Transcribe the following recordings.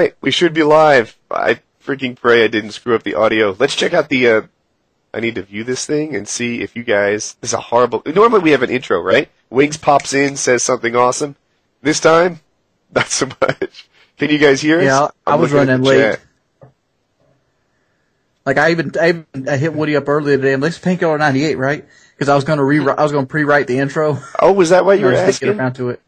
Hey, we should be live. I freaking pray I didn't screw up the audio. Let's check out the, I need to view this thing and see if you guys, this is a horrible, normally we have an intro, right? Wings pops in, says something awesome. This time, not so much. Can you guys hear us? Yeah, I was running late. Like I hit Woody up earlier today. I'm like, Painkiller 98, right? Because I was going to pre-write the intro. Oh, was that why you were asking? Get around to it.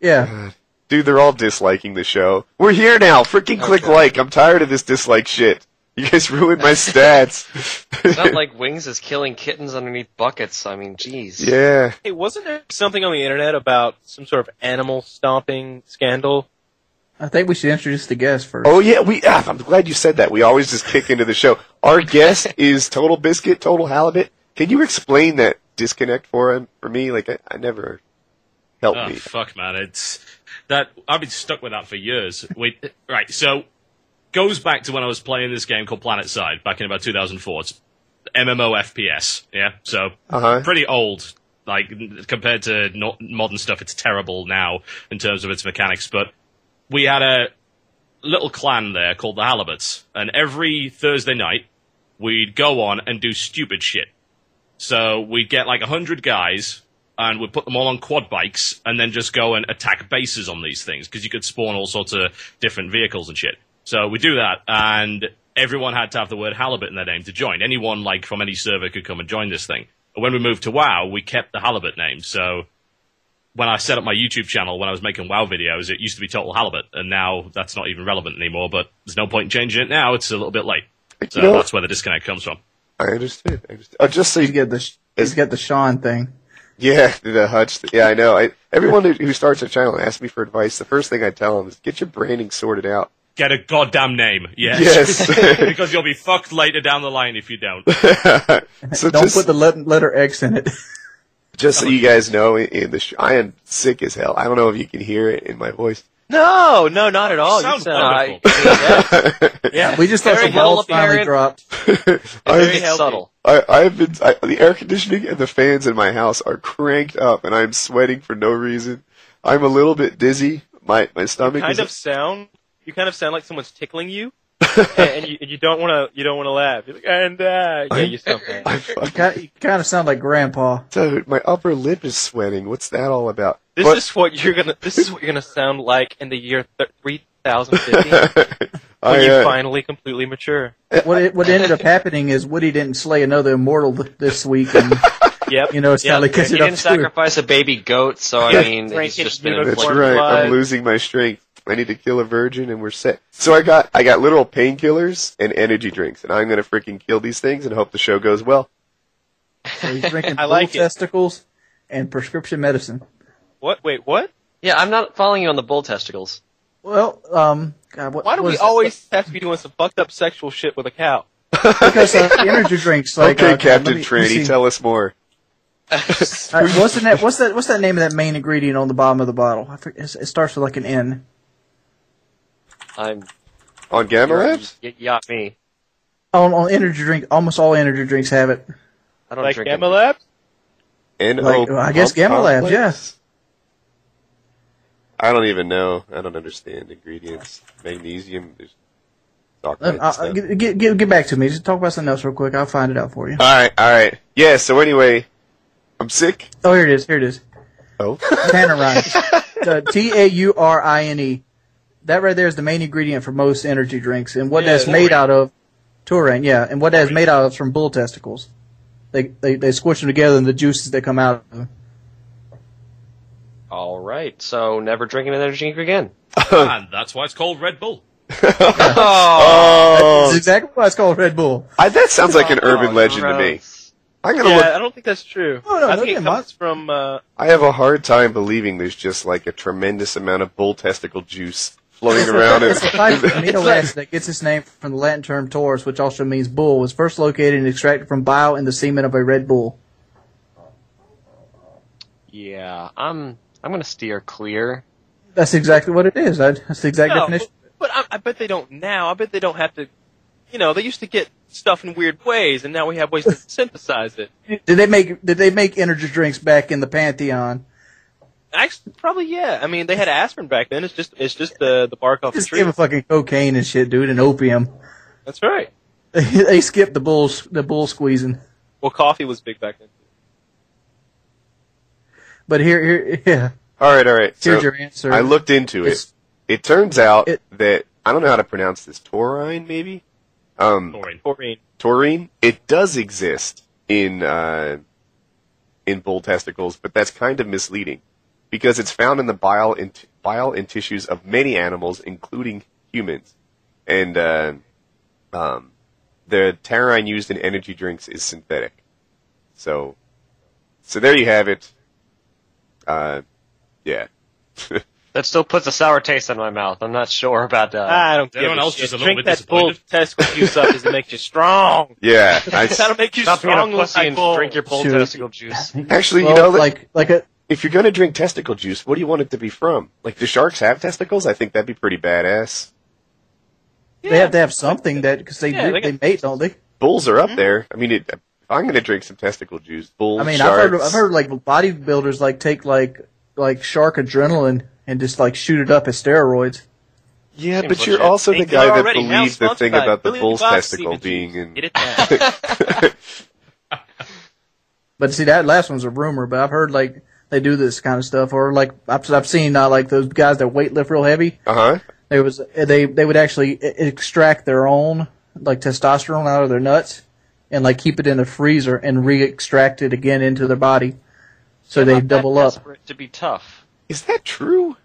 Yeah. Dude, they're all disliking the show. We're here now. Freaking click like. I'm tired of this dislike shit. You guys ruined my stats. It's not like Wings is killing kittens underneath buckets. I mean, jeez. Yeah. Hey, wasn't there something on the internet about some sort of animal stomping scandal? I think we should introduce the guest first. Oh, yeah. I'm glad you said that. We always just kick into the show. Our guest is Total Biscuit, Total Halibut. Can you explain that disconnect for me? Like, I never helped me. Fuck, man. It's that I've been stuck with that for years. Right, so goes back to when I was playing this game called PlanetSide back in about 2004. It's MMO FPS, yeah? So pretty old. Like, compared to modern stuff, it's terrible now in terms of its mechanics. But we had a little clan there called the Halibuts, and every Thursday night, we'd go on and do stupid shit. So we'd get like 100 guys, and we'd put them all on quad bikes, and then just go and attack bases on these things, because you could spawn all sorts of different vehicles and shit. So we do that, and everyone had to have the word halibut in their name to join. Anyone like from any server could come and join this thing. But when we moved to WoW, we kept the halibut name. So when I set up my YouTube channel, when I was making WoW videos, it used to be Total Halibut, and now that's not even relevant anymore, but there's no point in changing it now. It's a little bit late. So that's where the disconnect comes from. I understood. Oh, just so you get the Sean thing. Yeah, the Hutch. Yeah, I know. Everyone who starts a channel and asks me for advice, the first thing I tell them is get your branding sorted out. Get a goddamn name. Yes. Yes. Because you'll be fucked later down the line if you don't. So don't put the letter X in it. Just so you guys know, I am sick as hell. I don't know if you can hear it in my voice. No, not at all. You sound wonderful. Yeah, we just thought the balls finally dropped. Very subtle. The air conditioning and the fans in my house are cranked up, and I'm sweating for no reason. I'm a little bit dizzy. My stomach. You kind of sound like someone's tickling you, and you don't want to laugh. You're like, you sound bad. You kind of sound like Grandpa. Dude, my upper lip is sweating. What's that all about? This is what you're gonna sound like in the year 3050 when you finally completely mature. What ended up happening is Woody didn't slay another immortal this week, and it's time to catch it up. He didn't sacrifice a baby goat, so I mean, he's just been. That's right. I'm losing my strength. I need to kill a virgin, and we're set. So I got literal painkillers and energy drinks, and I'm gonna freaking kill these things and hope the show goes well. So he's drinking bull testicles and prescription medicine. What? Wait, what? Yeah, I'm not following you on the bull testicles. Well, God, why do we always have to be doing some fucked up sexual shit with a cow? Because the energy drinks. Like, okay, Captain Tranny, tell us more. What's that name of that main ingredient on the bottom of the bottle? It starts with like an N. I'm on Gamma Labs. Yeah, me. On energy drink, almost all energy drinks have it. I don't drink Gamma Labs. I guess Gamma Labs, yes. I don't even know. I don't understand ingredients. Magnesium. Get back to me. Just talk about something else real quick. I'll find it out for you. All right. Yeah. So anyway, I'm sick. Oh, here it is. Oh. Taurine. Taurine. That right there is the main ingredient for most energy drinks, and what that's made out of, taurine, and what that's made out of is from bull testicles. They squish them together, and the juices that come out of them. All right, so never drink an energy drink again. And that's why it's called Red Bull. That's exactly why it's called Red Bull. That sounds like an urban legend to me. I don't think that's true. No, I think it comes from. I have a hard time believing there's just like a tremendous amount of bull testicle juice floating around. It's a type of amino acid that gets its name from the Latin term taurus, which also means bull, was first located and extracted from bile in the semen of a red bull. Yeah, I'm going to steer clear. That's exactly what it is. That's the exact definition. But I bet they don't now. I bet they don't have to. They used to get stuff in weird ways, and now we have ways to synthesize it. Did they make energy drinks back in the Pantheon? Actually, probably yeah. I mean, they had aspirin back then. It's just the bark off the Just tree. give a fucking cocaine and shit, dude, and opium. That's right. They skipped the bull squeezing. Well, coffee was big back then. But yeah. All right. Here's So your answer. I looked into it. It's- It turns out that I don't know how to pronounce this. Taurine, maybe. Taurine. Taurine. It does exist in bull testicles, but that's kind of misleading because it's found in the bile and tissues of many animals, including humans, and the taurine used in energy drinks is synthetic. So there you have it. Yeah. That still puts a sour taste in my mouth. I'm not sure about that. I don't give Anyone a else shit. just a little Drink bit that bull disappointed? testicle juice up because it makes you strong. Yeah. That'll make you Stop being strong a pussy like and bull. drink your bull Shoot. testicle juice. Actually, Well, you know, like a if you're going to drink testicle juice, what do you want it to be from? Like, do sharks have testicles? I think that'd be pretty badass. they have to have something that because they Yeah, they mate, don't they? Bulls are up there. I mean, if I'm going to drink some testicle juice, bulls, I mean, sharks. I've heard like bodybuilders like take like shark adrenaline and just like shoot it up as steroids. Yeah, Seems but you're legit. also the Painkiller guy that Already, now believes the sponsored thing by about the Billy bull's Bob testicle Seaman being Juice. in. Get it now. But see, that last one's a rumor. But I've heard like they do this kind of stuff, or like I've seen like those guys that weight lift real heavy. Uh-huh. They would actually extract their own like testosterone out of their nuts and like keep it in the freezer and re-extract it again into their body, so they double up. For it to be tough. Is that true?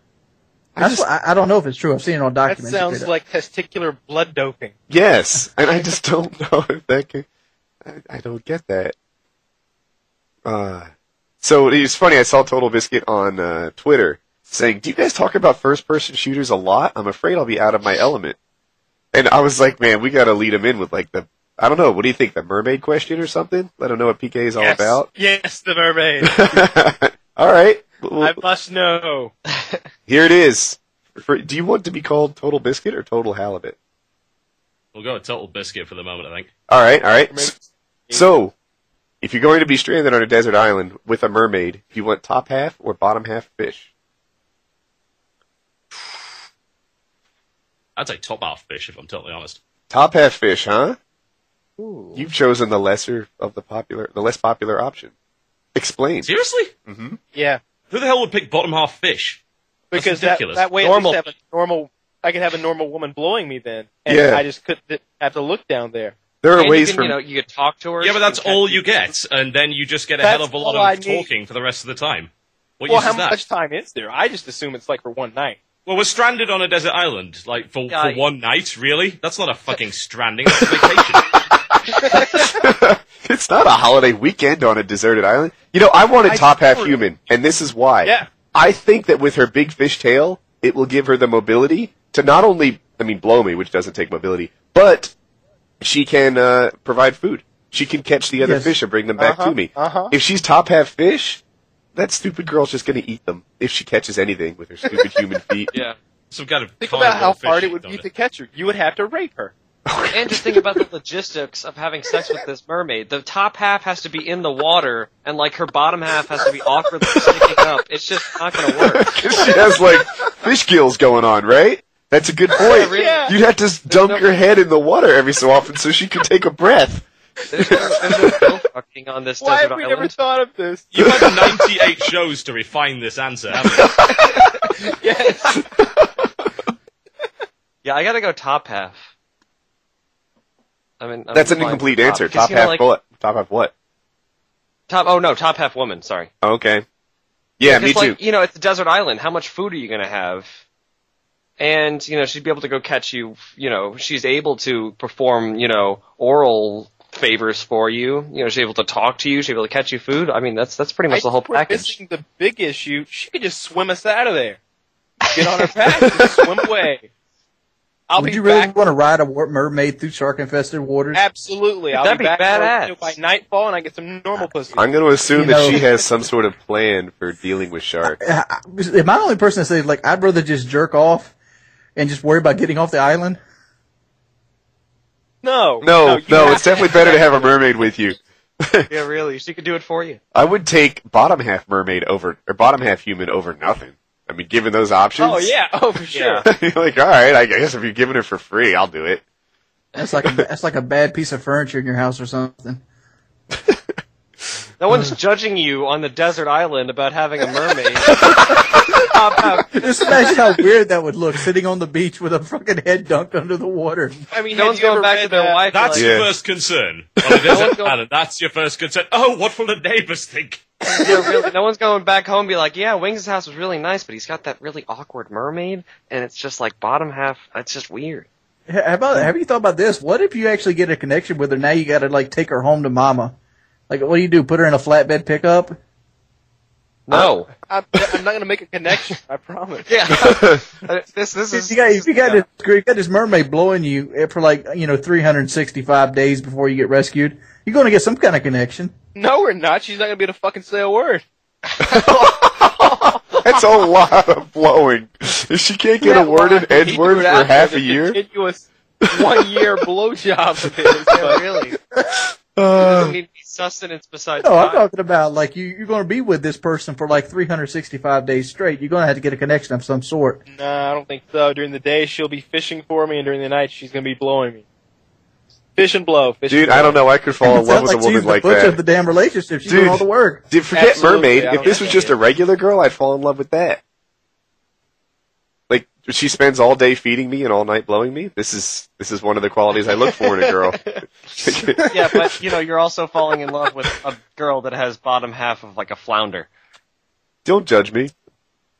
I don't know if it's true. I've seen it on That documentaries. sounds like testicular blood doping. Yes, and I just don't know if that can. I don't get that. So it's funny. I saw Total Biscuit on Twitter saying, "Do you guys talk about first-person shooters a lot? I'm afraid I'll be out of my element." And I was like, "Man, we got to lead him in with like the I don't know. What do you think? The mermaid question or something? Let him know what PK is all Yes. about." Yes, the mermaid. All right. I must know. Here it is. Do you want to be called Total Biscuit or Total Halibut? We'll go with Total Biscuit for the moment, I think. All right. So, if you're going to be stranded on a desert island with a mermaid, do you want top half or bottom half fish? I'd say top half fish, if I'm totally honest. Top half fish, huh? Ooh. You've chosen the less popular option. Explain. Seriously? Yeah, Who the hell would pick bottom half fish? That's because ridiculous. that way Normal. at least I could have a normal woman blowing me then, and Yeah. I just couldn't have to look down there. There are And ways you can, from you could talk to her. Yeah, but that's you can all catch- you get, and then you just get a That's hell of a lot all I of need. talking for the rest of the time. What Well, use how is that? much time is there? I just assume it's like for one night. Well, we're stranded on a desert island, like, for Yeah, one night, really? That's not a fucking stranding, that's a vacation. It's not a holiday weekend on a deserted island. You know, I wanted top half human, and this is why. Yeah. I think that with her big fish tail, it will give her the mobility to not only, blow me, which doesn't take mobility, but she can provide food. She can catch the other Yes. fish and bring them back to me. uh-huh. If she's top half fish, that stupid girl's just going to eat them if she catches anything with her stupid human feet. Yeah. Some kind of Think about how carnivore hard fish it would eat, be don't to catch her. You would have to rape her. And just think about the logistics of having sex with this mermaid. The top half has to be in the water, and like her bottom half has to be awkwardly sticking up. It's just not going to work. She has, like, fish gills going on, right? That's a good point. Yeah. You'd have to dunk your head in the water every so often so she could take a breath. There's no bill fucking on this Why desert have we never island. thought of this? You've had 98 shows to refine this answer, haven't you? Yes. Yeah, I gotta go top half. That's an incomplete answer. Top half what? Top half what? Top half woman, sorry. Okay. Yeah, me Because, too. it's a desert island. How much food are you gonna have? And, she'd be able to go catch you, she's able to perform, oral favors for you. She's able to talk to you, she's able to catch you food. I mean, that's pretty much the whole We're package. missing the big issue. She could just swim us out of there. Get on her back and swim away. Would you really want to ride a mermaid through shark-infested waters? Absolutely. I'll That'd be be back badass. by nightfall, and I get some normal pussy. I'm going to assume You that know- she has some sort of plan for dealing with sharks. Am I the only person that says like I'd rather just jerk off and just worry about getting off the island? No, No, you have it's definitely better to have a mermaid with you. Yeah, really. She could do it for you. I would take bottom half mermaid over, or bottom half human over nothing. I mean, given those options. Oh yeah, for sure. Yeah. You're like, all right, I guess if you're giving it for free, I'll do it. That's like a bad piece of furniture in your house or something. No one's judging you on the desert island about having a mermaid. Pop out. Just imagine how weird that would look, sitting on the beach with a fucking head dunked under the water. I mean, No one's going back to their wife. That's like, your Yeah. first concern. On a desert island, that's your first concern. Oh, what will the neighbors think? yeah, really, no one's going back home and be like, yeah, Wings' house was really nice, but he's got that really awkward mermaid, and it's just like bottom half, it's just weird. Have you thought about this? What if you actually get a connection with her? Now you got to like take her home to mama. Like, what do? Put her in a flatbed pickup? No. I'm not gonna make a connection. I promise. Yeah. This is... If you got this mermaid blowing you for 365 days before you get rescued, you're going to get some kind of connection. No, we're not. She's not gonna be able to fucking say a word. That's a lot of blowing. If she can't get a word in Edgeworth for half a year. Continuous 1 year blowjob with his. Yeah, really. Doesn't need sustenance besides No, I'm time. talking about like you're going to be with this person for like 365 days straight. You're going to have to get a connection of some sort. Nah, I don't think so. During the day, she'll be fishing for me, and during the night, she's gonna be blowing me. Fish and blow. Fish Dude, and blow. I don't know. I could fall in love with a she's woman the like butcher of that. the damn relationship. She's Dude. doing all the work. Dude, forget Absolutely, mermaid. I If this don't was just a regular girl, I'd fall in love with that. Like, she spends all day feeding me and all night blowing me. This is one of the qualities I look for in a girl. Yeah, but, you're also falling in love with a girl that has bottom half of, like, a flounder. Don't judge me.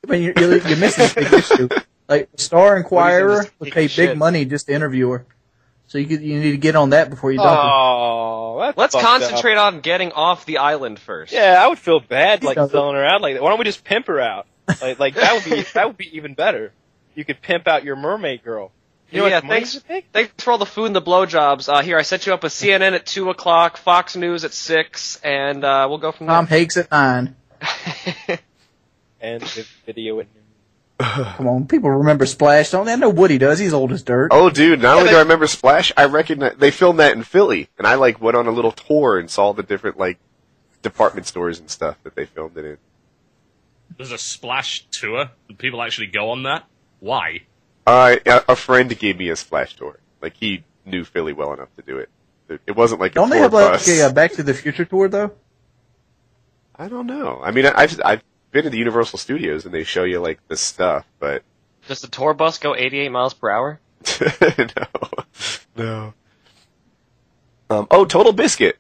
I mean, you're missing a big issue. Like, Star Inquirer What do you think would this pay piece of big shit? money just to interview her. So you need to get on that before you dump her. Oh, that's Let's fucked concentrate up. on getting off the island first. Yeah, I would feel bad like Yeah. selling her out like that. Why don't we just pimp her out? Like that would be even better. You could pimp out your mermaid girl. You know Yeah, what money thanks. you take? Thanks for all the food and the blowjobs. Here, I set you up with CNN at 2 o'clock, Fox News at 6, and we'll go from Tom there. Hanks at 9. And the video at noon. Come on, people remember Splash, don't they? I know Woody does. He's old as dirt. Oh, dude, not only do I remember Splash, I recognize they filmed that in Philly, and I went on a little tour and saw the different department stores and stuff that they filmed it in. There's a Splash tour. Do people actually go on that? Why? A friend gave me a Splash tour. Like, he knew Philly well enough to do it. It wasn't like a Don't they tour have bus. a Back to the Future tour though? I don't know. I mean, I've been to the Universal Studios and they show you the stuff, but Does the tour bus go 88 miles per hour? no. Total Biscuit.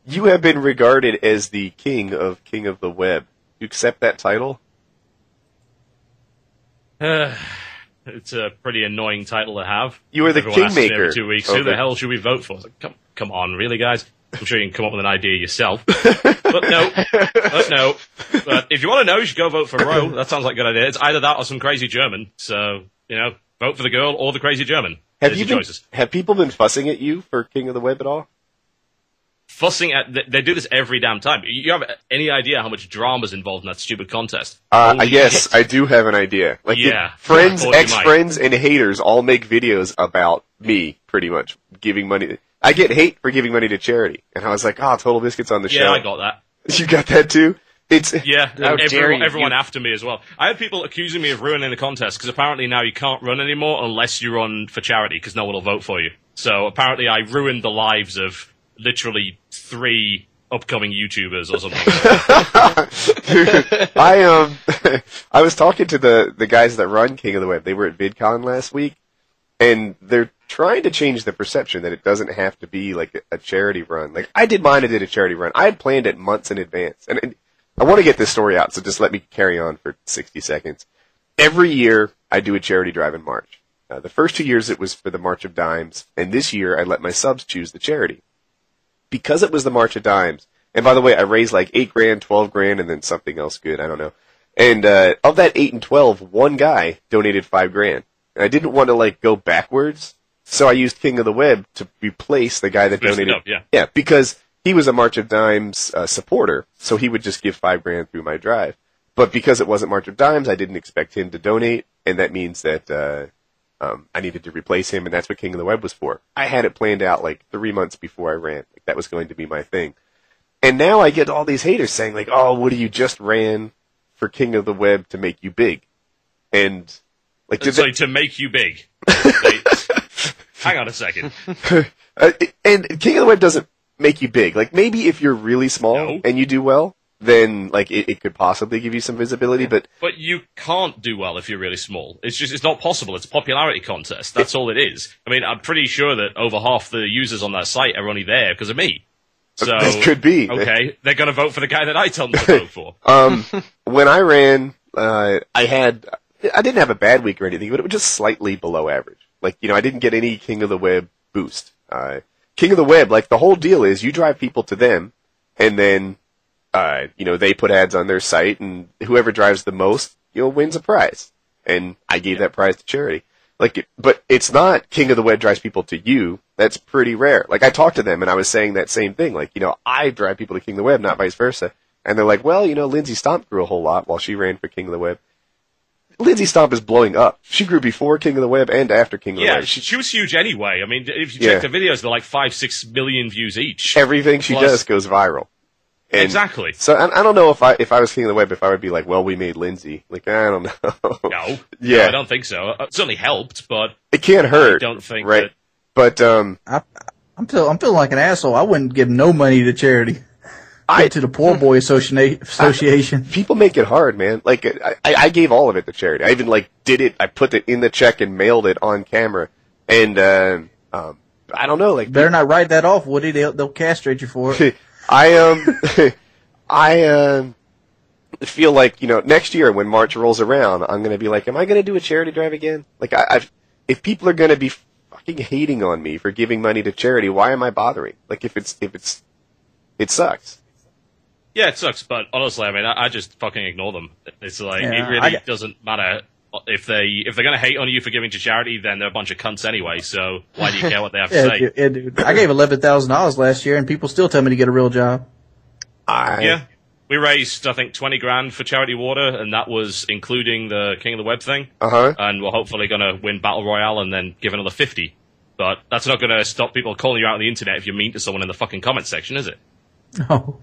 You have been regarded as the king of the web. You accept that title? It's a pretty annoying title to have. You are the Everyone asks me kingmaker. every 2 weeks. Okay. Who the hell should we vote for? It's like, come on, really, guys? I'm sure you can come up with an idea yourself. But no. But if you want to know, you should go vote for Roe. That sounds like a good idea. It's either that or some crazy German. So, vote for the girl or the crazy German. Have There's you your been, choices. have people been fussing at you for king of the web at all? Fussing at... They do this every damn time. You have any idea how much drama's involved in that stupid contest? Yes, shit. I do have an idea. Yeah. Friends, I thought you ex-friends, and haters all make videos about me, pretty much, giving money. I get hate for giving money to charity. And I was like, Total Biscuit's on the show. Yeah, I got that. You got that too? Yeah, How dare you. everyone after me as well. I had people accusing me of ruining the contest because apparently now you can't run anymore unless you run for charity because no one will vote for you. So apparently I ruined the lives of literally 3 upcoming YouTubers or something. Dude, I was talking to the guys that run King of the Web. They were at VidCon last week, and they're trying to change the perception that it doesn't have to be like a charity run. Like, I did mine, I did a charity run. I had planned it months in advance. And I want to get this story out, so just let me carry on for 60 seconds. Every year, I do a charity drive in March. The first 2 years, it was for the March of Dimes, and this year, I let my subs choose the charity. Because it was the March of Dimes, and by the way, I raised like $8,000, $12,000, and then something else good, I don't know. And of that 8 and 12, one guy donated $5,000. And I didn't want to go backwards, so I used King of the Web to replace the guy that Boost it donated. up, yeah. Yeah, because he was a March of Dimes supporter, so he would just give $5,000 through my drive. But because it wasn't March of Dimes, I didn't expect him to donate, and that means that I needed to replace him, and that's what King of the Web was for. I had it planned out 3 months before I ran. That was going to be my thing. And now I get all these haters saying, like, oh, Woody, you just ran for King of the Web to make you big. And, like, to make you big. Wait, hang on a second. And King of the Web doesn't make you big. Like, maybe if you're really small and you do well, then, like, it could possibly give you some visibility, but you can't do well if you're really small. It's not possible. It's a popularity contest. That's all it is. I mean, I'm pretty sure that over half the users on that site are only there because of me. So, this could be. Okay, they're gonna vote for the guy that I tell them to vote for. When I ran, I didn't have a bad week or anything, but it was just slightly below average. Like, I didn't get any King of the Web boost. King of the Web, like, the whole deal is you drive people to them, and then, they put ads on their site, and whoever drives the most, wins a prize. And I gave that prize to charity. But it's not King of the Web drives people to you. That's pretty rare. Like, I talked to them, and I was saying that same thing. Like, I drive people to King of the Web, not vice versa. And they're like, well, Lindsay Stomp grew a whole lot while she ran for King of the Web. Lindsay Stomp is blowing up. She grew before King of the Web and after King of the Web. Yeah, she was huge anyway. I mean, if you check the videos, they're like 5-6 million views each. Everything she does goes viral. And exactly. So I don't know if I was King of the Web, if I would be like, well, we made Lindsay. Like, I don't know. No. Yeah. No, I don't think so. It certainly helped, but it can't hurt. I don't think right. That... But I'm feeling like an asshole. I wouldn't give no money to charity. To the Poor Boy Association. People make it hard, man. Like, I gave all of it to charity. I even, did it. I put it in the check and mailed it on camera. And, I don't know, like... Better not write that off, Woody. They'll castrate you for it. I feel like, next year when March rolls around, I'm going to be like, am I going to do a charity drive again? Like, if people are going to be fucking hating on me for giving money to charity, why am I bothering? Like, it sucks. Yeah, it sucks, but honestly, I mean, I just fucking ignore them. It's like, it really doesn't matter. If they're gonna hate on you for giving to charity, then they're a bunch of cunts anyway, so why do you care what they have to say? Yeah, dude. I gave $11,000 last year, and people still tell me to get a real job. Yeah. We raised, I think, 20 grand for charity water, and that was including the King of the Web thing. Uh-huh. And we're hopefully gonna win Battle Royale and then give another 50. But that's not gonna stop people calling you out on the internet if you're mean to someone in the fucking comments section, is it? No.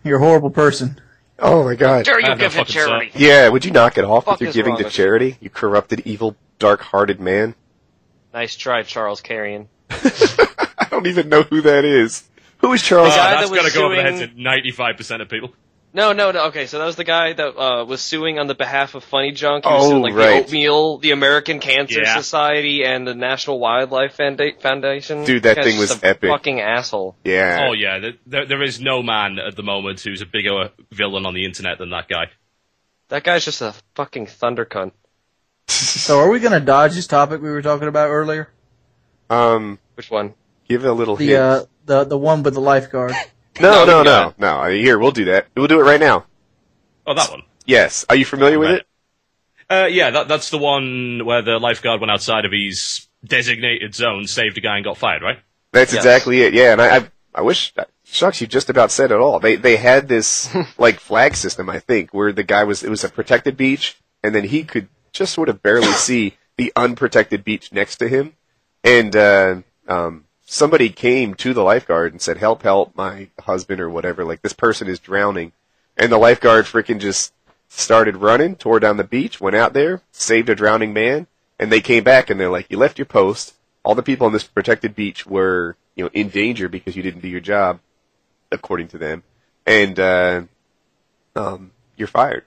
You're a horrible person. Oh my god. Dare you give to charity? Yeah, would you knock it off Fuck if you're is giving wrong to charity? You corrupted, evil, dark-hearted man. Nice try, Charles Carrion. I don't even know who that is. Who is Charles? That's gonna go over the heads of 95% of people. No. Okay, so that was the guy that was suing on the behalf of Funny Junk. He Oh, was suing, right. the Oatmeal, the American Cancer Society, and the National Wildlife Foundation. Dude, that Guy's thing was just a epic. Fucking asshole. Yeah. Oh yeah, there is no man at the moment who's a bigger villain on the internet than that guy. That guy's just a fucking thunder cunt. So are we going to dodge this topic we were talking about earlier? Which one? Give it a little hint. The one with the lifeguard. No. Here, we'll do that. We'll do it right now. Oh, that one. Yes. Are you familiar with it? Yeah, that's the one where the lifeguard went outside of his designated zone, saved a guy and got fired, right? That's exactly it. Yeah, and I wish, shucks, you just about said it all. They had this flag system, I think, where the guy it was a protected beach, and then he could just sort of barely see the unprotected beach next to him, and somebody came to the lifeguard and said, "Help, my husband," or whatever. Like, this person is drowning, and the lifeguard freaking just started running, tore down the beach, went out there, saved a drowning man, and they came back and they're like, "You left your post. All the people on this protected beach were, in danger because you didn't do your job, according to them, and you're fired."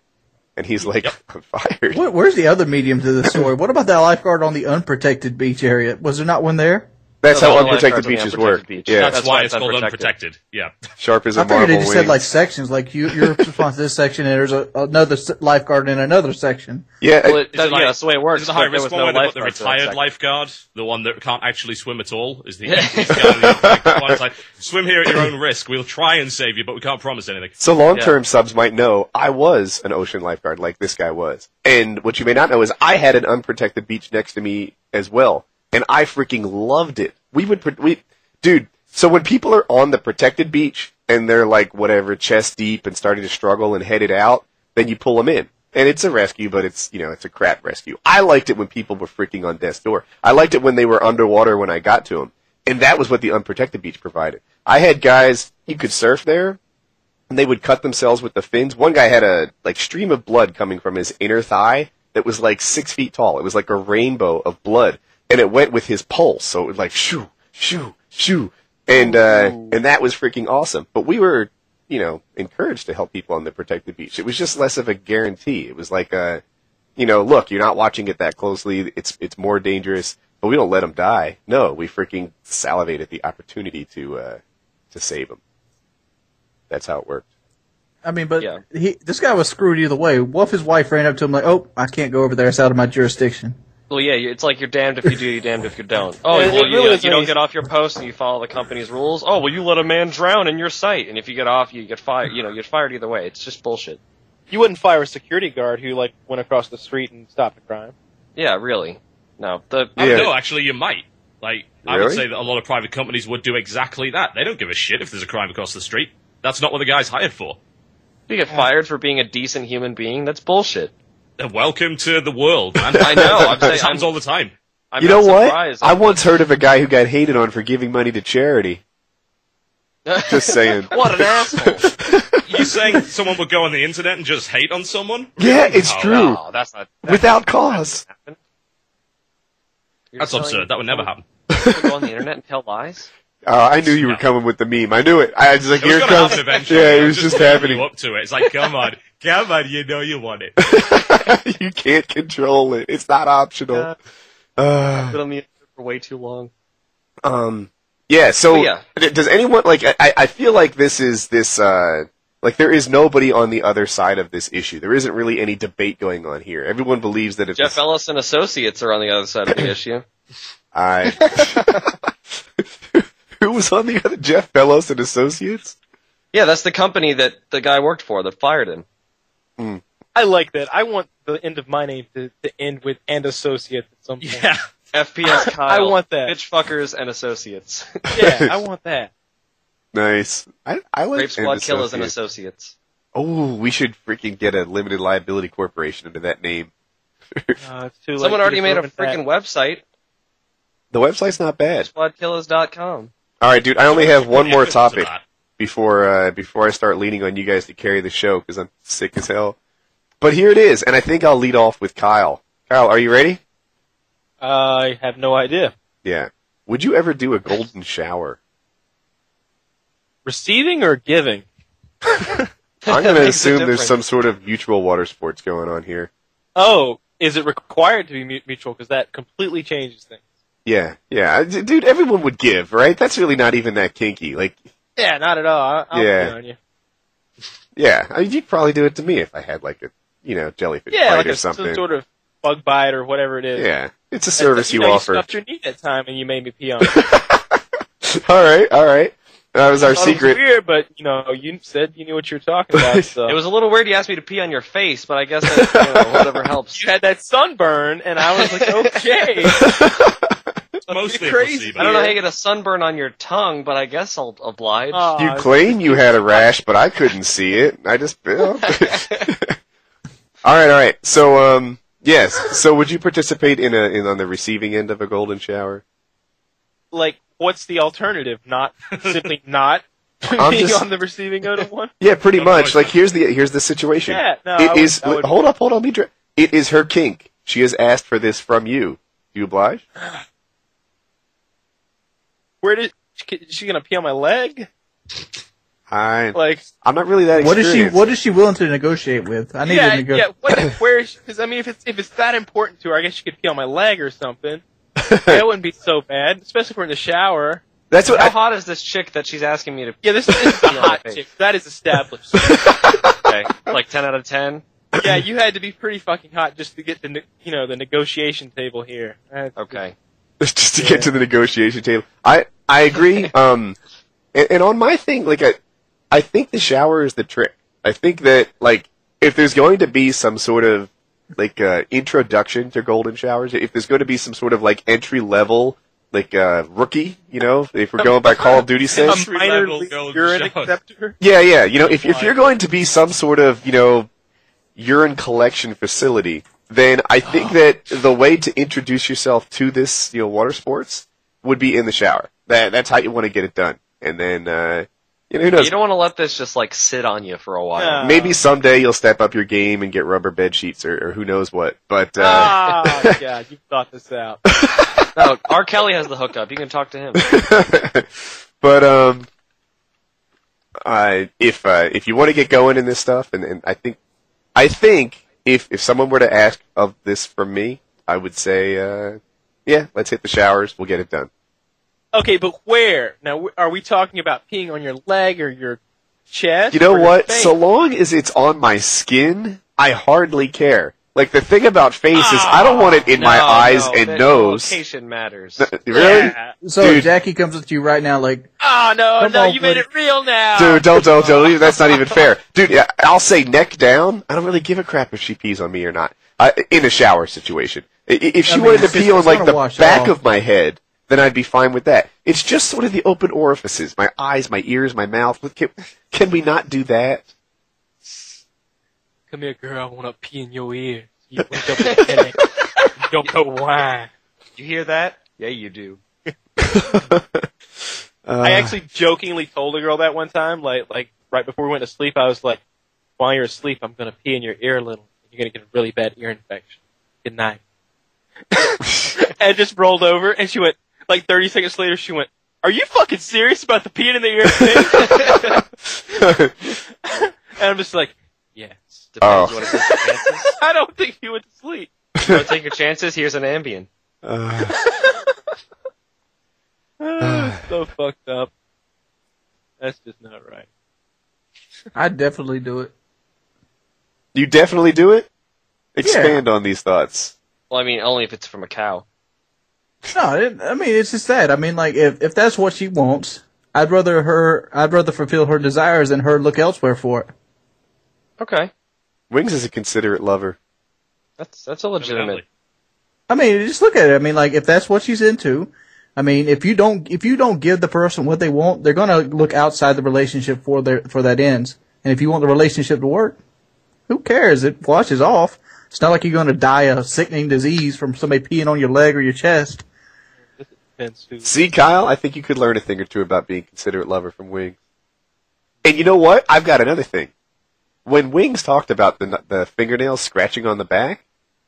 And he's like, "I'm fired." Where's the other medium to this story? What about that lifeguard on the unprotected beach area? Was there not one there? That's No, how the unprotected lifeguards on the beaches unprotected work. beach. Yeah, That's why it's called unprotected. Yeah. sharp as a I figured marble they just said wing. sections, like you're responsible to this section, and there's another lifeguard in another section. Yeah, Well, Is it like- that's the way it works. Is it the high but there risk was one no where they put the lifeguard for that retired section. lifeguard, the one that can't actually swim at all, is the easiest guy in the one. It's like, swim here at your own risk. We'll try and save you, but we can't promise anything. so long-term subs might know I was an ocean lifeguard like this guy was. And what you may not know is I had an unprotected beach next to me as well. And I freaking loved it. Dude, so when people are on the protected beach and they're like, whatever, chest deep and starting to struggle and headed out, then you pull them in. And it's a rescue, but it's a crap rescue. I liked it when people were freaking on death's door. I liked it when they were underwater when I got to them. And that was what the unprotected beach provided. I had guys, you could surf there, and they would cut themselves with the fins. One guy had a stream of blood coming from his inner thigh that was 6 feet tall. It was like a rainbow of blood, and it went with his pulse. So it was shoo, shoo, shoo, and that was freaking awesome. But we were, encouraged to help people on the protected beach. It was just less of a guarantee. It was look, you're not watching it that closely. It's more dangerous, but we don't let them die. No, we freaking salivate at the opportunity to save them. That's how it worked. I mean, but this guy was screwed either way. What if his wife ran up to him like, "Oh, I can't go over there. It's out of my jurisdiction." Well, yeah, it's like you're damned if you do, you're damned if you don't. Oh, Yeah, well, it really is you don't amazing. get off your post and you follow the company's rules. Oh, well, you let a man drown in your sight, and if you get off, you get fired. You get fired either way. It's just bullshit. You wouldn't fire a security guard who went across the street and stopped a crime. Yeah, really. No, No, actually, you might. I would Really? say that a lot of private companies would do exactly that. They don't give a shit if there's a crime across the street. That's not what the guy's hired for. you get fired for being a decent human being. That's bullshit. Welcome to the world, man. I know. I'm saying, It happens all the time. I'm You know not what? surprised. I once heard of a guy who got hated on for giving money to charity. Just saying. What an asshole. You saying someone would go on the internet and just hate on someone? Yeah, it's No. true. No, that's not. Without cause. You're That's telling absurd. That would never happen. people to go on the internet and tell lies? I knew you were coming with the meme. I knew it. I was like, It was here it going to comes. happen eventually. Yeah, it I'm was just building happening. You up to it. It's like, come on, you know you want it. You can't control it. It's not optional. I've been on the internet for way too long. Yeah, so, But yeah. does anyone, I feel like there is nobody on the other side of this issue. There isn't really any debate going on here. Everyone believes that it's Jeff Ellis and Associates are on the other side of the issue. Who was on the other? Jeff Bellows and Associates? Yeah, that's the company that the guy worked for that fired him. I like that. I want the end of my name to end with "and associates" at some point. Yeah. FPS Kyle. I want that. Bitch fuckers and associates. Yeah, I want that. Nice. I like Rape Squad and Killers and Associates. associates. Oh, we should freaking get a limited liability corporation under that name. It's too late. Someone already You've made a ruined freaking that. website. The website's not bad. Squadkillers.com. All right, dude. I only have one more To topic that. before I start leaning on you guys to carry the show because I'm sick as hell. But here it is, and I think I'll lead off with Kyle. Kyle, are you ready? I have no idea. Yeah. Would you ever do a golden shower? Receiving or giving? I'm going to Makes a assume there's difference. some sort of mutual water sports going on here. Oh, is it required to be mutual? Because that completely changes things. Yeah. Dude, everyone would give, right? That's really not even that kinky. Yeah, not at all. I'll Yeah. be on you. Yeah. I mean, you'd probably do it to me if I had a jellyfish Yeah, bite like or some something. sort of bug bite or whatever it is. Yeah. It's a service you You offer. stuffed your knee that time and you made me pee on it. All right. That was our I thought it was secret. weird, but you said you knew what you were talking about. So. It was a little weird you asked me to pee on your face, but I guess that, whatever helps. You had that sunburn, and I was like, okay. It's mostly a crazy. placebo. I don't know how you get a sunburn on your tongue, but I guess I'll oblige. You claim you had a rash, but I couldn't see it. I just. All right. So, yes. So, would you participate in on the receiving end of a golden shower? Like, what's the alternative? Not simply not I'm being just- on the receiving end of one? Yeah, pretty much. Here's the situation. Yeah, no, It I would- is. I would- Hold up. It is her kink. She has asked for this from you. Do you oblige? Is she gonna pee on my leg? I'm Like, not really that What experienced. is she willing to negotiate with? I need to negotiate. where is she? Because, I mean, if it's that important to her, I guess she could pee on my leg or something. That wouldn't be so bad, especially if we're in the shower. That's what How I, hot is this chick that she's asking me to Yeah, this is a Yeah, hot okay. chick. That is established. Okay, like 10 out of 10? Yeah, you had to be pretty fucking hot just to get the negotiation table here. Okay. just to get to the negotiation table. I agree. And on my thing, I think the shower is the trick. I think that if there's going to be some sort of introduction to golden showers, if there's going to be some sort of entry level rookie, if we're going by Call of Duty sense. A minor Entry-level league golden urine shower. acceptor. Yeah. If you're going to be some sort of urine collection facility, then I think that the way to introduce yourself to this water sports would be in the shower. That's how you want to get it done, and then You know, who knows? You don't want to let this just like sit on you for a while. No. Maybe someday you'll step up your game and get rubber bed sheets or who knows what. But Oh, God, you thought this out. No, R. Kelly has the hookup. You can talk to him. but if you want to get going in this stuff, and I think if someone were to ask of this from me, I would say, yeah, let's hit the showers. We'll get it done. Okay, but where? Now, are we talking about peeing on your leg or your chest? You know or your what? face? So long as it's on my skin, I hardly care. Like, the thing about face is I don't want it in my eyes and the nose. Location matters. Really? Yeah. So Dude. if Jackie comes up to you right now, like, Oh, no, Come no, on, you made buddy. it real now. Dude, don't. That's not even fair. Dude, yeah, I'll say neck down. I don't really give a crap if she pees on me or not. In a shower situation. If she wanted to pee on, it's like, gonna the wash back off. of my head, then I'd be fine with that. It's just sort of the open orifices. My eyes, my ears, my mouth. Can we not do that? Come here, girl. I want to pee in your ear. You wake up with a headache. You don't know why. You hear that? Yeah, you do. I actually jokingly told a girl that one time, like right before we went to sleep, I was like, while you're asleep, I'm going to pee in your ear a little. You're going to get a really bad ear infection. Good night. And just rolled over, and she went, like 30 seconds later, she went, are you fucking serious about the peeing in the ear thing? And I'm just like, yes. Depends. You want to take your chances? I don't think he went to sleep. You want to take your chances? Here's an Ambien. So fucked up. That's just not right. I'd definitely do it. You definitely do it? Expand on these thoughts. Well, I mean, only if it's from a cow. No, I mean, it's just that. I mean, like, if that's what she wants, I'd rather fulfill her desires than her look elsewhere for it. Okay. Wings is a considerate lover. That's a legitimate. I mean, just look at it. I mean, like, if that's what she's into, I mean, if you don't give the person what they want, they're gonna look outside the relationship for that ends. And if you want the relationship to work, who cares? It washes off. It's not like you're gonna die a sickening disease from somebody peeing on your leg or your chest. See, Kyle, I think you could learn a thing or two about being a considerate lover from Wings. And you know what? I've got another thing. When Wings talked about the fingernails scratching on the back,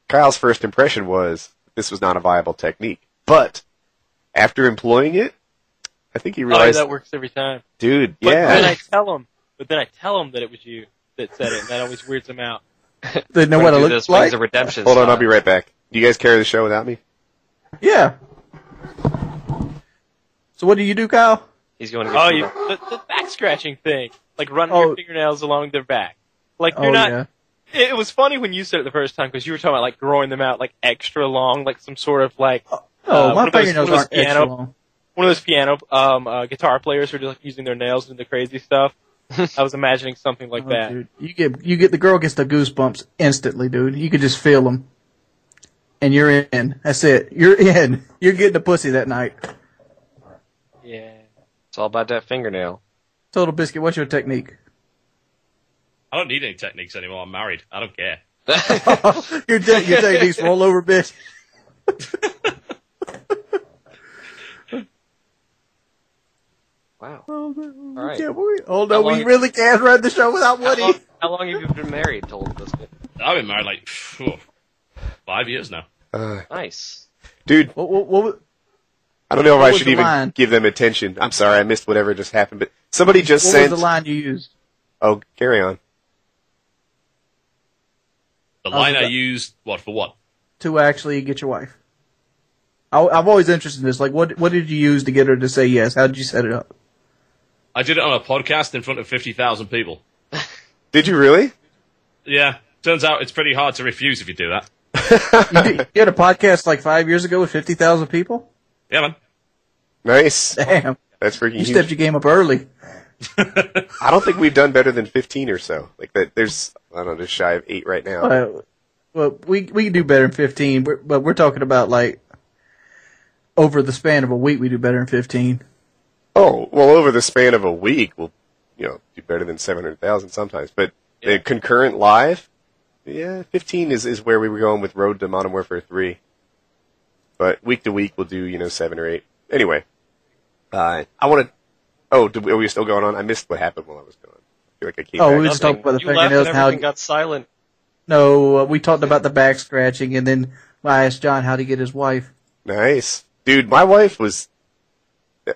Kyle's first impression was this was not a viable technique. But after employing it, I think he realized that works every time. Dude, But yeah. then I tell him that it was you that said it, and that always weirds him out. They know what it Do looks this like. Wings of Redemption. Hold on, style. I'll be right back. Do you guys carry the show without me? Yeah. So what do you do, Kyle? He's going to get Oh, some- the back scratching thing, like running Oh. your fingernails along their back. Like Oh, you're not. yeah. It was funny when you said it the first time because you were talking about like growing them out like extra long, like some sort of like Oh, one my of those- fingernails one of aren't those extra long. one of those piano guitar players who are just like using their nails to do the crazy stuff. I was imagining something like Oh, that. dude. You get the girl gets the goosebumps instantly, dude. You could just feel them, and you're in. That's it. You're in. You're getting the pussy that night. Yeah. It's all about that fingernail. Total Biscuit, what's your technique? I don't need any techniques anymore. I'm married. I don't care. Your technique's roll over, bitch. Wow. All right. Oh no, How we long- really can't run the show without Woody. How long have you been married, Total Biscuit? I've been married like 5 years now. Nice. Dude, What I don't know if What I was should the even line? give them attention. I'm sorry, I missed whatever just happened, but somebody just was sent... the line you used? Oh, carry on. The line I that? used, for what? To actually get your wife. I'm always interested in this. Like, what did you use to get her to say yes? How did you set it up? I did it on a podcast in front of 50,000 people. Did you really? Yeah. Turns out it's pretty hard to refuse if you do that. You had a podcast like 5 years ago with 50,000 people? Yeah, man. Nice. Damn. That's freaking You huge. stepped your game up early. I don't think we've done better than 15 or so. Like that, there's, I don't know, just shy of 8 right now. Well, we can do better than 15, but we're talking about like over the span of a week we do better than 15. Oh, well, over the span of a week, we'll, do better than 700,000 sometimes. But the concurrent live, 15 is where we were going with Road to Modern Warfare 3. But week to week, we'll do, 7 or 8. Anyway, I want to Are we still going on? I missed what happened while I was gone. I feel like I came Oh, back. we just talked about the You left fingernails and and how. everything got silent. No, we talked about the back scratching, and then I asked John how to get his wife. Nice. Dude, my wife was...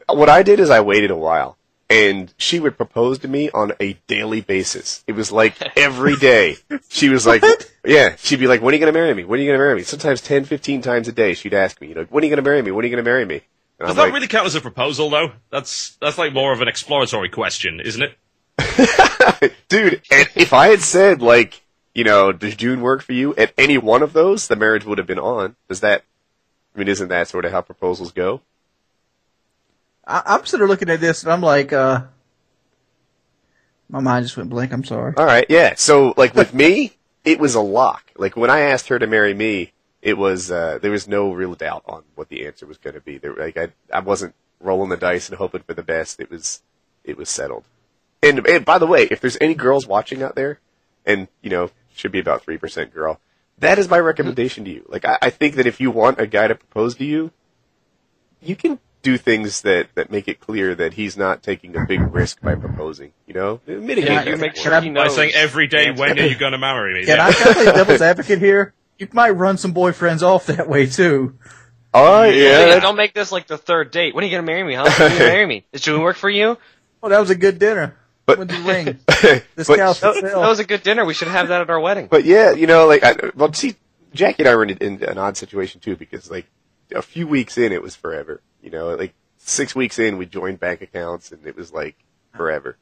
What I did is I waited a while, and she would propose to me on a daily basis. It was like every day. She was like... Yeah, she'd be like, when are you going to marry me? When are you going to marry me? Sometimes 10, 15 times a day she'd ask me, you know, when are you going to marry me? When are you going to marry me? And Does I'm that like, really count as a proposal, though? That's like more of an exploratory question, isn't it? Dude, and if I had said, like, you know, does June work for you? At any one of those, the marriage would have been on. Isn't that sort of how proposals go? I'm sitting there looking at this, and I'm like, my mind just went blank. I'm sorry. All right, yeah. So, like, with me, it was a lock. Like, when I asked her to marry me, it was, there was no real doubt on what the answer was going to be. I wasn't rolling the dice and hoping for the best. It was settled. And by the way, if there's any girls watching out there, and, you know, should be about 3% girl, that is my recommendation to you. Like, I think that if you want a guy to propose to you, you can do things that make it clear that he's not taking a big risk by proposing, you know? Mitigate You that make for sure him. he By knows. saying every day, when are you going to marry me? Can I play devil's advocate here? You might run some boyfriends off that way, too. Oh, Yeah, yeah. don't make this like the third date. When are you gonna marry me, huh? When are you gonna marry me? Does June work for you? Well, that was a good dinner. But- With the ring. This But- cow's for That sale. was a good dinner. We should have that at our wedding. But yeah, you know, like, see, Jackie and I were in an odd situation too, because like a few weeks in, it was forever. You know, like 6 weeks in, we joined bank accounts, and it was like forever.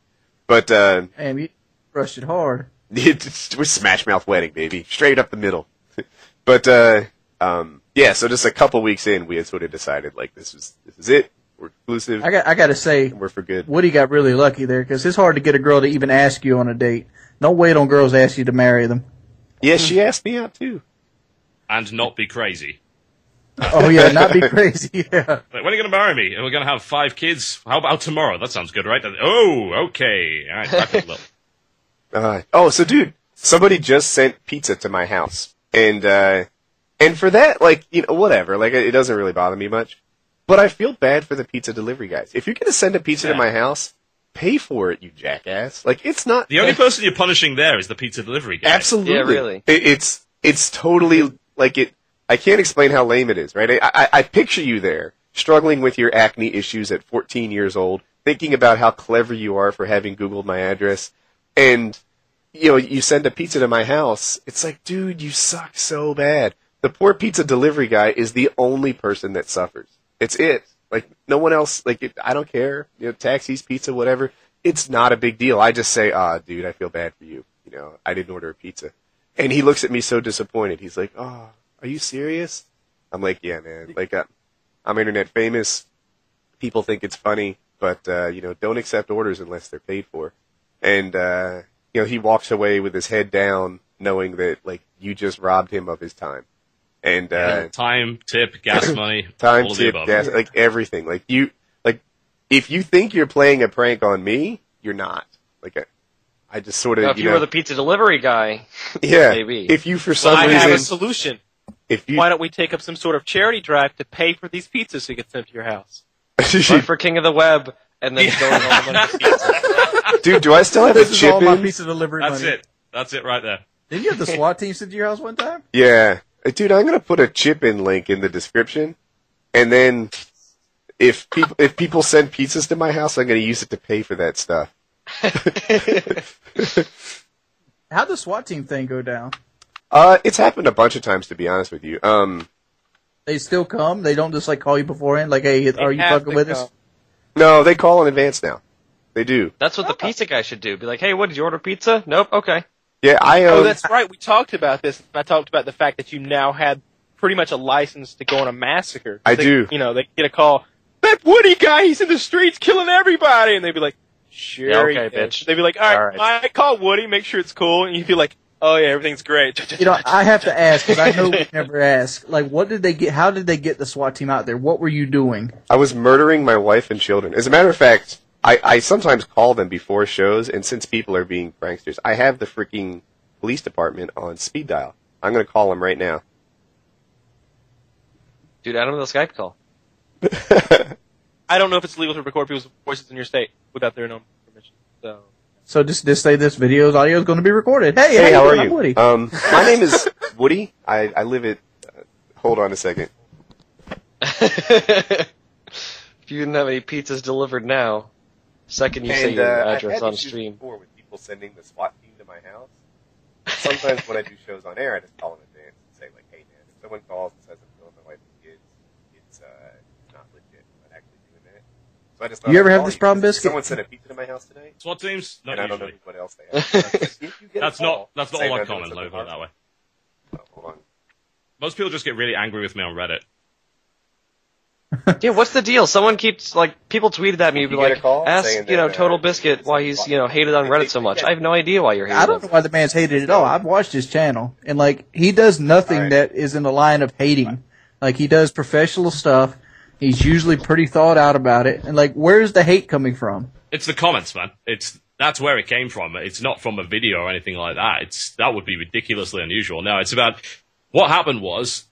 But Damn, you rushed it hard. it was smash mouth wedding, baby, straight up the middle. But yeah, so just a couple weeks in, we had sort of decided like this is it. We're exclusive. I got to say, and we're for good. Woody got really lucky there because it's hard to get a girl to even ask you on a date. Don't wait on girls to ask you to marry them. Yeah, she asked me out too. And not be crazy. Oh yeah, not be crazy. Yeah. Like, when are you going to marry me? And we're going to have 5 kids. How about tomorrow? That sounds good, right? Oh, okay. All right, back up a little. So dude, somebody just sent pizza to my house, and for that, like, you know, whatever, like, it doesn't really bother me much. But I feel bad for the pizza delivery guys. If you're gonna send a pizza to my house, pay for it, you jackass. Like, it's not The only person you're punishing there is the pizza delivery guy. absolutely. Yeah, really. It's totally like it. I can't explain how lame it is, right? I picture you there struggling with your acne issues at 14 years old, thinking about how clever you are for having Googled my address, and you know, you send a pizza to my house. It's like, dude, you suck so bad. The poor pizza delivery guy is the only person that suffers. It's it. Like, no one else, like, I don't care. You know, taxis, pizza, whatever. It's not a big deal. I just say, dude, I feel bad for you. You know, I didn't order a pizza. And he looks at me so disappointed. He's like, are you serious? I'm like, yeah, man. Like, I'm internet famous. People think it's funny, but, you know, don't accept orders unless they're paid for. And, you know, he walks away with his head down knowing that, like, you just robbed him of his time. And Time, tip, gas money, time, all of the tip, above. gas, like everything. Like if you think you're playing a prank on me, you're not. Like I just sort of, Now, if you were the pizza delivery guy, yeah. maybe. If you for some I have a reason, solution. if you Why don't we take up some sort of charity drive to pay for these pizzas to get sent to your house? run for king of the web, and then donate all the money to pizza. dude, do I still have This a is chip all my in? pizza delivery That's money. it. That's it right there. Didn't you have the SWAT team sent to your house one time? Yeah, dude, I'm gonna put a chip in link in the description, and then if people send pizzas to my house, I'm gonna use it to pay for that stuff. How'd the SWAT team thing go down? It's happened a bunch of times, to be honest with you. They still come? They don't just like call you beforehand? Like, hey, are you have fucking to with come. us? No, they call in advance now. They do. That's what the pizza guy should do. Be like, hey, what, did you order pizza? Nope, okay. Yeah, Oh, that's right. We talked about this. I talked about the fact that you now had pretty much a license to go on a massacre. I They- do. You know, they get a call. That Woody guy, he's in the streets killing everybody, and they'd be like, "Sure, Yeah, okay, he is." bitch. They'd be like, "All right, I call Woody, make sure it's cool," and you'd be like, "Oh yeah, everything's great." You know, I have to ask, because I know we never ask. Like, what did they get? How did they get the SWAT team out there? What were you doing? I was murdering my wife and children. As a matter of fact, I sometimes call them before shows, and since people are being pranksters, I have the freaking police department on speed dial. I'm going to call them right now. Dude, add him to the Skype call. I don't know if it's legal to record people's voices in your state without their own permission. So just say this audio is going to be recorded. Hey, how are I'm you? Woody. My name is Woody. I live at. Hold on a second. If you didn't have any pizzas delivered now, second you say your address on stream. Before with people sending the SWAT team to my house. Sometimes when I do shows on air, I just call in advance and say like, "Hey man, if someone calls and says I'm killing my wife and kids, it's not legit. I'm actually doing that." So I just thought You ever I'd have call this problem, Biscuit? Someone sent a pizza to my house today, SWAT teams? Not and I don't usually. know what else they have. If you get a That's call not saying all I'm that doing common, something though, put it that way. Oh, hold on. Most people just get really angry with me on Reddit. Yeah, what's the deal? Someone keeps, like, people tweeted at me, You be get a like, call ask, saying you know, that, Total Biscuit why he's, you know, hated on Reddit so much. I have no idea why you're hating I don't know why the man's hated at all. I've watched his channel, and like he does nothing All right. that is in the line of hating. Like he does professional stuff. He's usually pretty thought out about it. And like, where's the hate coming from? It's the comments, man. That's where it came from. It's not from a video or anything like that. That would be ridiculously unusual. No, it's about what happened was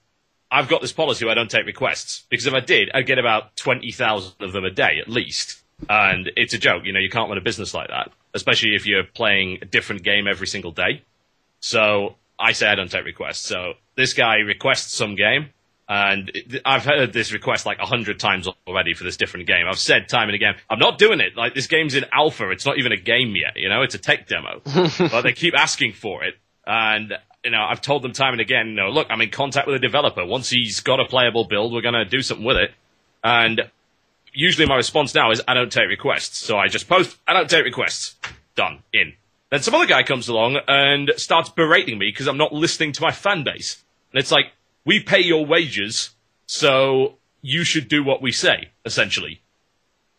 I've got this policy where I don't take requests because if I did, I'd get about 20,000 of them a day at least. And it's a joke, you know. You can't run a business like that, especially if you're playing a different game every single day. So I say I don't take requests. So this guy requests some game. And I've heard this request like 100 times already for this different game. I've said time and again, I'm not doing it. Like, this game's in alpha. It's not even a game yet, you know? It's a tech demo. But they keep asking for it. And, you know, I've told them time and again, you know, look, I'm in contact with a developer. Once he's got a playable build, we're going to do something with it. And usually my response now is, I don't take requests. So I just post, I don't take requests. Done. In. Then some other guy comes along and starts berating me because I'm not listening to my fan base. And it's like, we pay your wages, so you should do what we say, essentially.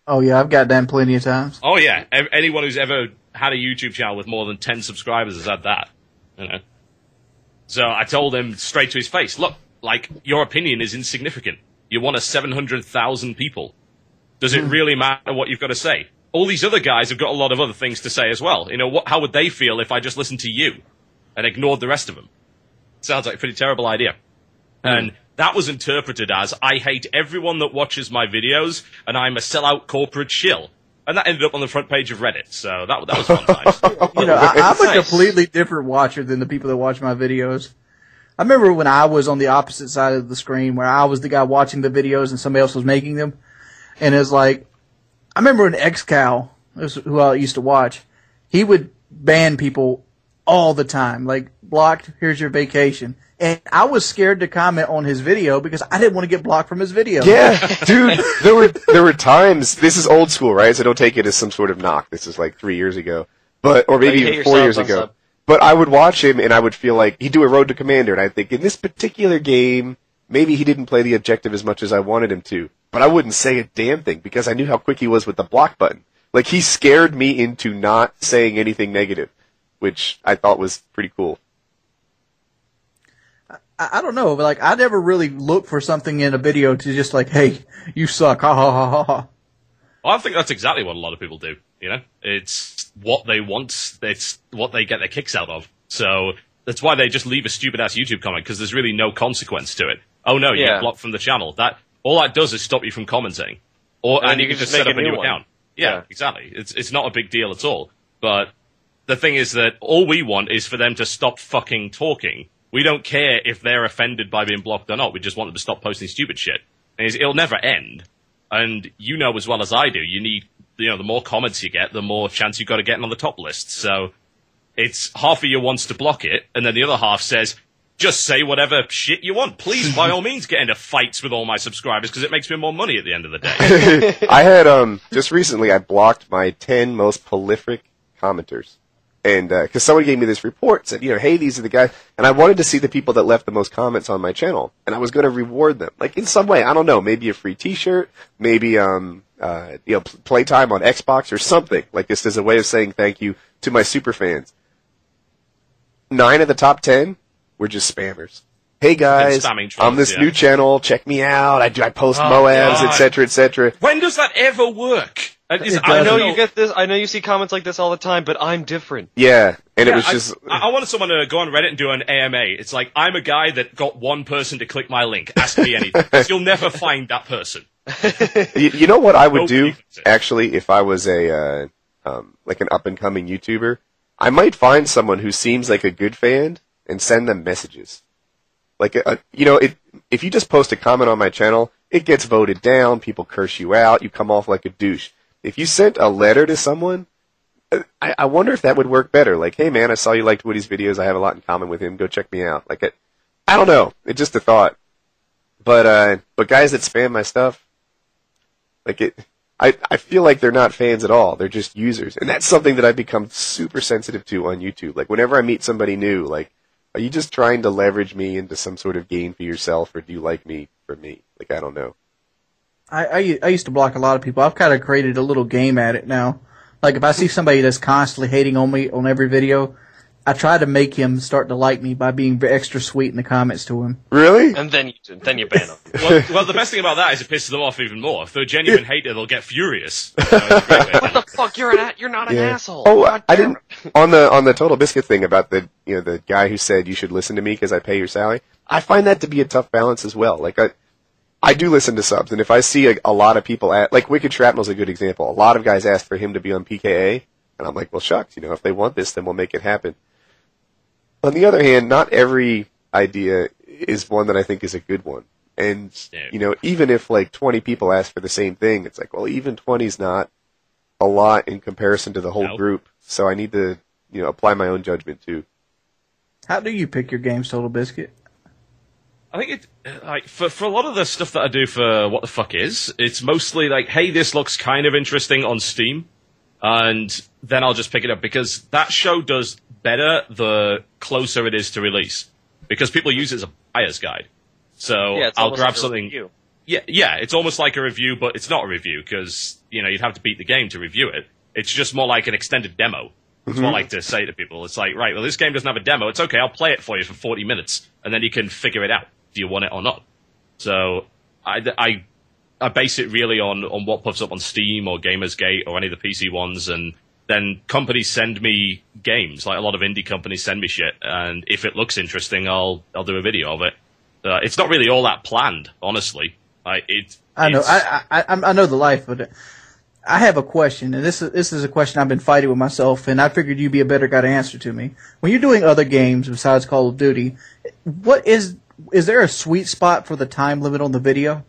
Oh yeah, I've got that plenty of times. Oh yeah, anyone who's ever had a YouTube channel with more than 10 subscribers has had that, you know. So I told him straight to his face, look, like, your opinion is insignificant. You're one of 700,000 people. Does it really matter what you've got to say? All these other guys have got a lot of other things to say as well. You know, how would they feel if I just listened to you and ignored the rest of them? Sounds like a pretty terrible idea. And that was interpreted as, I hate everyone that watches my videos, and I'm a sellout corporate shill. And that ended up on the front page of Reddit, so that was fun times. You know, I'm a completely different watcher than the people that watch my videos. I remember when I was on the opposite side of the screen, where I was the guy watching the videos and somebody else was making them. And it's like, I remember when XCal, who I used to watch, he would ban people all the time. Like, blocked, here's your vacation. And I was scared to comment on his video because I didn't want to get blocked from his video. Yeah, dude, there were times, this is old school, right? So don't take it as some sort of knock. This is like 3 years ago. Or maybe even 4 years ago. But I would watch him and I would feel like he'd do a Road to Commander and I'd think, in this particular game, maybe he didn't play the objective as much as I wanted him to. But I wouldn't say a damn thing because I knew how quick he was with the block button. Like, he scared me into not saying anything negative, which I thought was pretty cool. I don't know, but like, I never really look for something in a video to just like, hey, you suck, ha ha ha ha ha. Well, I think that's exactly what a lot of people do, you know? It's what they want, it's what they get their kicks out of. So that's why they just leave a stupid-ass YouTube comment, because there's really no consequence to it. Oh no, you get blocked from the channel. All that does is stop you from commenting. And you can just set up a new account. Yeah, exactly. It's not a big deal at all. But the thing is that all we want is for them to stop fucking talking. We don't care if they're offended by being blocked or not. We just want them to stop posting stupid shit. And it'll never end. And you know as well as I do, you need, you know, the more comments you get, the more chance you've got of getting on the top list. So it's half of you wants to block it, and then the other half says, just say whatever shit you want. Please, by all means, get into fights with all my subscribers, because it makes me more money at the end of the day. I had, just recently, I blocked my 10 most prolific commenters. And, cause someone gave me this report, said, you know, hey, these are the guys, and I wanted to see the people that left the most comments on my channel, and I was gonna reward them. Like, in some way, I don't know, maybe a free t-shirt, maybe, you know, playtime on Xbox or something, like this as a way of saying thank you to my super fans. 9 of the top 10 were just spammers. Hey guys, I'm this new channel, check me out, I post Moabs, etc., etc. When does that ever work? I know you get this. I know you see comments like this all the time, but I'm different. Yeah, and it was just. I wanted someone to go on Reddit and do an AMA. It's like, I'm a guy that got one person to click my link. Ask me anything. You'll never find that person. You know what I would Nobody do, thinks it. actually, if I was a like an up-and-coming YouTuber? I might find someone who seems like a good fan and send them messages. Like, if you just post a comment on my channel, it gets voted down, people curse you out, you come off like a douche. If you sent a letter to someone, I wonder if that would work better. Like, hey man, I saw you liked Woody's videos, I have a lot in common with him, go check me out. Like, I don't know, it's just a thought. But guys that spam my stuff, like I feel like they're not fans at all. They're just users. And that's something that I've become super sensitive to on YouTube. Like, whenever I meet somebody new, like, are you just trying to leverage me into some sort of gain for yourself, or do you like me for me? Like, I don't know. I used to block a lot of people. I've kind of created a little game at it now. Like, if I see somebody that's constantly hating on me on every video, I try to make him start to like me by being extra sweet in the comments to him. Really? And then you ban them. Well, the best thing about that is it pisses them off even more. If they're a genuine hater, they'll get furious. So it's a great way. What the fuck? You're not an asshole. Oh, God I damn didn't. it. On the Total Biscuit thing about the guy who said you should listen to me because I pay your salary. I find that to be a tough balance as well. Like, I do listen to subs, and if I see a lot of people like Wicked Shrapnel's a good example. A lot of guys ask for him to be on PKA, and I'm like, well, shucks, if they want this, then we'll make it happen. On the other hand, not every idea is one that I think is a good one. And, even if like 20 people ask for the same thing, it's like, well, even 20 is not a lot in comparison to the whole group. So I need to, apply my own judgment too. How do you pick your games, Total Biscuit? I think for a lot of the stuff that I do for What the Fuck Is, it's mostly like, hey, this looks kind of interesting on Steam, and then I'll just pick it up, because that show does better the closer it is to release, because people use it as a buyer's guide. So Yeah, it's I'll almost grab like a something. review. Yeah, it's almost like a review, but it's not a review, because you'd have to beat the game to review it. It's just more like an extended demo. That's what I like to say to people. It's like, right, well, this game doesn't have a demo. It's okay, I'll play it for you for 40 minutes, and then you can figure it out. Do you want it or not? So I base it really on what pops up on Steam or Gamersgate or any of the PC ones, and then companies send me games. Like, a lot of indie companies send me shit, and if it looks interesting, I'll do a video of it. It's not really all that planned, honestly. I know I know the life, but I have a question, and this is a question I've been fighting with myself, and I figured you'd be a better guy to answer to me. When you're doing other games besides Call of Duty, what is there a sweet spot for the time limit on the video?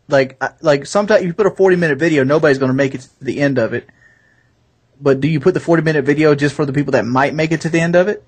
Like sometimes you put a 40-minute video, nobody's going to make it to the end of it. But do you put the 40-minute video just for the people that might make it to the end of it?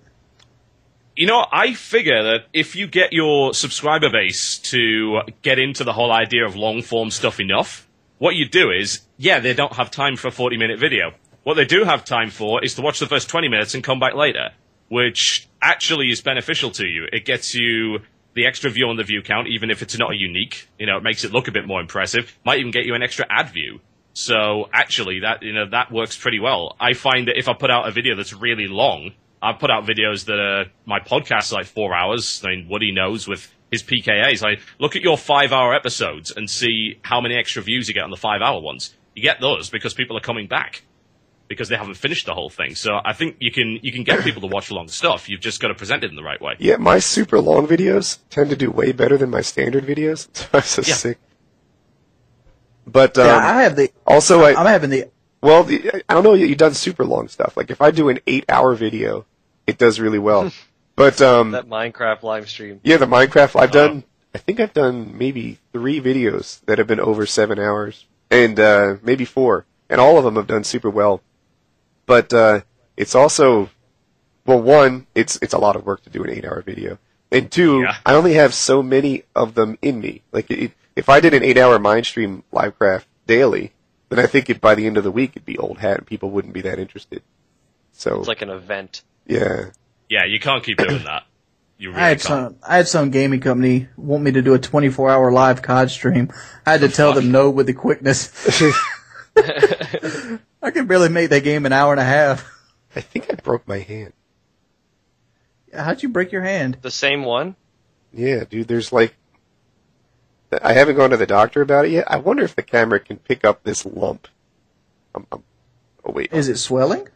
I figure that if you get your subscriber base to get into the whole idea of long-form stuff enough, what you do is, they don't have time for a 40-minute video. What they do have time for is to watch the first 20 minutes and come back later, which actually is beneficial to you. It gets you the extra view on the view count, even if it's not a unique. It makes it look a bit more impressive. Might even get you an extra ad view. So actually, that works pretty well. I find that if I put out a video that's really long, I've put out videos that are, my podcast is like 4 hours. I mean, Woody knows with his PKAs. I look at your 5-hour episodes and see how many extra views you get on the 5-hour ones. You get those because people are coming back, because they haven't finished the whole thing. So I think you can get people to watch long stuff. You've just got to present it in the right way. Yeah, my super long videos tend to do way better than my standard videos. I'm so sick. But I have the. Also, I'm having the. Well, I don't know. You've done super long stuff. Like, if I do an 8-hour video, it does really well. But That Minecraft live stream. yeah, the Minecraft. I think I've done maybe 3 videos that have been over 7 hours, and maybe 4, and all of them have done super well. But it's also, well, 1, it's a lot of work to do an 8-hour video, and 2, I only have so many of them in me. Like, if I did an 8-hour Mindstream Livecraft daily, then I think by the end of the week it'd be old hat and people wouldn't be that interested. So It's like an event. yeah. Yeah, you can't keep doing that. You really I had some gaming company want me to do a 24-hour live COD stream. I had to tell them no with the quickness. I could barely make that game an hour and a half. I think I broke my hand. How'd you break your hand? The same one? Yeah, dude, there's like, I haven't gone to the doctor about it yet. I wonder if the camera can pick up this lump. Oh, wait. Is it swelling?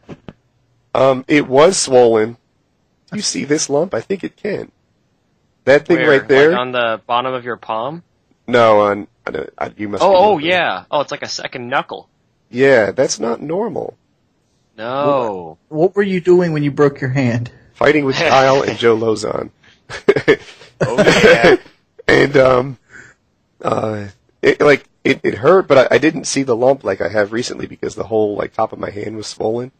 It was swollen. You see this lump? I think it can. That thing Where? right there? Like on the bottom of your palm? No, You must. Oh, yeah. Oh, it's like a second knuckle. Yeah, that's not normal. No. What were you doing when you broke your hand? Fighting with Kyle and Joe Lozon. Oh, yeah. And it hurt, but I didn't see the lump like I have recently because the whole like top of my hand was swollen.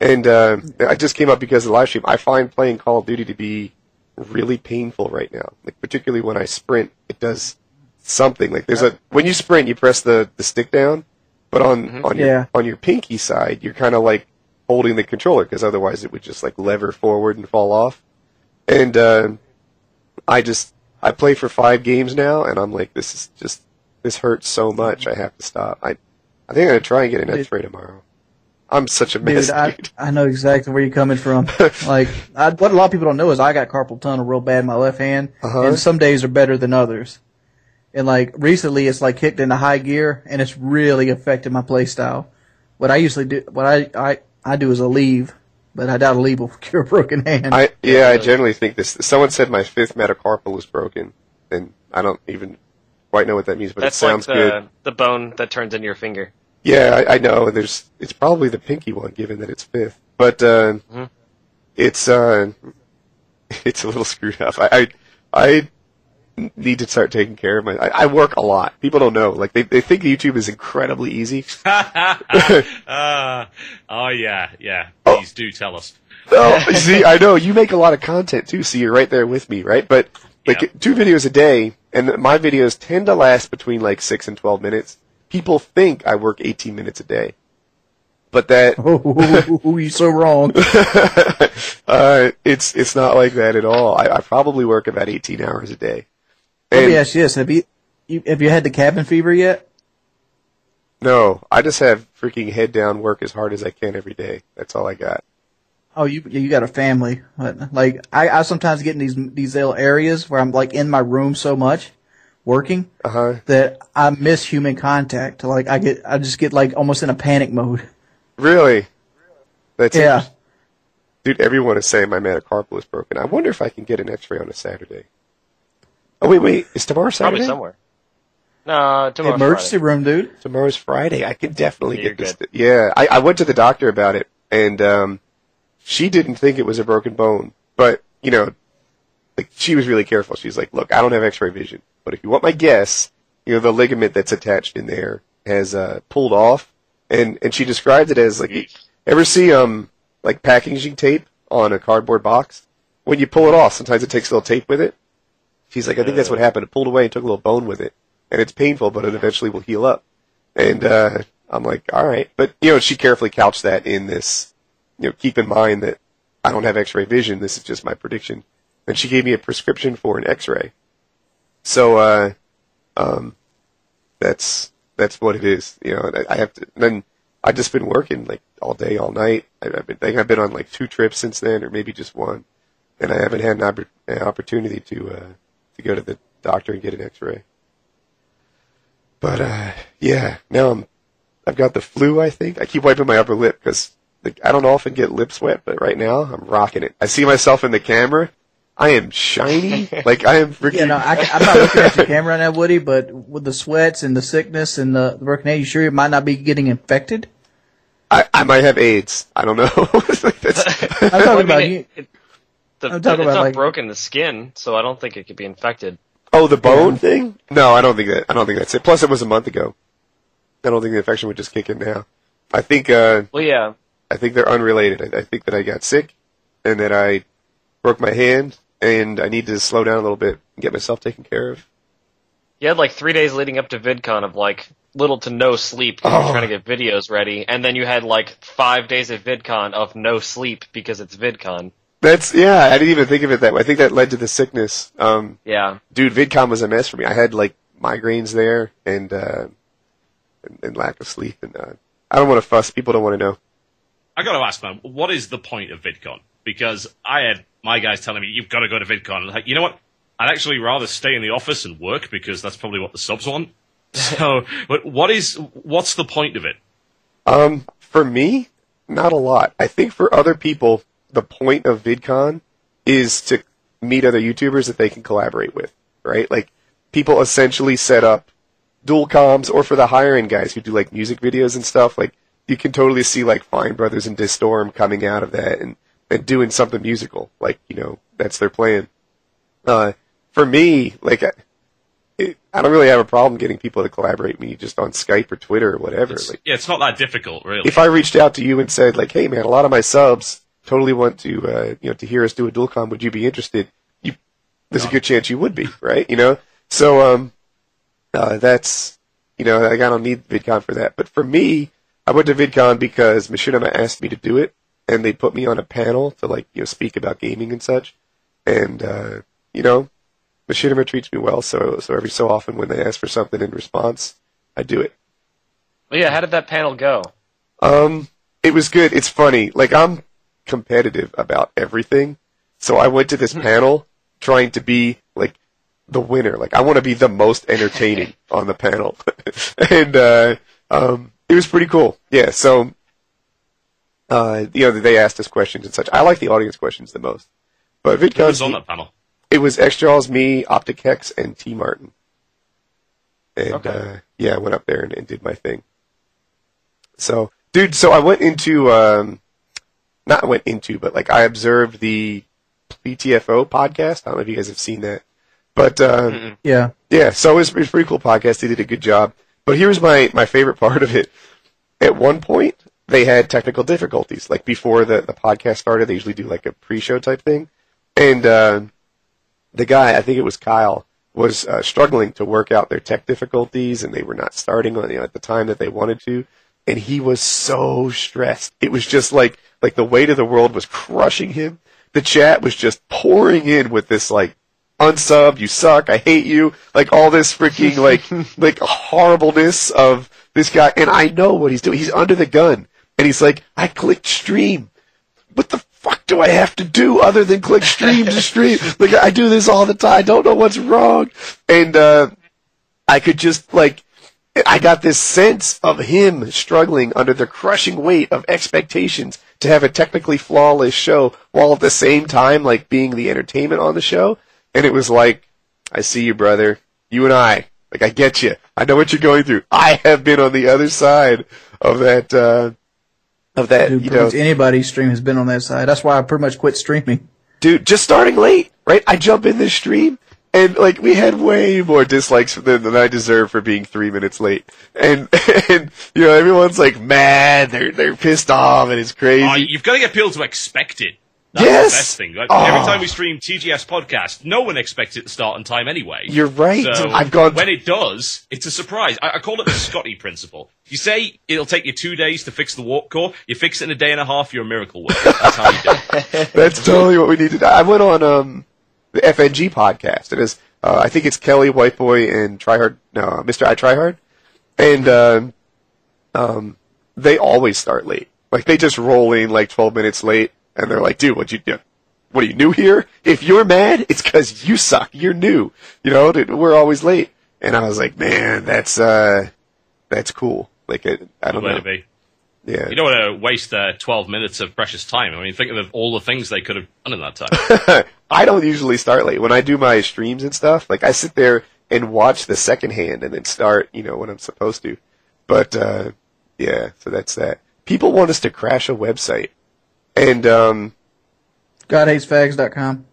And I just came up because of the live stream. I find playing Call of Duty to be really painful right now. Like particularly when I sprint, it does something. Like when you sprint, you press the stick down, but on your pinky side, you're kind of like holding the controller because otherwise it would just like lever forward and fall off. And I play for 5 games now, and I'm like, this hurts so much. I have to stop. I think I'm gonna try and get an X-ray tomorrow. I'm such a mess, dude. I know exactly where you're coming from. Like, what a lot of people don't know is I got carpal tunnel real bad in my left hand, and some days are better than others. And like recently, it's like kicked into high gear, and it's really affected my play style. What I usually do, what I do is a leave, but I doubt a leave will cure a broken hand. I generally think this. Someone said my 5th metacarpal was broken, and I don't even quite know what that means, but it sounds good. The bone that turns into your finger. Yeah, I know. It's probably the pinky one, given that it's 5th. But it's a little screwed up. I need to start taking care of I work a lot. People don't know. Like they think YouTube is incredibly easy. Oh yeah. Please do tell us. Oh, see, I know you make a lot of content too, so you're right there with me, right? But like 2 videos a day, and my videos tend to last between like 6 and 12 minutes. People think I work 18 minutes a day, but that you're so wrong. It's not like that at all. I probably work about 18 hours a day. Let me ask you this: have you had the cabin fever yet? No, I just have freaking head down, work as hard as I can every day. That's all I got. Oh, you got a family. Like I sometimes get in these little areas where I'm like in my room so much working that I miss human contact. Like I just get like almost in a panic mode. Really? That's yeah. Dude, everyone is saying my metacarpal is broken. I wonder if I can get an X-ray on a Saturday. Oh wait, is tomorrow Saturday? Probably somewhere. No, tomorrow's emergency Friday. room, dude. Tomorrow's Friday. I can definitely get this. Good. Yeah, I went to the doctor about it, and she didn't think it was a broken bone, but like she was really careful. She's like, "Look, I don't have X-ray vision, but if you want my guess, the ligament that's attached in there has pulled off." And she described it as like, ever see like packaging tape on a cardboard box? When you pull it off, sometimes it takes a little tape with it. She's like, I think that's what happened. It pulled away and took a little bone with it, and it's painful, but it eventually will heal up. And I'm like, all right, but she carefully couched that in this. Keep in mind that I don't have X-ray vision. This is just my prediction. And she gave me a prescription for an X-ray. So that's what it is. I have to. And then I've just been working like all day, all night. I've been on like 2 trips since then, or maybe just 1, and I haven't had an opportunity to go to the doctor and get an X-ray. But yeah, now I've got the flu. I think I keep wiping my upper lip because I don't often get lip sweat, but right now I'm rocking it. I see myself in the camera. I am shiny. Like I am freaking. I'm not looking at your camera now, Woody, but with the sweats and the sickness and the broken hand, you sure you might not be getting infected? I might have AIDS. I don't know. I'm talking about you. It's not broken the skin, so I don't think it could be infected. Oh, the bone thing? No, I don't think that's it. Plus, it was a month ago. I don't think the infection would just kick in now. I think. Well, yeah. I think they're unrelated. I think that I got sick, and that I broke my hand, and I need to slow down a little bit and get myself taken care of. You had like 3 days leading up to VidCon of like little to no sleep because you're trying to get videos ready, and then you had like 5 days of VidCon of no sleep because it's VidCon. I didn't even think of it that way. I think that led to the sickness. Yeah. Dude, VidCon was a mess for me. I had like migraines there and lack of sleep, and I don't want to fuss. People don't want to know. I got to ask, man, what is the point of VidCon? Because I had my guys telling me, you've got to go to VidCon. I was like, you know what? I'd actually rather stay in the office and work because that's probably what the subs want. So, but what's the point of it? For me, not a lot. I think for other people, the point of VidCon is to meet other YouTubers that they can collaborate with, right? Like, people essentially set up dual comms, or for the higher end guys who do like music videos and stuff, like you can totally see like Fine Brothers and Distorm coming out of that and doing something musical, like, you know, that's their plan. For me, like, I don't really have a problem getting people to collaborate with me just on Skype or Twitter or whatever. It's not that difficult, really. If I reached out to you and said, like, hey man, a lot of my subs totally want to, to hear us do a dual comm, would you be interested? There's a good chance you would be, right? You know? So, that's, I don't need VidCon for that. But for me, I went to VidCon because Machinima asked me to do it, and they put me on a panel to, like, speak about gaming and such. And, Machinima treats me well, so every so often when they ask for something in response, I do it. Well, yeah, how did that panel go? It was good. It's funny. Like, I'm competitive about everything, so I went to this panel trying to be, like, the winner. Like, I want to be the most entertaining on the panel. And, it was pretty cool. Yeah, so, they asked us questions and such. I like the audience questions the most. But VidCon... Who was on that panel? It was Xjaws, me, Optic Hex, and T. Martin. And, okay. I went up there and did my thing. So, dude, I went into, but, like, I observed the PTFO podcast. I don't know if you guys have seen that. But, yeah, so it was a pretty cool podcast. They did a good job. But here's my favorite part of it. At one point, they had technical difficulties. Like, before the podcast started, they usually do, like, a pre-show type thing. And, the guy, I think it was Kyle, was struggling to work out their tech difficulties, and they were not starting on at the time that they wanted to. And he was so stressed. It was just like the weight of the world was crushing him. The chat was just pouring in with this, like, unsubbed, you suck, I hate you, like, all this freaking, like horribleness of this guy. And I know what he's doing. He's under the gun. And he's like, I clicked stream. What the fuck do I have to do other than click stream to stream? Like, I do this all the time. I don't know what's wrong. And, I could just, like, I got this sense of him struggling under the crushing weight of expectations to have a technically flawless show while at the same time, like, being the entertainment on the show. And it was like, I see you, brother. You and I. Like, I get you. I know what you're going through. I have been on the other side of that, Dude, anybody's stream has been on that side. That's why I pretty much quit streaming. Dude, just starting late, right? I jump in this stream, and, like, we had way more dislikes than I deserve for being 3 minutes late. And everyone's, like, mad, they're pissed off, and it's crazy. Oh, you've got to get people to expect it. That's yes! the best thing. Like, every time we stream TGS podcast, no one expects it to start on time anyway. You're right. So when it does, it's a surprise. I call it the Scotty principle. You say it'll take you 2 days to fix the warp core, you fix it in a day and a half, you're a miracle worker. That's how you do it. That's totally what we need to do. I went on the FNG podcast. It is, I think it's Kelly, Whiteboy, and Mr. I Tryhard. And they always start late. Like, they just roll in, like, 12 minutes late. And they're like, dude, what are you new here? If you're mad, it's because you suck. You're new. We're always late. And I was like, man, that's cool. Like, I don't know. To be. Yeah. You don't want to waste 12 minutes of precious time. I mean, think of all the things they could have done in that time. I don't usually start late. When I do my streams and stuff, like, I sit there and watch the second hand and then start, when I'm supposed to. But, so that's that. People want us to crash a website. And, GodHatesFags.com.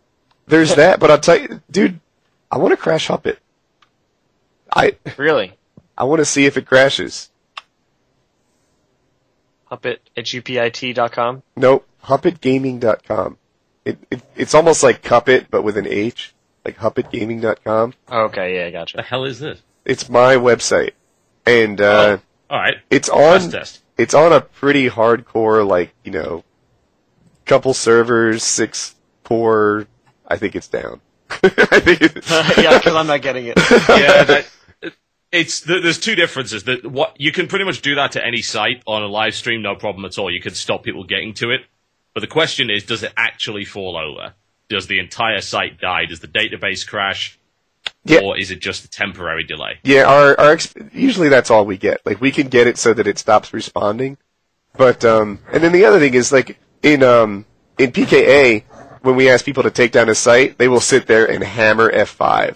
There's that, but I'll tell you, dude, I want to crash Huppet. Really? I want to see if it crashes. Huppet at GPIT.com? Nope, HuppetGaming.com. It's almost like Cuppet, but with an H, like HuppetGaming.com. Okay, yeah, gotcha. The hell is this? It's my website. And, all right. It's on, test. It's on a pretty hardcore, like, couple servers, 6 core. I think it's down. I think yeah, because I'm not getting it. Yeah, there's two differences. You can pretty much do that to any site on a live stream, no problem at all. You can stop people getting to it. But the question is, does it actually fall over? Does the entire site die? Does the database crash? Yeah. Or is it just a temporary delay? Yeah, usually that's all we get. Like, we can get it so that it stops responding. But, and then the other thing is, like, in PKA, when we ask people to take down a site, they will sit there and hammer F5.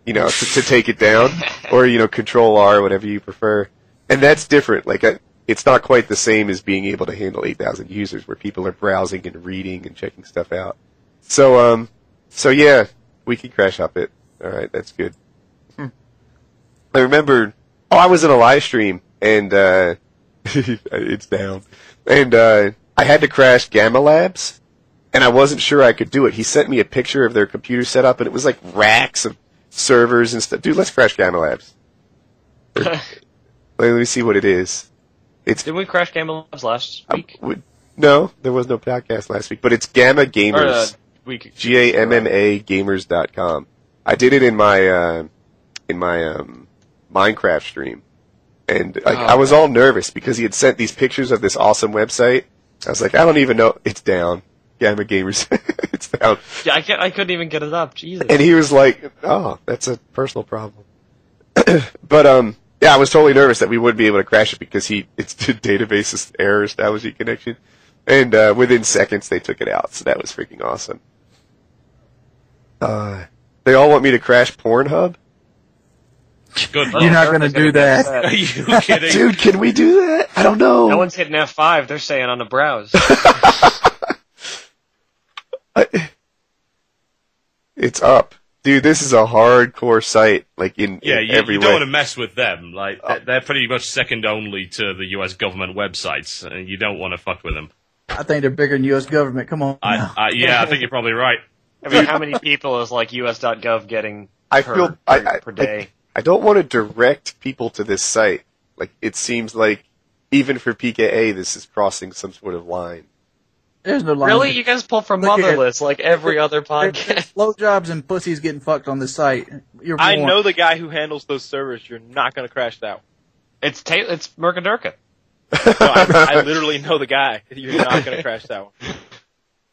to take it down, or Control R, whatever you prefer. And that's different. Like it's not quite the same as being able to handle 8,000 users, where people are browsing and reading and checking stuff out. So yeah, we can crash hop it. All right, that's good. I remember, I was in a live stream, and it's down, and I had to crash Gamma Labs, and I wasn't sure I could do it. He sent me a picture of their computer setup, and it was like racks of servers and stuff. Dude, let's crash Gamma Labs. Let me see what it is. Did we crash Gamma Labs last week? No, there was no podcast last week, but it's Gamma Gamers. GAMMA Gamers.com. I did it in my Minecraft stream, and I was all nervous because he had sent these pictures of this awesome website. I was like, I don't even know. It's down. Gamma Gamers. It's down. Yeah, I couldn't even get it up. Jesus. And he was like, oh, that's a personal problem. But yeah, I was totally nervous that we wouldn't be able to crash it because it's the database's error establishing connection. And within seconds, they took it out. So that was freaking awesome. They all want me to crash Pornhub? Good. You're not going to do that. Are you kidding? Dude, can we do that? I don't know. No one's hitting F5. They're saying on the browse. It's up. Dude, this is a hardcore site, like in every you way. don't want to mess with them. Like they're pretty much second only to the U.S. government websites, and you don't want to fuck with them. I think they're bigger than U.S. government. Come on. Yeah, I think you're probably right. I mean, how many people is like US.gov getting per day? I don't want to direct people to this site. Like, it seems like even for PKA, this is crossing some sort of line. There's no line. Really? You guys pull from Motherless like every other podcast. Blowjobs and pussies getting fucked on this site. I know the guy who handles those servers. You're not going to crash that one. It's Mercadurka. No, I literally know the guy. You're not going to crash that one.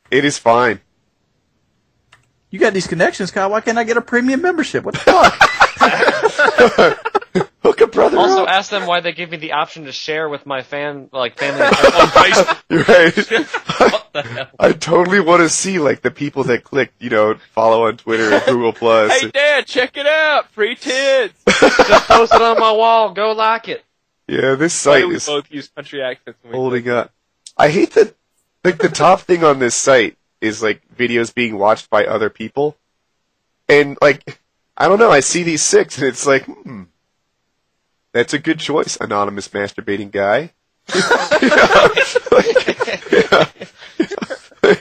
It is fine. You got these connections, Kyle. Why can't I get a premium membership? What the fuck? Hook a brother Also, up. ask them why they give me the option to share with my family on Facebook. You're right. What the hell? I totally want to see like the people that clicked, follow on Twitter and Google Plus. Hey, Dad, check it out. Free tits. Just post it on my wall. Go like it. Yeah, this Why site do we is both use country accents? When we holding up. I hate that. Like the top thing on this site is like videos being watched by other people, and like I don't know. I see these 6, and it's like, that's a good choice, anonymous masturbating guy.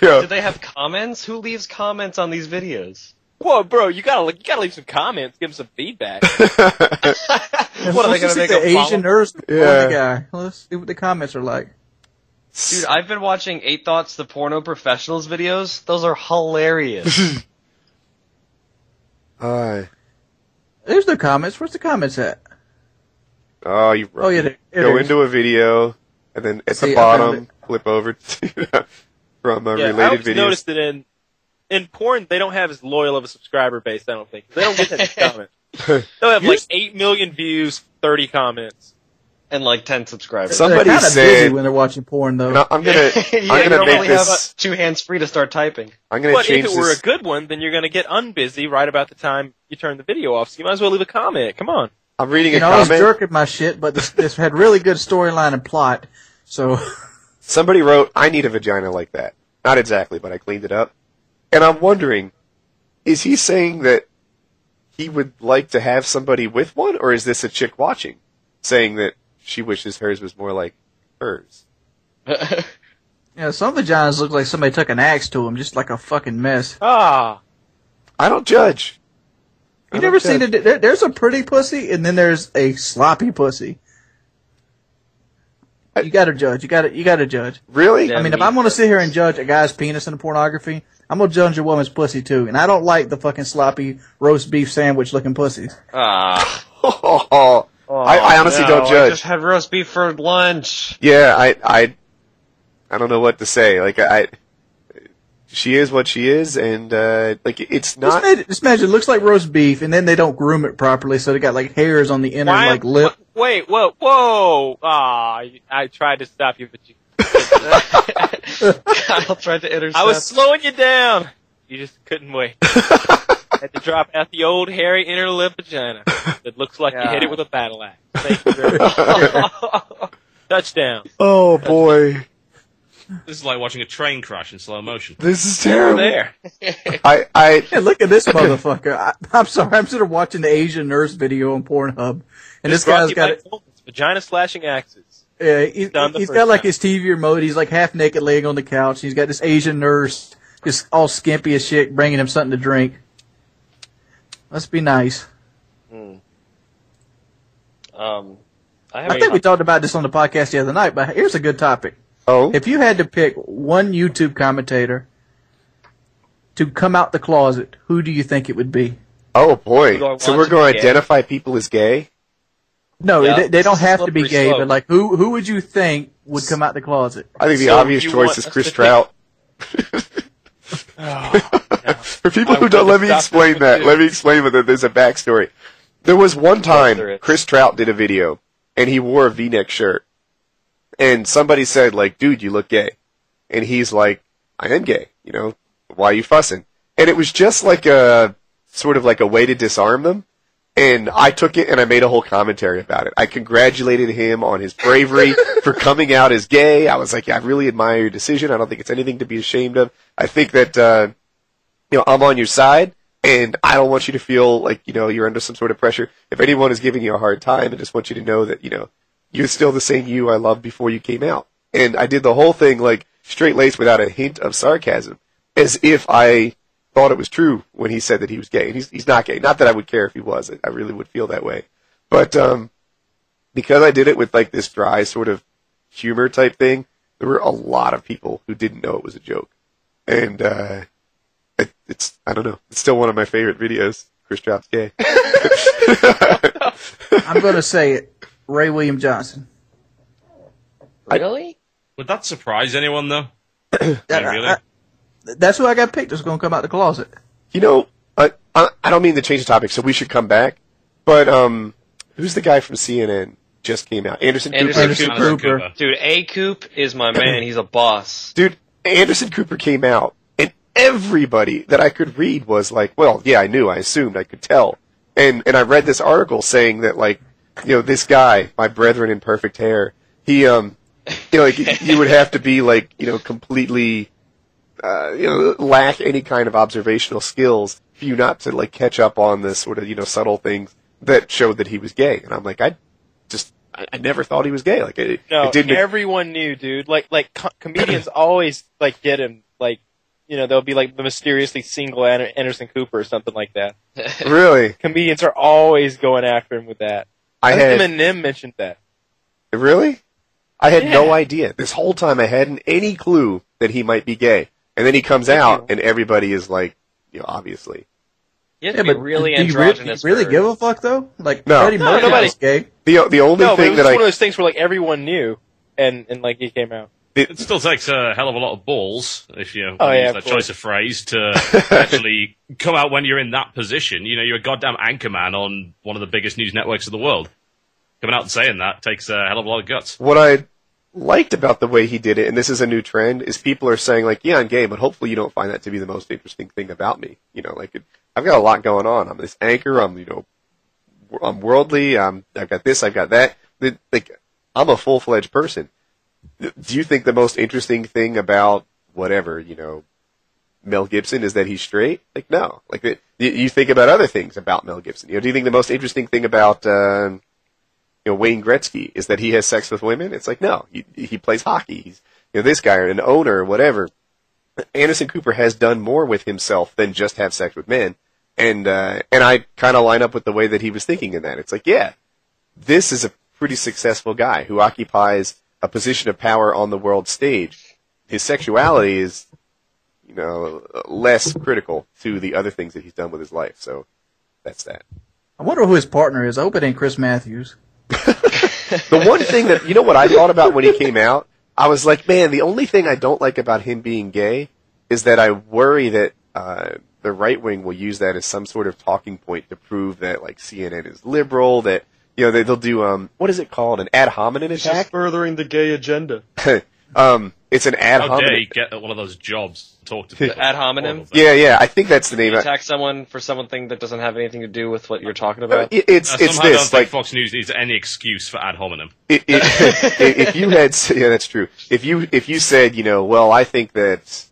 Do they have comments? Who leaves comments on these videos? Whoa, bro, you gotta leave some comments, give them some feedback. What are they going to make the Asian nurse? Yeah. The guy. Let's see what the comments are like. Dude, I've been watching 8 Thoughts the Porno Professionals videos. Those are hilarious. There's the comments. Where's the comments at? Oh, you Oh, yeah. go into a video, and then at the bottom, flip over to from a I related always videos. noticed that in porn, they don't have as loyal of a subscriber base, I don't think. They don't get that comment. They'll have like 8 million views, 30 comments. And like 10 subscribers. Somebody they're kinda said busy when they're watching porn, though. I'm gonna You make don't really this. have 2 hands free to start typing. I'm gonna But change if it were this. a good one, then you're going to get unbusy right about the time you turn the video off. So you might as well leave a comment. Come on. I'm reading a I was comment. jerking my shit, but this had really good storyline and plot. So Somebody wrote, "I need a vagina like that." Not exactly, but I cleaned it up. And I'm wondering, is he saying that he would like to have somebody with one, or is this a chick watching, saying that she wishes hers was more like hers? some vaginas look like somebody took an axe to them, just like a fucking mess. Ah. I don't judge. You never seen it? There's a pretty pussy, and then there's a sloppy pussy. You gotta judge. You gotta judge. Really? Yeah. I mean, if I'm gonna sit here and judge a guy's penis in pornography, I'm gonna judge a woman's pussy too. And I don't like the fucking sloppy roast beef sandwich looking pussies. Ah. I honestly don't judge. I just had roast beef for lunch. Yeah, I don't know what to say. Like she is what she is, and like it's not. Just imagine, it looks like roast beef, and then they don't groom it properly, so they got like hairs on the inner like lip. Wait, whoa. Ah, I tried to stop you, but you... Kyle tried to intercept. I was slowing you down. You just couldn't wait. Had to drop out the old hairy inner lip vagina that looks like you hit it with a battle axe. Thank you very much. Touchdown. Oh boy, This is like watching a train crash in slow motion. this is terrible. There. Hey, look at this motherfucker. I'm sorry, I'm sort of watching the Asian nurse video on Pornhub, and this guy's got vagina slashing axes. Yeah, he's got like his TV remote. He's like half naked laying on the couch. He's got this Asian nurse, just all skimpy as shit, bringing him something to drink. Must be nice. I think we talked about this on the podcast the other night, but here's a good topic. Oh, If you had to pick one YouTube commentator to come out the closet, who do you think it would be? oh Do I boy. want So we're to be going gay? to identify people as gay? No, Yeah, they don't it's a have to be slippery gay, slope. but like who would you think would come out the closet? I think the So obvious you choice want is us Chris to Trout. No. For people who I don't, would let me stop explain this that. too. Let me explain that there's a backstory. There was one there time is. Chris Trout did a video, and he wore a V-neck shirt. And somebody said, like, dude, you look gay. And he's like, I am gay. You know, why are you fussing? And it was just like a, sort of like a way to disarm them. And I took it and I made a whole commentary about it. I congratulated him on his bravery for coming out as gay. I was like, yeah, I really admire your decision. I don't think it's anything to be ashamed of. I think that, I'm on your side, and I don't want you to feel like, you're under some sort of pressure. If anyone is giving you a hard time, I just want you to know that, you're still the same you I loved before you came out. And I did the whole thing, like, straight-laced without a hint of sarcasm, as if I thought it was true when he said that he was gay. And he's not gay. Not that I would care if he was. I really would feel that way. But because I did it with, like, this dry sort of humor type thing, there were a lot of people who didn't know it was a joke. And it's, I don't know, it's still one of my favorite videos. Chris Trout's gay. I'm going to say it. Ray William Johnson. Really? Would that surprise anyone, though? Really? That's who I got picked that's going to come out the closet. I don't mean to change the topic, so we should come back. But who's the guy from CNN just came out? Anderson Cooper. Anderson Cooper. Dude, A. Coop is my man. He's a boss. Dude, Anderson Cooper came out, and everybody that I could read was like, well, yeah, I knew, I assumed, I could tell. And I read this article saying that, like, this guy, my brethren in perfect hair, he, like, you would have to be, like, completely, lack any kind of observational skills for you not to, like, catch up on the sort of, subtle things that showed that he was gay. And I'm like, I never thought he was gay. Like, it didn't. Everyone knew, dude. Like comedians always, like, get him, like, they'll be, like, the mysteriously single Anderson Cooper or something like that. Really? Comedians are always going after him with that. I think Eminem mentioned that. Really? I had no idea. This whole time I hadn't any clue that he might be gay. And then he comes out, and everybody is like, obviously. You have to be really do you androgynous. really for- give a fuck, though? Like, No. Freddie Mercury nobody's was gay. The only No, but it thing was that one of those things where, like, everyone knew, and like, he came out. It still takes a hell of a lot of balls, if you Oh, yeah, use of that course. choice of phrase, to actually come out when you're in that position. You're a goddamn anchorman on one of the biggest news networks of the world. Coming out and saying that takes a hell of a lot of guts. What I liked about the way he did it, and this is a new trend, is people are saying, like, yeah, I'm gay, but hopefully you don't find that to be the most interesting thing about me. I've got a lot going on. I'm this anchor. I'm worldly. I've got this. I've got that. Like, I'm a full-fledged person. Do you think the most interesting thing about whatever, Mel Gibson is that he's straight? Like, no. Like, you think about other things about Mel Gibson. Do you think the most interesting thing about, Wayne Gretzky is that he has sex with women? It's like, no. He plays hockey. He's, this guy or an owner or whatever. Anderson Cooper has done more with himself than just have sex with men. And I kind of line up with the way that he was thinking in that. It's like, yeah, this is a pretty successful guy who occupies a position of power on the world stage. His sexuality is, less critical to the other things that he's done with his life. So that's that. I wonder who his partner is. I hope it ain't Chris Matthews. The one thing that, what I thought about when he came out, I was like, man, the only thing I don't like about him being gay is that I worry that the right wing will use that as some sort of talking point to prove that, like, CNN is liberal, that, they'll do, what is it called, an ad hominem attack? Just furthering the gay agenda. It's an ad How dare hominem. you get one of those jobs and talk to people? Ad hominem? Yeah, I think that's the name. You attack someone for something that doesn't have anything to do with what you're talking about? It's Somehow I don't this. think Like, Fox News needs any excuse for ad hominem. if you had, yeah, that's true. If you said, well, I think that,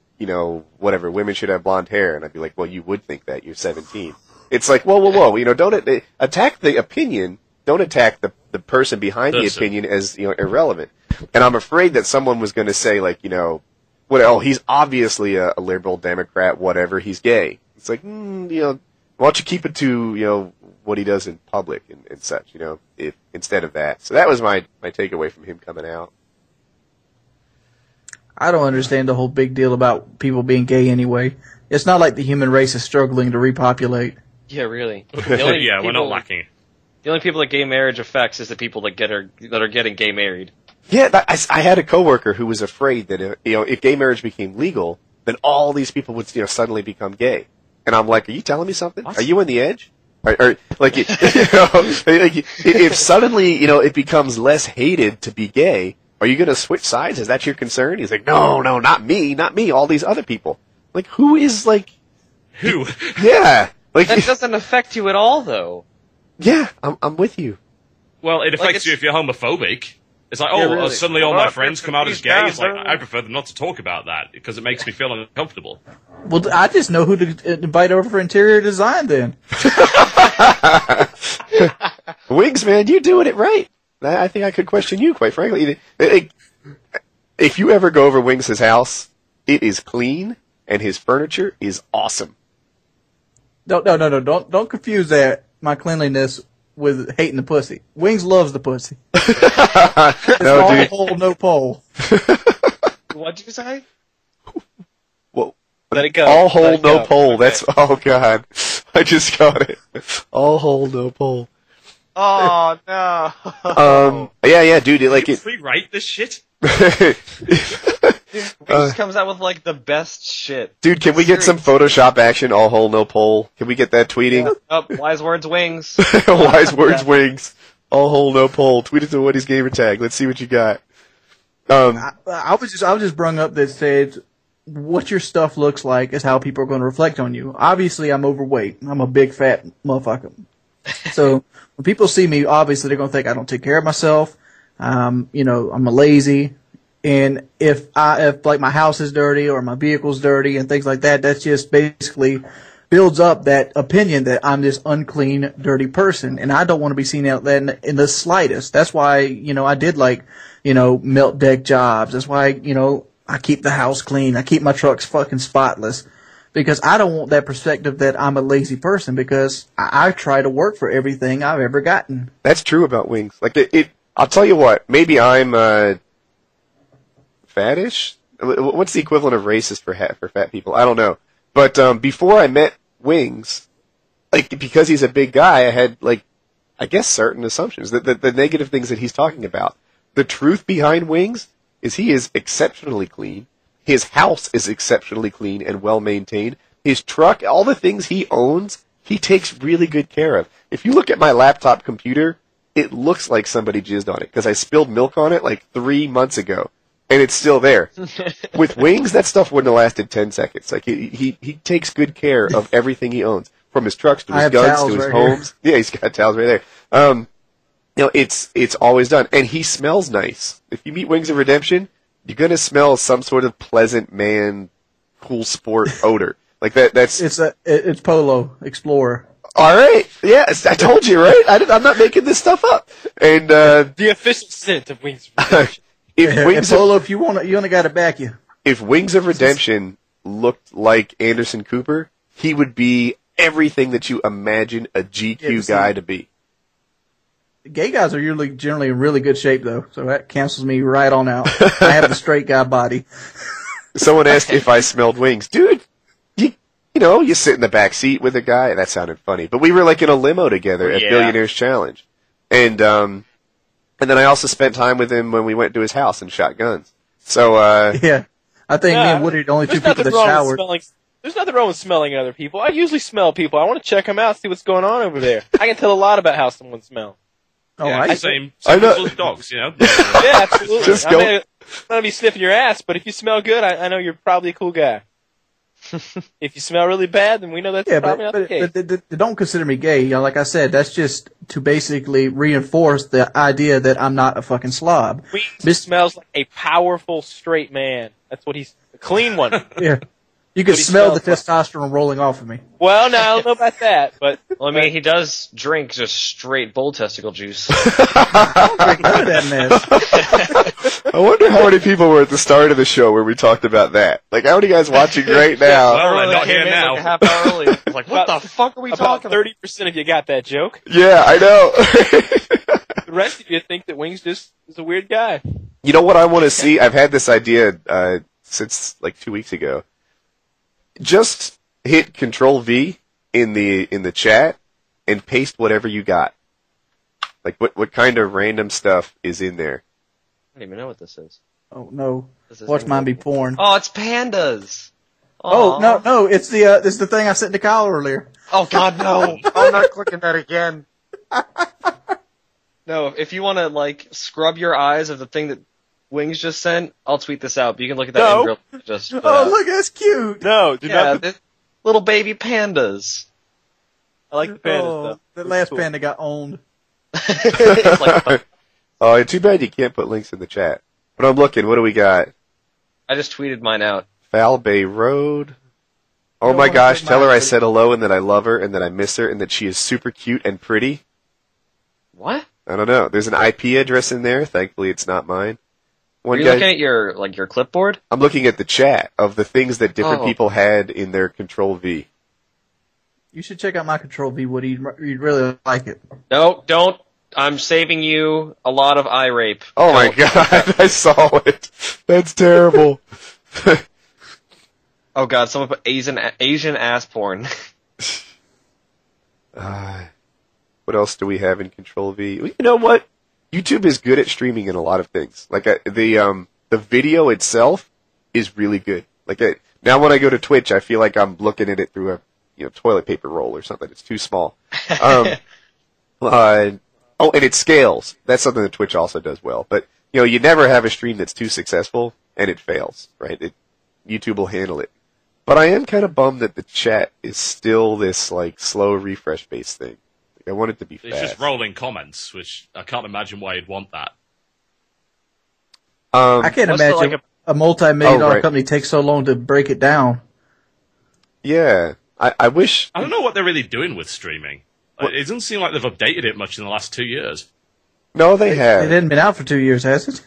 whatever, women should have blonde hair, and I'd be like, well, you would think that. You're 17. It's like, whoa. Don't attack the opinion. Don't attack the person behind the opinion as irrelevant. And I'm afraid that someone was going to say, like, he's obviously a liberal Democrat, whatever, he's gay. It's like, why don't you keep it to, what he does in public and such, instead of that. So that was my takeaway from him coming out. I don't understand the whole big deal about people being gay anyway. It's not like the human race is struggling to repopulate. Yeah, really. Yeah, we're not lacking. The only people that gay marriage affects is the people that are getting gay married. Yeah, I had a coworker who was afraid that if gay marriage became legal, then all these people would suddenly become gay. And I'm like, are you telling me something? What? Are you on the edge? Or like, if suddenly it becomes less hated to be gay, are you going to switch sides? Is that your concern? He's like, no, not me. All these other people. Like, who is like Who? Yeah, like That doesn't affect you at all, though. yeah, I'm with you. Well, it affects it's- you if you're homophobic. It's like, Yeah, really. suddenly all Oh, my friends come out as gay. It's like, guys, I prefer them not to talk about that because it makes me feel uncomfortable. Well, I just know who to invite over for interior design then. Wings, man, you're doing it right. I think I could question you, quite frankly. If you ever go over Wings' house, it is clean and his furniture is awesome. No, don't confuse that, my cleanliness, with hating the pussy. Wings loves the pussy. It's No, all dude. hole, no pole. What'd you say? Well, Let it go. all Let hole, it no go. pole. Okay. That's, oh god. I just got it. All hole, no pole. Oh no. Yeah, dude, Can you it. rewrite this shit? He just comes out with like the best shit. Dude, can we get some Photoshop action? All hole, no pole. Can we get that tweeting? Oh, wise words, wings. Wise words, Wings. All hole, no pole. Tweet it to WoodysGamertag. Let's see what you got. I was just brung up that said what your stuff looks like is how people are going to reflect on you. Obviously, I'm overweight. I'm a big fat motherfucker. So when people see me, obviously they're going to think I don't take care of myself. I'm a lazy. And if like my house is dirty or my vehicle's dirty and things like that, that's just basically builds up that opinion that I'm this unclean, dirty person. And I don't want to be seen out there in the slightest. That's why, I did melt deck jobs. That's why, I keep the house clean. I keep my trucks fucking spotless because I don't want that perspective that I'm a lazy person because I try to work for everything I've ever gotten. That's true about Wings. Like I'll tell you what. Maybe I'm fattish. What's the equivalent of racist for fat people? I don't know. But before I met Wings, because he's a big guy, I had I guess certain assumptions. The negative things that he's talking about. The truth behind Wings is he is exceptionally clean. His house is exceptionally clean and well maintained. His truck, all the things he owns, he takes really good care of. If you look at my laptop computer, it looks like somebody jizzed on it because I spilled milk on it 3 months ago, and it's still there. With Wings, that stuff wouldn't have lasted 10 seconds. He takes good care of everything he owns, from his trucks to his guns to his homes. Yeah, he's got towels right there. It's always done, and he smells nice. If you meet Wings of Redemption, you're gonna smell some sort of pleasant man, cool sport odor like that. It's Polo Explorer. All right. Yes, I told you, right? I'm not making this stuff up. And The official scent of Wings of Redemption. If you only got to back you. If Wings of Redemption looked like Anderson Cooper, he would be everything that you imagine a GQ guy to be. Gay guys are usually generally in really good shape, though, so that cancels me right on out. I have the straight guy body. Someone asked if I smelled wings. Dude, you sit in the back seat with a guy. That sounded funny. But we were in a limo together at Billionaires Challenge. And then I also spent time with him when we went to his house and shot guns. So, Yeah. I think me and Woody are the only two people that showered. There's nothing wrong with smelling other people. I usually smell people. I want to check them out, see what's going on over there. I can tell a lot about how someone smells. Oh, Yeah, I same I know. with dogs, Yeah, absolutely. Just I gonna be sniffing your ass, but if you smell good, I know you're probably a cool guy. If you smell really bad, then we know that's probably not the case. But don't consider me gay. You know, like I said, that's just to basically reinforce the idea that I'm not a fucking slob. Wings smells like a powerful straight man. That's what he's a clean one. Yeah. You can smell the testosterone rolling off of me. Well, no, I don't know about that, but Well, I mean, he does drink just straight bull testicle juice. That mess. I wonder how many people were at the start of the show where we talked about that. Like, how many guys watching right now? Well, They not came here in now. like a half hour early. I was like, what the fuck are we about talking about? 30% of you got that joke. Yeah, I know. The rest of you think that Wings just is a weird guy. You know what I want to see? I've had this idea since like 2 weeks ago. Just hit Control V in the chat and paste whatever you got. Like what kind of random stuff is in there? I don't even know what this is. Oh no! This is Watch mine be porn. Oh, it's pandas. Oh Aw. no! It's the thing I sent to Kyle earlier. Oh God, no! I'm not clicking that again. No, if you want to like scrub your eyes of the thing that Wings just sent, I'll tweet this out. But you can look at that No. in real just. Oh look, that's cute. No, do yeah, not. the little baby pandas. I like the pandas, Oh, though. that last Cool. panda got owned. It's like, Oh, too bad you can't put links in the chat. But I'm looking. What do we got? I just tweeted mine out. Foul Bay Road. Oh No my one gosh! said Tell her mine, I but- said hello and that I love her and that I miss her and that she is super cute and pretty. What? I don't know. There's an IP address in there. Thankfully, it's not mine. Are One you guy. looking at your clipboard? I'm looking at the chat of the things that different Oh. people had in their Control V. You should check out my Control V, Woody. You'd really like it. No, don't. I'm saving you a lot of eye rape. Oh my Don't. god! I saw it. That's terrible. Oh God, someone put Asian ass porn. What else do we have in Control V? You know what? YouTube is good at streaming in a lot of things. Like the video itself is really good. Like now when I go to Twitch, I feel like I'm looking at it through a toilet paper roll or something. It's too small. Oh, and it scales. That's something that Twitch also does well. But you never have a stream that's too successful and it fails, right? YouTube will handle it. But I am kind of bummed that the chat is still this like slow refresh based thing. I want it to be fast. It's just rolling comments, which I can't imagine why you'd want that. I can't what's the, imagine like, a multi-million-dollar right. company takes so long to break it down. Yeah, I wish. I don't know what they're really doing with streaming. It doesn't seem like they've updated it much in the last 2 years. No, they have. It hadn't been out for 2 years, has it?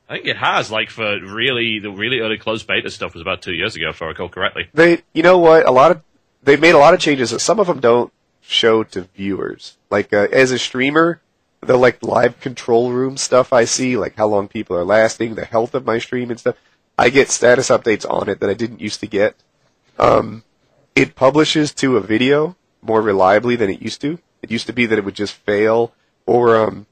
I think it has. Like for the really early closed beta stuff was about 2 years ago, if I recall correctly. You know what? They've made a lot of changes. Some of them don't show to viewers. Like as a streamer, the like live control room stuff I see, like how long people are lasting, the health of my stream and stuff. I get status updates on it that I didn't used to get. It publishes to a video more reliably than it used to. It used to be that it would just fail, or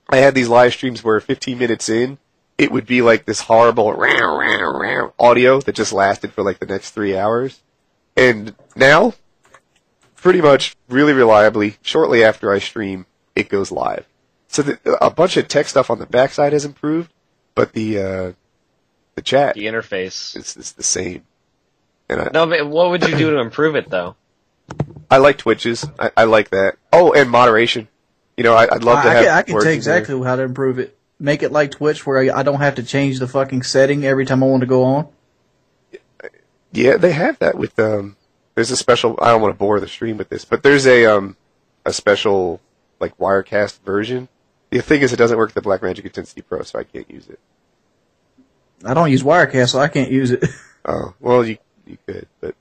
I had these live streams where 15 minutes in, it would be like this horrible audio that just lasted for like the next 3 hours. And now, pretty much really reliably, shortly after I stream, it goes live. So a bunch of tech stuff on the backside has improved, but the chat The interface. is the same. And No, but what would you do to improve it though? I like Twitches. I like that. Oh, and moderation. I'd love to have. I can words tell in there. exactly how to improve it. Make it like Twitch, where I don't have to change the fucking setting every time I want to go on. Yeah, they have that with There's a special. I don't want to bore the stream with this, but there's a special like Wirecast version. The thing is, it doesn't work with the Blackmagic Intensity Pro, so I can't use it. I don't use Wirecast, so I can't use it. Oh, well, you could, but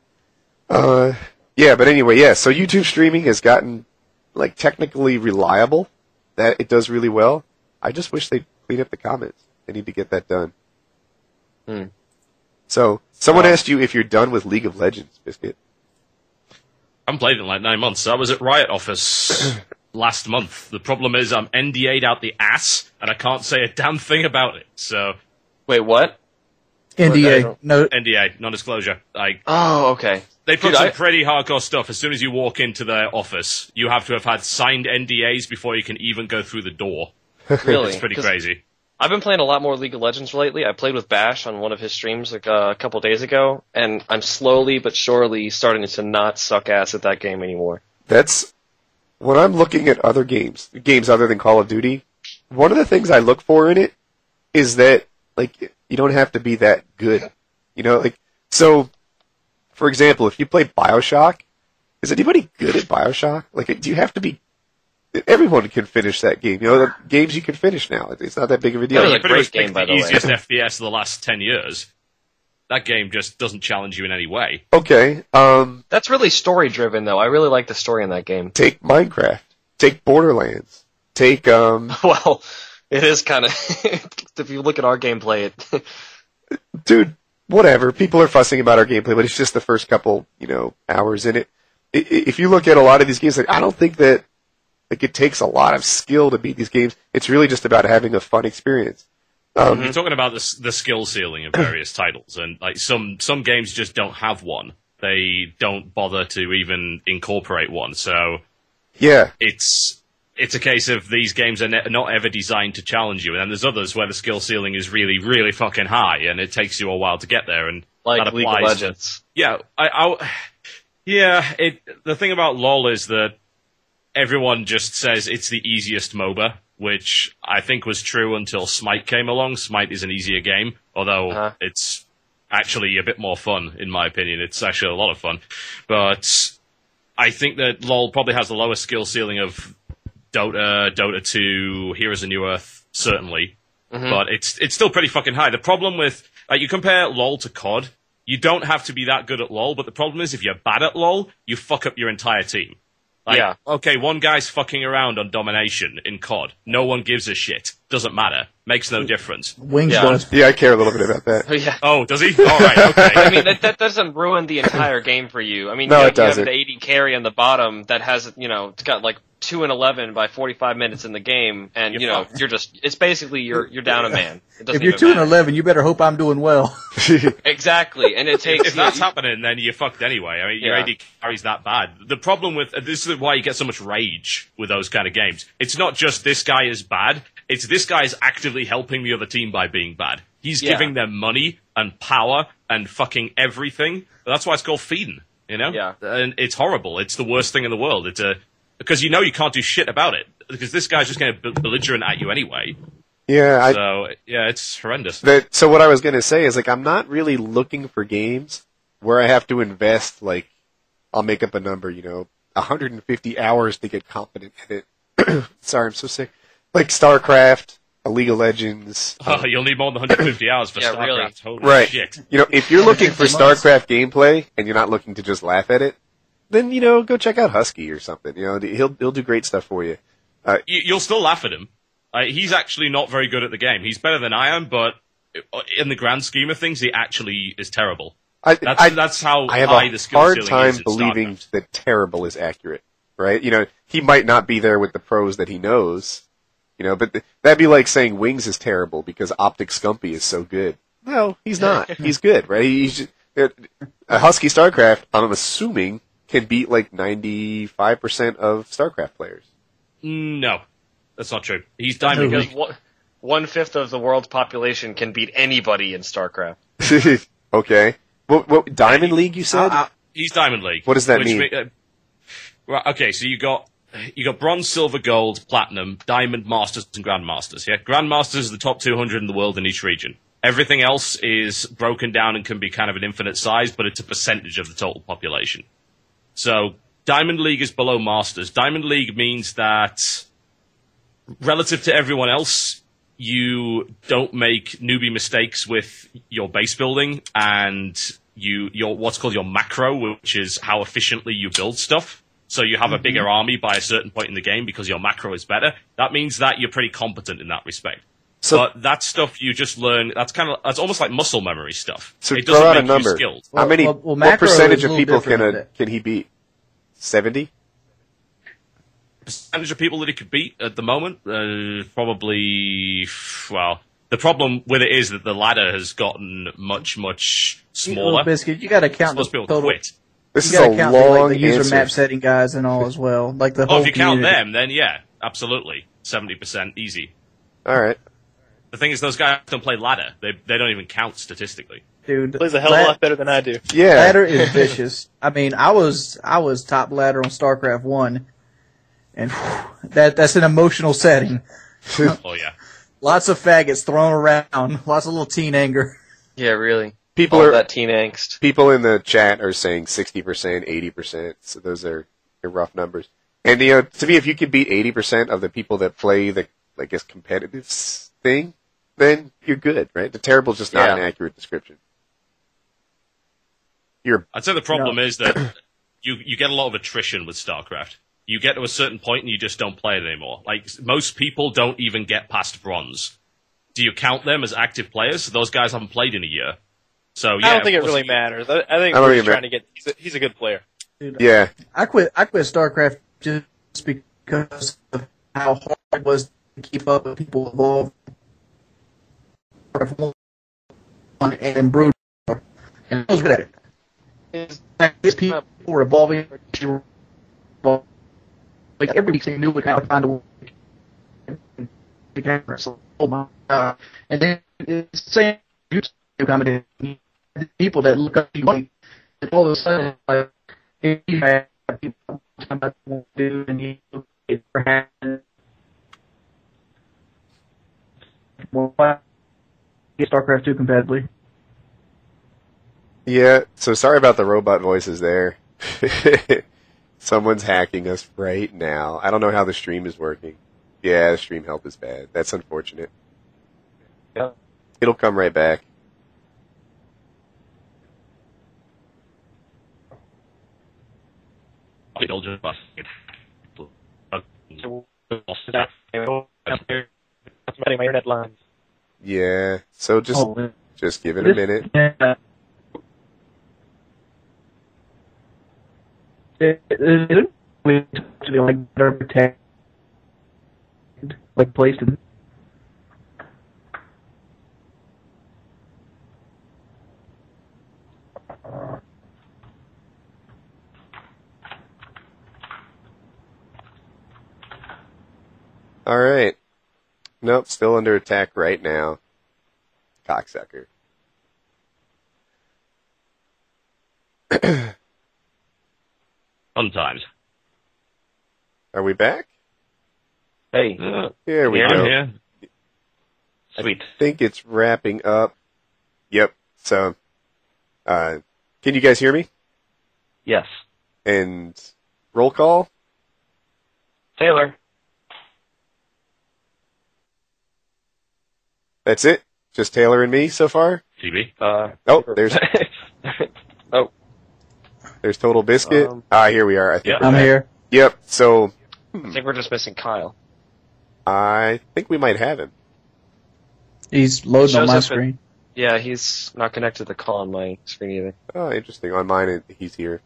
yeah. But anyway, yeah. So YouTube streaming has gotten like technically reliable. That it does really well. I just wish they'd clean up the comments. They need to get that done. So, someone asked you if you're done with League of Legends, Biscuit. I haven't played it in like 9 months. I was at Riot Office last month. The problem is I'm NDA'd out the ass, and I can't say a damn thing about it. So, Wait, what? NDA. No, NDA, non-disclosure. Oh, okay. They put Dude, some pretty hardcore stuff. As soon as you walk into their office, you have to have had signed NDAs before you can even go through the door. Really? It's pretty 'Cause crazy. I've been playing a lot more League of Legends lately. I played with Bash on one of his streams like a couple days ago, and I'm slowly but surely starting to not suck ass at that game anymore. That's when I'm looking at other games other than Call of Duty. One of the things I look for in it is that like you don't have to be that good, you know. Like so, for example, if you play BioShock, is anybody good at BioShock? Like, do you have to be? Everyone can finish that game. You know, the games you can finish now. It's not that big of a deal. That was a pretty great much game, by the the way. easiest FPS of the last 10 years. That game just doesn't challenge you in any way. Okay. That's really story driven, though. I really like the story in that game. Take Minecraft. Take Borderlands. Take Well, it is kind of. If you look at our gameplay, dude, whatever. People are fussing about our gameplay, but it's just the first couple, hours in it. If you look at a lot of these games, like I don't think that like it takes a lot of skill to beat these games. It's really just about having a fun experience. You're talking about the skill ceiling of various titles, and like some games just don't have one. They don't bother to even incorporate one. So yeah, it's a case of these games are not ever designed to challenge you, and then there's others where the skill ceiling is really, really fucking high, and it takes you a while to get there. And like that League of applies. Legends. Yeah, the thing about LoL is that everyone just says it's the easiest MOBA, which I think was true until Smite came along. Smite is an easier game, although it's actually a bit more fun, in my opinion. It's actually a lot of fun. But I think that LoL probably has the lowest skill ceiling of Dota, Dota 2, Heroes of New Earth, certainly. But it's still pretty fucking high. The problem with, you compare LoL to COD, you don't have to be that good at LoL, but the problem is if you're bad at LoL, you fuck up your entire team. Okay, one guy's fucking around on domination in COD. No one gives a shit. Doesn't matter. Makes no difference. Wings does. Yeah, I care a little bit about that. Yeah. Oh, does he? All right, okay. I mean, that doesn't ruin the entire game for you. I mean, No, you it doesn't. have an AD carry on the bottom that has, it's got like 2 and 11 by 45 minutes in the game, and it's basically you're down a man. It doesn't If you're even 2 and matter. 11, you better hope I'm doing well. Exactly, and it takes. If that's happening, then you're fucked anyway. I mean, your Yeah. AD carry's that bad. The problem with this is why you get so much rage with those kind of games. It's not just this guy is bad. It's this guy is actively helping the other team by being bad. He's giving them money and power and fucking everything. That's why it's called feeding. Yeah. And it's horrible. It's the worst thing in the world. Because you can't do shit about it. Because this guy's just going to belligerent at you anyway. Yeah, it's horrendous. So what I was going to say is, like, I'm not really looking for games where I have to invest, like, I'll make up a number, 150 hours to get competent in it. Sorry, I'm so sick. Like StarCraft, a League of Legends. You'll need more than 150 hours for Yeah, StarCraft. really. Holy Right. shit. If you're looking for StarCraft gameplay and you're not looking to just laugh at it, then, go check out Husky or something. He'll do great stuff for you. You'll still laugh at him. He's actually not very good at the game. He's better than I am, but in the grand scheme of things, he actually is terrible. That's how I have high a the skill hard ceiling time is in believing StarCraft. that terrible is accurate, right? He might not be there with the pros that he knows, but that'd be like saying Wings is terrible because Optic Scumpy is so good. No, he's not. He's good, right? A Husky StarCraft, I'm assuming, can beat like 95% of StarCraft players. No, that's not true. He's Diamond because League. 1/5 of the world's population can beat anybody in StarCraft. Okay. What Diamond League you said? He's Diamond League. What does that mean? Right, okay, so you got bronze, silver, gold, platinum, diamond, masters, and grandmasters. Yeah, grandmasters is the top 200 in the world in each region. Everything else is broken down and can be kind of an infinite size, but it's a percentage of the total population. So Diamond League is below Masters. Diamond League means that relative to everyone else, you don't make newbie mistakes with your base building and your what's called your macro, which is how efficiently you build stuff. So you have a bigger army by a certain point in the game because your macro is better. That means that you're pretty competent in that respect. But that stuff you just learn, that's almost like muscle memory stuff. So it throw doesn't out a make number. you skilled. How many? Well, what macro percentage is a of little people different can he beat? 70? Percentage of people that he could beat at the moment, probably. Well, the problem with it is that the ladder has gotten much smaller. Little Biscuit, you got to count the Most people total. quit. This You is got a to count long the user answer. map setting guys and all as well. Like the Oh, whole if you count community. them, then yeah, absolutely, 70% easy. All right. The thing is, those guys don't play ladder. They don't even count statistically. Dude, Plays a hell of a lot better than I do. Yeah. ladder is vicious. I mean, I was top ladder on StarCraft 1, and that's an emotional setting. Oh yeah. Lots of faggots thrown around, lots of little teen anger. Yeah, really. People All are that teen angst. people in the chat are saying 60%, 80%. So those are rough numbers. And to me, if you could beat 80% of the people that play the, I guess, competitive thing, then you're good, right? The terrible is just not an accurate description. I'd say the problem is that you get a lot of attrition with StarCraft. You get to a certain point and you just don't play it anymore. Like, most people don't even get past bronze. Do you count them as active players? Those guys haven't played in a year. So yeah, I don't think it really matters. I think I don't we're even just trying to get. He's a good player. Dude, Yeah. I quit StarCraft just because of how hard it was to keep up with people evolved and Brood. And I was good at it. These people were evolving. Like every week, they knew we kind of find a way. Oh my God. And then it's the same YouTube comedy. People that look up to you, and all of a sudden, like, you have people talking about what to do, and you get perhaps. Get StarCraft 2 compatibly. Yeah, so sorry about the robot voices there. Someone's hacking us right now. I don't know how the stream is working. Yeah, the stream help is bad. That's unfortunate. Yeah. It'll come right back. My internet lines. Yeah, so just give it a minute. Like placed in. All right. Nope, still under attack right now. Cocksucker. Sometimes. Are we back? Hey. Here we Yeah, go. yeah. Sweet. I think it's wrapping up. Yep. So, can you guys hear me? Yes. And roll call? Taylor. That's it? Just Taylor and me so far? TV. Oh, there's Oh. there's Total Biscuit. Here we are. I think Yeah. we're I'm back. here. Yep. So, I think we're just missing Kyle. I think we might have him. He's loading on Shows my up at- screen. Yeah, he's not connected to the call on my screen either. Oh, interesting. On mine, he's here.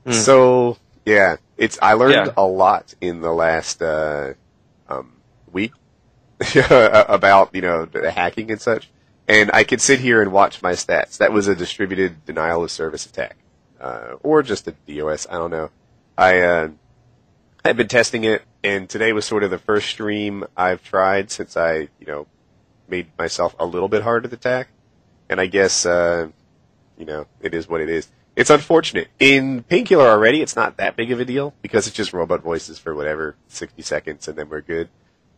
Hmm. So, yeah, I learned Yeah. a lot in the last week about the hacking and such, and I could sit here and watch my stats. That was a distributed denial of service attack, or just a DOS. I don't know. I've been testing it, and today was sort of the first stream I've tried since I made myself a little bit hard to attack, and I guess it is what it is. It's unfortunate. In Painkiller Already, it's not that big of a deal because it's just robot voices for 60 seconds, and then we're good.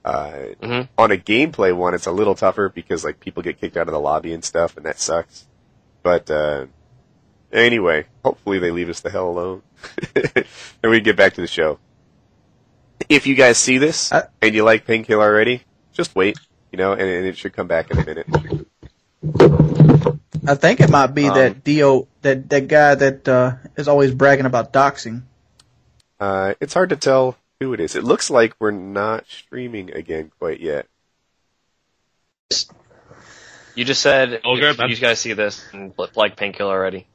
On a gameplay one, it's a little tougher because people get kicked out of the lobby and stuff, and that sucks. But anyway, hopefully they leave us the hell alone, and we can get back to the show. If you guys see this and you like Painkiller Already, just wait, and it should come back in a minute. I think it might be that guy that is always bragging about doxing. It's hard to tell who it is. It looks like we're not streaming again quite yet. You just said Oh, good, man. you guys see this and like Painkiller Already.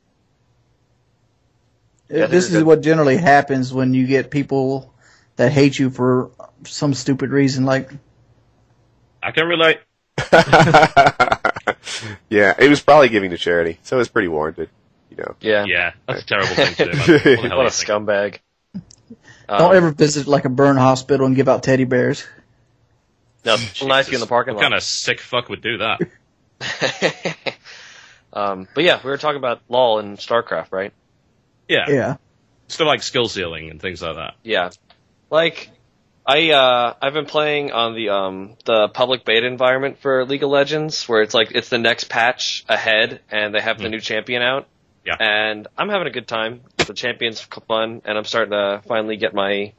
Yeah, This is is good. what generally happens when you get people that hate you for some stupid reason. Like, I can relate. Yeah, it was probably giving to charity, so it's pretty warranted. Yeah. Yeah, that's a terrible thing to do. Man. What the hell What are a you thinking? scumbag. don't ever visit like a burn hospital and give out teddy bears. No, it's nice you in the parking What lot. kind of sick fuck would do that? But yeah, we were talking about LoL and StarCraft, right? Yeah. Yeah. Still like skill ceiling and things like that. Yeah. Like, I've been playing on the public beta environment for League of Legends, where it's like, it's the next patch ahead, and they have the new champion out. Yeah. And I'm having a good time. The champion's fun, and I'm starting to finally get my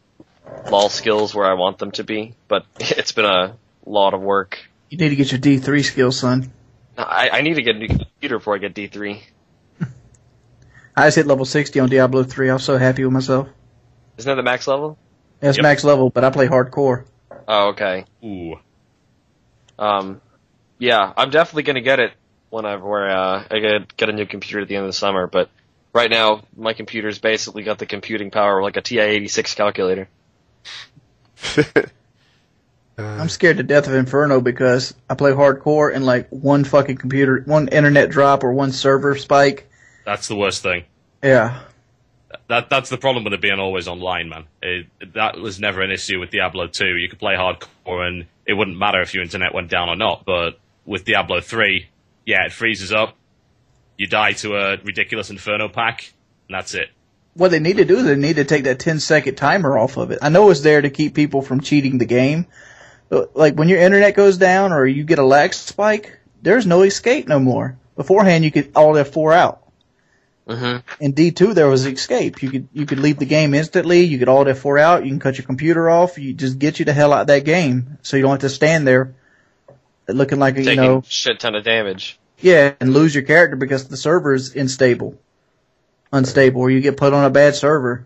LoL skills where I want them to be, but it's been a lot of work. You need to get your D3 skills, son. I need to get a new computer before I get D3. I just hit level 60 on Diablo 3. I was so happy with myself. Isn't that the max level? Yeah, it's Yep. max level, but I play hardcore. Oh, okay. Ooh. Yeah, I'm definitely gonna get it whenever I get a new computer at the end of the summer, but right now, my computer's basically got the computing power of like a TI-86 calculator. I'm scared to death of Inferno because I play hardcore and like one fucking computer, one internet drop or one server spike. That's the worst thing. Yeah. That's the problem with it being always online, man. That was never an issue with Diablo 2. You could play hardcore and it wouldn't matter if your internet went down or not, but with Diablo 3, yeah, it freezes up, you die to a ridiculous Inferno pack, and that's it. What they need to do is they need to take that 10-second timer off of it. I know it's there to keep people from cheating the game. But, like, when your internet goes down or you get a lag spike, there's no escape no more. Beforehand, you could Alt F4 out. Mm-hmm. In D2, there was escape. You could leave the game instantly. You could Alt F4 out. You can cut your computer off. You just get you the hell out of that game, so you don't have to stand there looking like Taking a shit ton of damage. yeah, and lose your character because the server is unstable, or you get put on a bad server.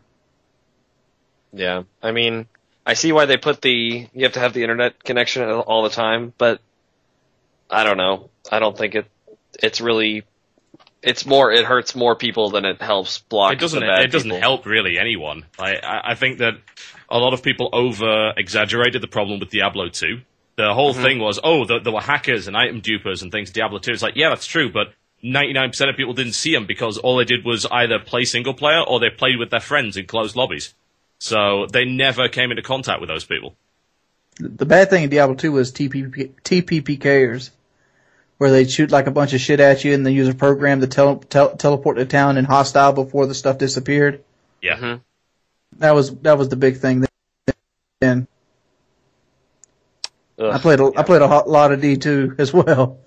Yeah, I mean, I see why they put you have to have the internet connection all the time, but I don't know. I don't think it's really, it hurts more people than it helps block It doesn't. the bad It doesn't people. help really anyone. I think that a lot of people over exaggerated the problem with Diablo 2. The whole thing was, there were hackers and item dupers and things. Diablo 2. It's like, yeah, that's true, but 99% of people didn't see them because all they did was either play single player or they played with their friends in closed lobbies. So they never came into contact with those people. The bad thing in Diablo 2 was TPPKers, where they'd shoot like a bunch of shit at you and then use a program to teleport to town in hostile before the stuff disappeared. Yeah. Mhm. That was the big thing then. Ugh. I played a lot of D2 as well.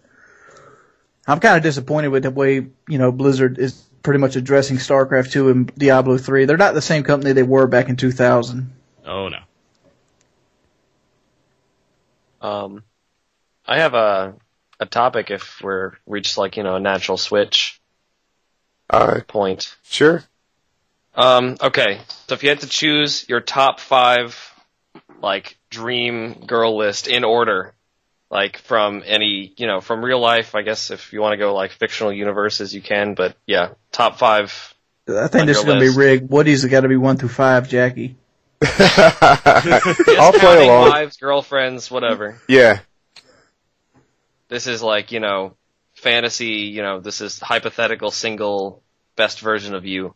I'm kind of disappointed with the way, Blizzard is pretty much addressing StarCraft 2 and Diablo 3. They're not the same company they were back in 2000. Oh no. I have a topic if we're reached like, a natural switch point. Sure. Okay, so if you had to choose your top 5, like, dream girl list in order, like, from any, from real life, I guess if you want to go, like, fictional universes, you can, but, yeah, top 5. I think this is your going to be list. rigged. Woody's got to be 1 through 5, Jackie. I'll play along. Wives, girlfriends, whatever. Yeah. This is like, fantasy, this is hypothetical single best version of you.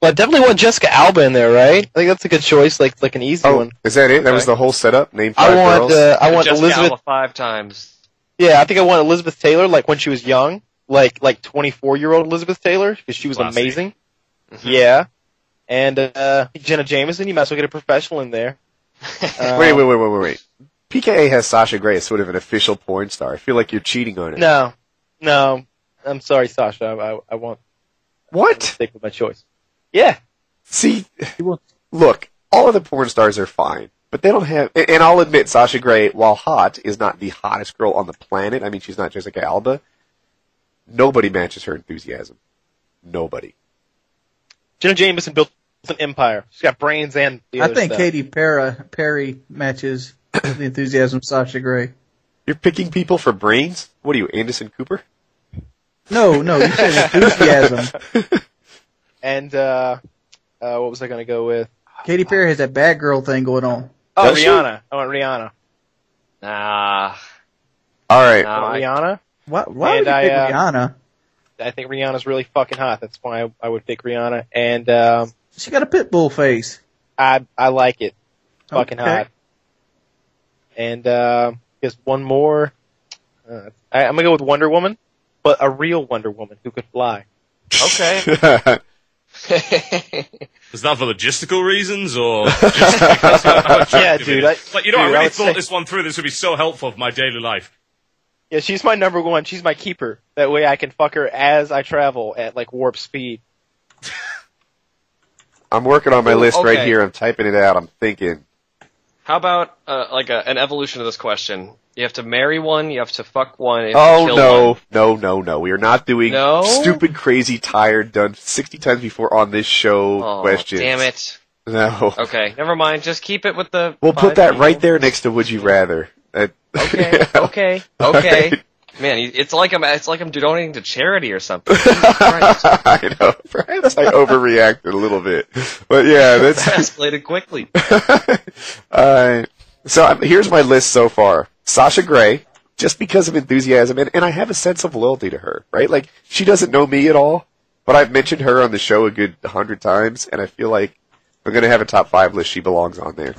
Well, I definitely want Jessica Alba in there, right? I think that's a good choice, like an easy Oh, one. is that it? That was Okay. the whole setup? Name 5 girls? I want Jessica Elizabeth. Alba 5 times. Yeah, I think I want Elizabeth Taylor, like when she was young, like 24-year-old Elizabeth Taylor, because she was Classy. amazing. Mhm. Yeah, and Jenna Jameson. You might as well get a professional in there. Wait. PKA has Sasha Grey as sort of an official porn star. I feel like you're cheating on it. No. I'm sorry, Sasha. I won't What? stick with my choice. Yeah. See, look, all of the porn stars are fine, but they don't have, and I'll admit Sasha Grey, while hot, is not the hottest girl on the planet. I mean, she's not Jessica Alba. Nobody matches her enthusiasm. Nobody. Jenna Jameson built an empire. She's got brains and the I other think stuff. Katy Perry matches the enthusiasm of Sasha Grey. You're picking people for brains? What are you, Anderson Cooper? No, you said enthusiasm. And what was I going to go with? Katy Perry has that bad girl thing going on. Oh, Does she? Rihanna. I want Rihanna. Nah. All right. No, I want Rihanna. Why would And you pick I, Rihanna? I think Rihanna's really fucking hot. That's why I would pick Rihanna. And She got a pit bull face. I like it. Fucking Okay. hot. And just one more. I'm gonna go with Wonder Woman, but a real Wonder Woman who could fly. Okay. Is that for logistical reasons, or just because how attractive dude, it is? Like, dude, I I really would thought say- this one through. This would be so helpful for my daily life. Yeah, she's my number one. She's my keeper. That way I can fuck her as I travel at like warp speed. I'm working on my Ooh, list right okay. here. I'm typing it out. I'm thinking. How about an evolution of this question? You have to marry one, you have to fuck one, you have to kill Oh one. no! We are not doing No? stupid, crazy, tired, done 60 times before on this show Oh, questions. damn it. No. Okay, never mind. Just keep it with the. We'll put 5 that people. right there next to Would You Rather. Okay, okay, okay. Man, it's like I'm donating to charity or something. Jesus Christ. I know. Perhaps I overreacted a little bit, but yeah, That that's. escalated quickly. So here's my list so far. Sasha Grey, just because of enthusiasm, and I have a sense of loyalty to her, right? Like, she doesn't know me at all, but I've mentioned her on the show a good 100 times, and I feel like if I'm going to have a top 5 list, she belongs on there.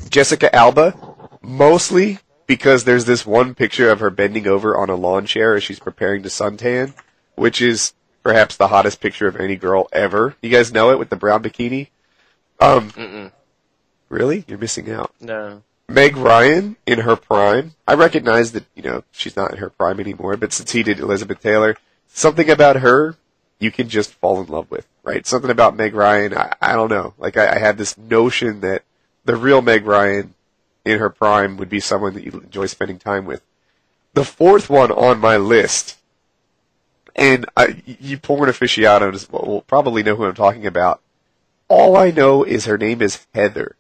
Jessica Alba, mostly because there's this one picture of her bending over on a lawn chair as she's preparing to suntan, which is perhaps the hottest picture of any girl ever. You guys know it with the brown bikini? Mm-mm. Really? You're missing out. No. Meg Ryan in her prime. I recognize that, she's not in her prime anymore, but since he did Elizabeth Taylor, something about her you can just fall in love with, right? Something about Meg Ryan, I don't know. Like, I had this notion that the real Meg Ryan in her prime would be someone that you enjoy spending time with. The fourth one on my list, and you porn aficionados will probably know who I'm talking about. All I know is her name is Heather,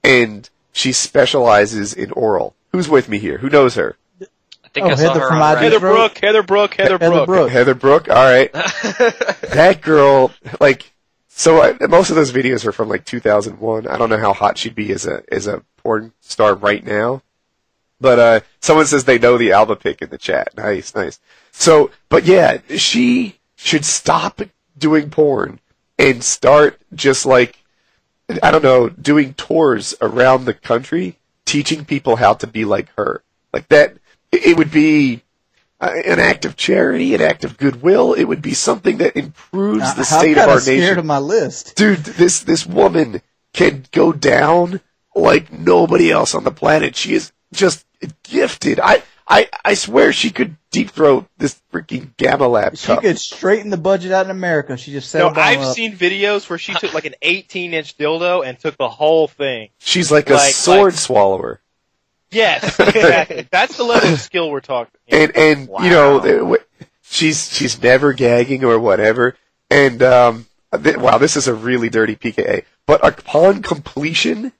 and she specializes in oral. Who's with me here? Who knows her? I think I saw Heather her from on I Heather Just Wrote- Brooke. Heather Brooke. Heather Brooke? Alright. That girl, like, so most of those videos are from like 2001. I don't know how hot she'd be as a porn star right now. But someone says they know the Alba pic in the chat. Nice. So, but yeah, she should stop doing porn and start just like, I don't know, doing tours around the country, teaching people how to be like her. Like that, it would be an act of charity, an act of goodwill. It would be something that improves the state of I'm our kinda scared nation. of my list. Dude, this woman can go down like nobody else on the planet. She is just gifted. I swear she could deep throat this freaking Gamma Lab She cup. could straighten the budget out in America. She just set No, it all I've up. seen videos where she took like an 18-inch dildo and took the whole thing. She's like a like- sword swallower. Yes, exactly. That's the level of skill we're talking. And Wow. she's never gagging or whatever. And wow, this is a really dirty PKA. But upon completion,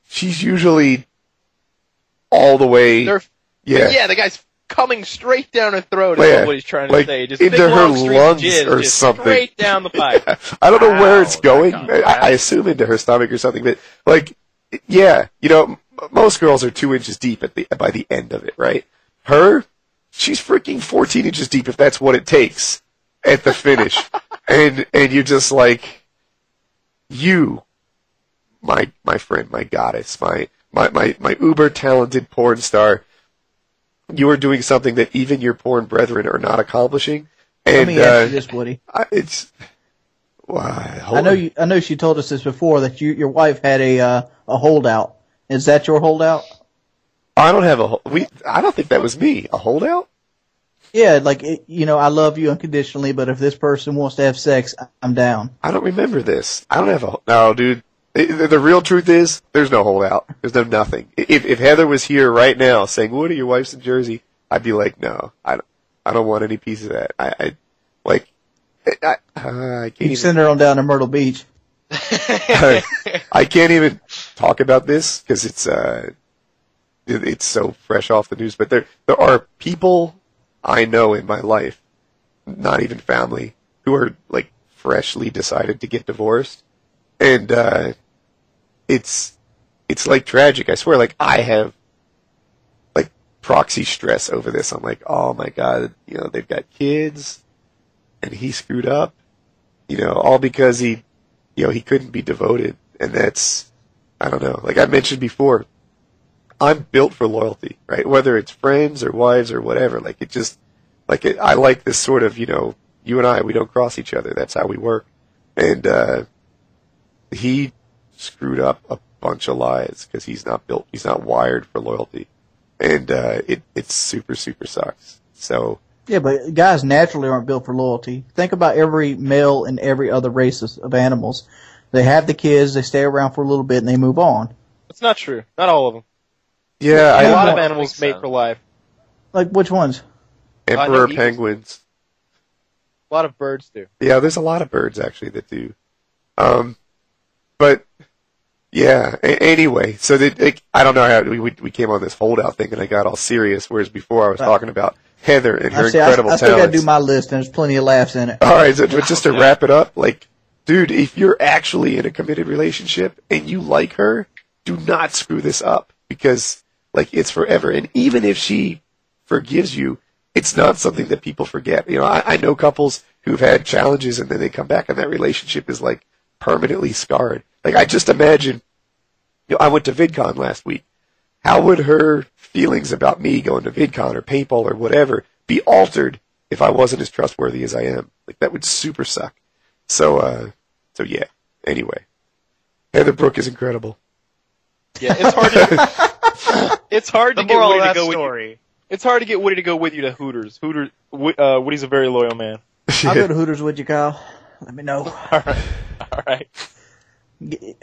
she's usually all the way. Yeah, the guy's coming straight down her throat. Yeah, Is what he's trying to like say. Just into big, her long streams of lungs jizz, or just something. Straight down the pipe. I don't know where it's Wow, going. that kind of I assume into her stomach or something. But like, yeah, most girls are 2 inches deep by the end of it, right? Her, she's freaking 14 inches deep if that's what it takes at the finish. and you're just like, you, my friend, my goddess, my uber talented porn star, you are doing something that even your porn brethren are not accomplishing. Let And me ask you this, Woody. it's. I know she told us this before that your wife had a holdout. Is that your holdout? I don't have I don't think that was me. A holdout? Yeah, like I love you unconditionally, but if this person wants to have sex, I'm down. I don't remember this. I don't have no, dude. The real truth is, there's no holdout. There's no nothing. If Heather was here right now saying, "Woody, your wife's in Jersey," I'd be like, "No, I don't want any piece of that." I can't You even, send her on down to Myrtle Beach. I can't even talk about this because it's so fresh off the news. But there are people I know in my life, not even family, who are like freshly decided to get divorced, and it's like tragic. I swear, like I have like proxy stress over this. I'm like, oh my god, they've got kids, and he screwed up, all because he couldn't be devoted, and that's I don't know. Like I mentioned before, I'm built for loyalty, right? Whether it's friends or wives or whatever. Like it just, I like this sort of, you and I, we don't cross each other. That's how we work. And he screwed up a bunch of lives because he's not wired for loyalty, and it super sucks. So Yeah, but guys naturally aren't built for loyalty. Think about every male in every other race of animals. They have the kids, they stay around for a little bit, and they move on. That's not true. Not all of them. yeah, A lot I of animals mate for life. Like, which ones? emperor eagles. penguins. A lot of birds do. Yeah, there's a lot of birds actually that do. But yeah. Anyway, so I don't know how we came on this holdout thing, and I got all serious. Whereas before I was talking about Heather and her incredible I still got to talents. do my list, and there's plenty of laughs in it. All right, so just to wrap it up, dude, if you're actually in a committed relationship and you like her, do not screw this up because, it's forever. And even if she forgives you, it's not something that people forget. I know couples who've had challenges and then they come back and that relationship is, permanently scarred. I just imagine, I went to VidCon last week. How would her feelings about me going to VidCon or paintball or whatever be altered if I wasn't as trustworthy as I am? That would super suck. So yeah. Anyway, Heather Brooke is incredible. Yeah, it's hard to it's hard to The get moral Woody of to that go with you. story. It's hard to get Woody to go with you to Hooters. Woody's a very loyal man. I'll go to Hooters with you, Kyle. Let me know. All right.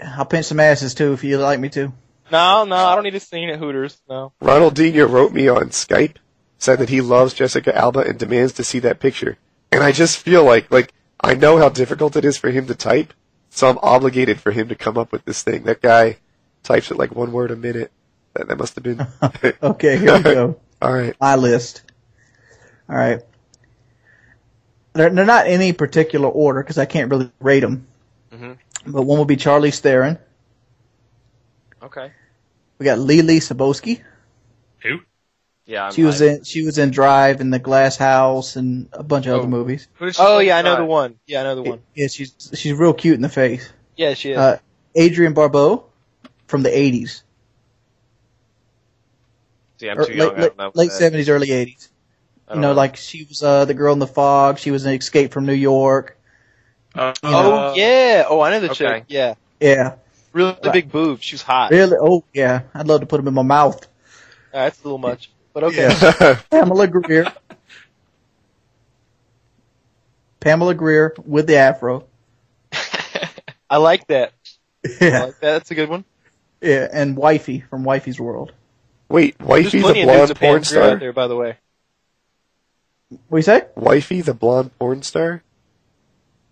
I'll pinch some asses, too, if you'd like me to. No, I don't need a scene at Hooters. No. Ronaldinho wrote me on Skype, said that he loves Jessica Alba and demands to see that picture. And I just feel like I know how difficult it is for him to type, so I'm obligated for him to come up with this thing. That guy types it one word a minute. That must have been... Okay, here we go. All right. My list. All right. They're not in any particular order because I can't really rate them. Mm-hmm. But one will be Charlize Theron. Okay. We got Lily Sabowski. Who? Yeah. She was in Drive and The Glass House and a bunch of other movies. Who did she Oh play yeah, I know inside? the one. Yeah, I know the one. Yeah, she's real cute in the face. Yeah, she is. Adrienne Barbeau from the 80s. See, I'm Or too young. I don't know. late 70s, early 80s. I don't know. She was the girl in the fog. She was in Escape from New York. Oh yeah. Oh, I know the okay. chick. Yeah. Yeah. Really big boobs. She was hot. Really? Oh, yeah. I'd love to put them in my mouth. That's a little much, but okay. Yeah. Pamela Greer. Pamela Greer with the afro. I like that. I Yeah. like that. That's a good one. Yeah, and Wifey from Wifey's World. Wait, There's Wifey the plenty of dudes blonde with Pam porn Grier out star? there, by the way. What you say? Wifey the blonde porn star?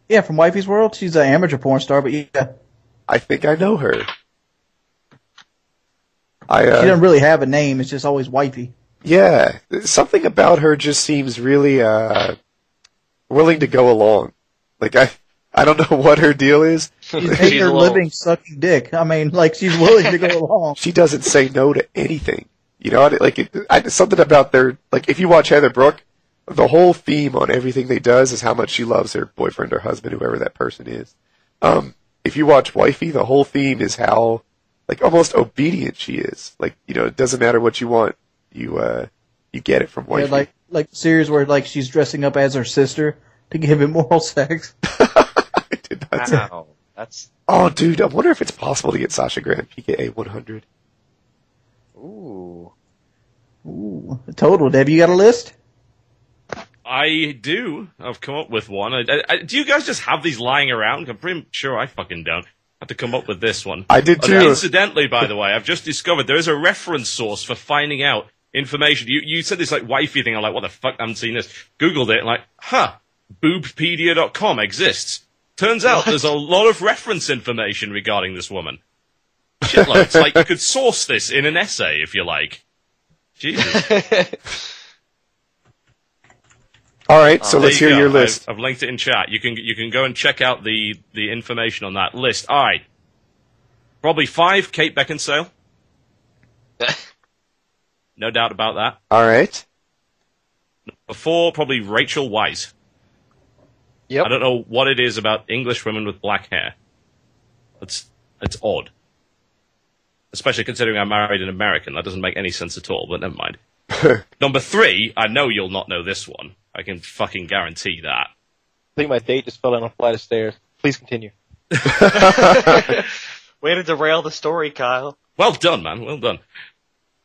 Yeah, from Wifey's World. She's an amateur porn star, but yeah. I think I know her. She doesn't really have a name. It's just always Wifey. Yeah, something about her just seems really willing to go along. I don't know what her deal is. She's making her a little- living sucking dick. I mean, she's willing to go along. She doesn't say no to anything. Something about their if you watch Heather Brooke, the whole theme on everything they does is how much she loves her boyfriend or husband, whoever that person is. If you watch Wifey, the whole theme is how almost obedient she is. It doesn't matter what you want, you get it from Yeah, Wifey. like the series where she's dressing up as her sister to give him oral sex. I did not say. Wow. That's Oh, dude, I wonder if it's possible to get Sasha Grant PKA 100. ooh. Ooh, total. Have you got a list? I do. I've come up with one. Do you guys just have these lying around? I'm pretty sure I fucking don't. I have to come up with this one. I did too. Incidentally, by the way, I've just discovered there is a reference source for finding out information. You said this wifey thing. I'm like, what the fuck? I haven't seen this. Googled it. And boobpedia.com exists. Turns out there's a lot of reference information regarding this woman. Shitloads. You could source this in an essay if you like. Jesus. All right, so There let's you hear go. your list. I've linked it in chat. You can go and check out the information on that list. All right. Probably 5, Kate Beckinsale. No doubt about that. All right. 4, probably Rachel Weisz. Yep. I don't know what it is about English women with black hair. It's odd. especially considering I married an American. That doesn't make any sense at all, but never mind. Number 3, I know you'll not know this one. I can fucking guarantee that. I think my date just fell down a flight of stairs. Please continue. Way to derail the story, Kyle. Well done, man. Well done.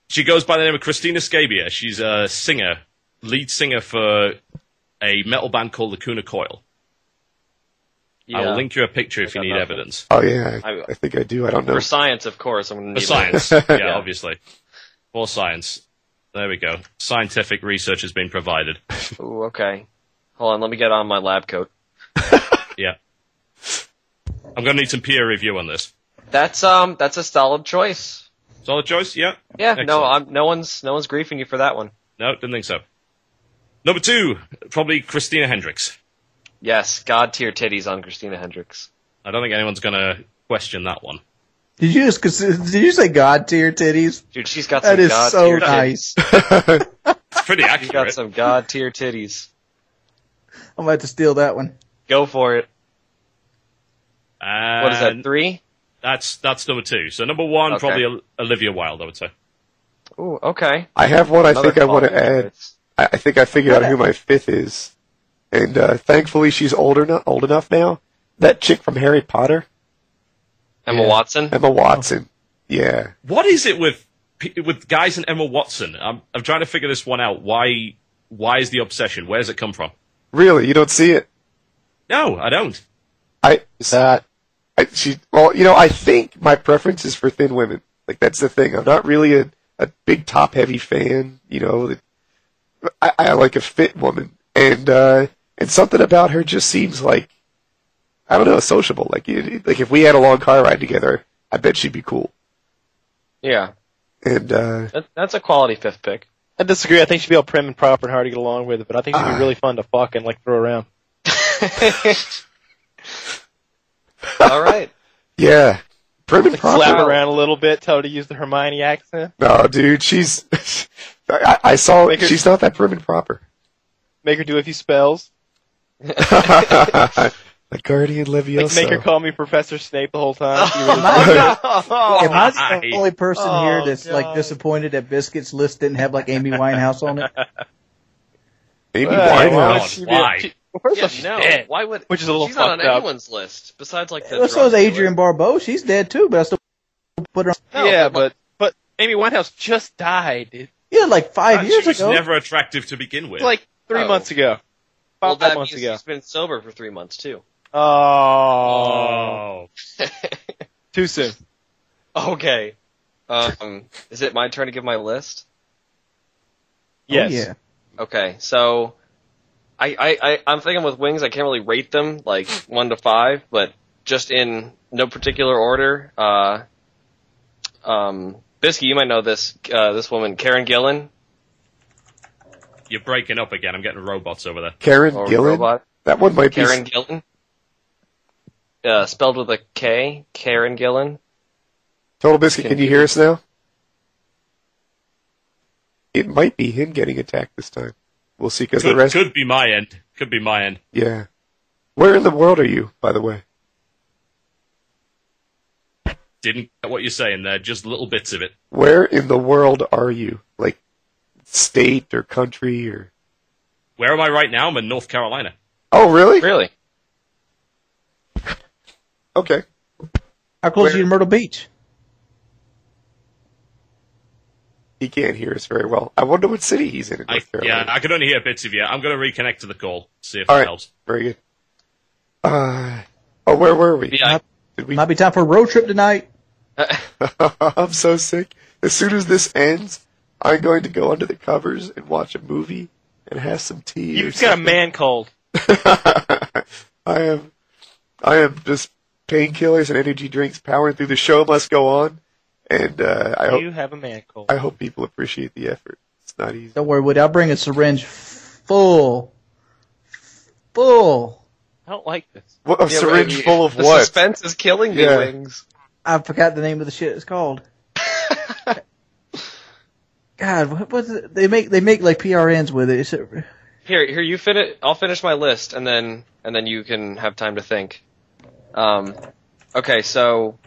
She goes by the name of Christina Scabia. She's a singer, lead singer for a metal band called Lacuna Coil. Yeah. I will link you a picture if you need nothing. evidence. Oh yeah, I think I do. I don't know. For science, of course. I'm gonna For need science, yeah, obviously. For science. There we go. Scientific research has been provided. Ooh, okay. Hold on, let me get on my lab coat. Yeah. I'm going to need some peer review on this. That's a solid choice. Solid choice? Yeah? Yeah, Excellent. no one's griefing you for that one. No, didn't think so. Number 2, probably Christina Hendricks. Yes, god tier titties on Christina Hendricks. I don't think anyone's going to question that one. Did you say God tier titties? Dude, she's got some That is god so tier nice. titties. It's pretty She's got accurate. some god tier titties. I'm about to steal that one. Go for it. What is that, And 3? That's number 2. So number 1, Okay. probably Olivia Wilde, I would say. Ooh, okay. I have one. I Another think I want to quality add. choice. I think I figured out who my 5th is, and thankfully she's old enough now. That chick from Harry Potter, Emma Watson? Emma Watson. Yeah. What is it with guys and Emma Watson? I'm trying to figure this one out. Why is the obsession? Where does it come from? Really, you don't see it? No, I don't. I think my preference is for thin women. Like, that's the thing. I'm not really a big top heavy fan. I like a fit woman, and something about her just seems like, I don't know, sociable. Like if we had a long car ride together, I bet she'd be cool. Yeah. And That's a quality 5th pick. I disagree. I think she'd be all prim and proper and hard to get along with, but I think she'd be really fun to fuck and like throw around. All right. yeah, prim and Like proper. slap around a little bit, tell her to use the Hermione accent. No, dude, she's. I saw Make her- she's not that prim and proper. Make her do a few spells. Like Guardian Leviosa. Make her call me Professor Snape the whole time. Am I Why? the only person here that's like God. disappointed that Biscuit's list didn't have like Amy Winehouse on it? Amy Why Winehouse. would Why? she be- well, first of all, she's no. dead. Why would? Which is a little she's not on fucked up. anyone's list besides like the. Well, so drug is Adrienne dealer. Barbeau. She's dead too, but I still put her on. No, Yeah, but but Amy Winehouse just died, dude. Yeah, like 5 years She was ago. never attractive to begin with. It's like 3 Oh. months ago. well, 5 that months means ago. she's been sober for 3 months too. Oh. Oh. Too soon. Okay. Is it my turn to give my list? Yes. Oh, yeah. Okay, so I'm thinking with Wings, I can't really rate them like 1 to 5, but just in no particular order. Bisky, you might know this woman, Karen Gillan, You're breaking up again. I'm getting robots over there. Karen or Gillan. robot. That one might Karen be. Gillan. Spelled with a K, Karen Gillan. Total Biscuit, can you hear us now? It might be him getting attacked this time. We'll see, because the rest. Could be my end. Could be my end. Yeah. Where in the world are you, by the way? Didn't get what you're saying there. Just little bits of it. Where in the world are you? Like, state or country or. Where am I right now? I'm in North Carolina. Oh, really? Really? Okay. How close Where- are you to Myrtle Beach? He can't hear us very well. I wonder what city he's in North Carolina. Yeah, I can only hear bits of you. I'm going to reconnect to the call. See if All it right. helps. Very good. Where were we? Yeah. Did we? Might be time for a road trip tonight. I'm so sick. As soon as this ends, I'm going to go under the covers and watch a movie and have some tea. or You've got a something. man cold. I am just painkillers and energy drinks powering through. The show must go on, and You have a man cold. I hope people appreciate the effort. It's not easy. Don't worry, Woody. I'll bring a syringe full. Full. I don't like this. What, a Yeah, syringe but full of the what? suspense is killing me, Yeah. Wings. I forgot the name of the shit it's called. God, what was it? They make like PRNs with it. Here, you finish. I'll finish my list, and then you can have time to think. Okay, so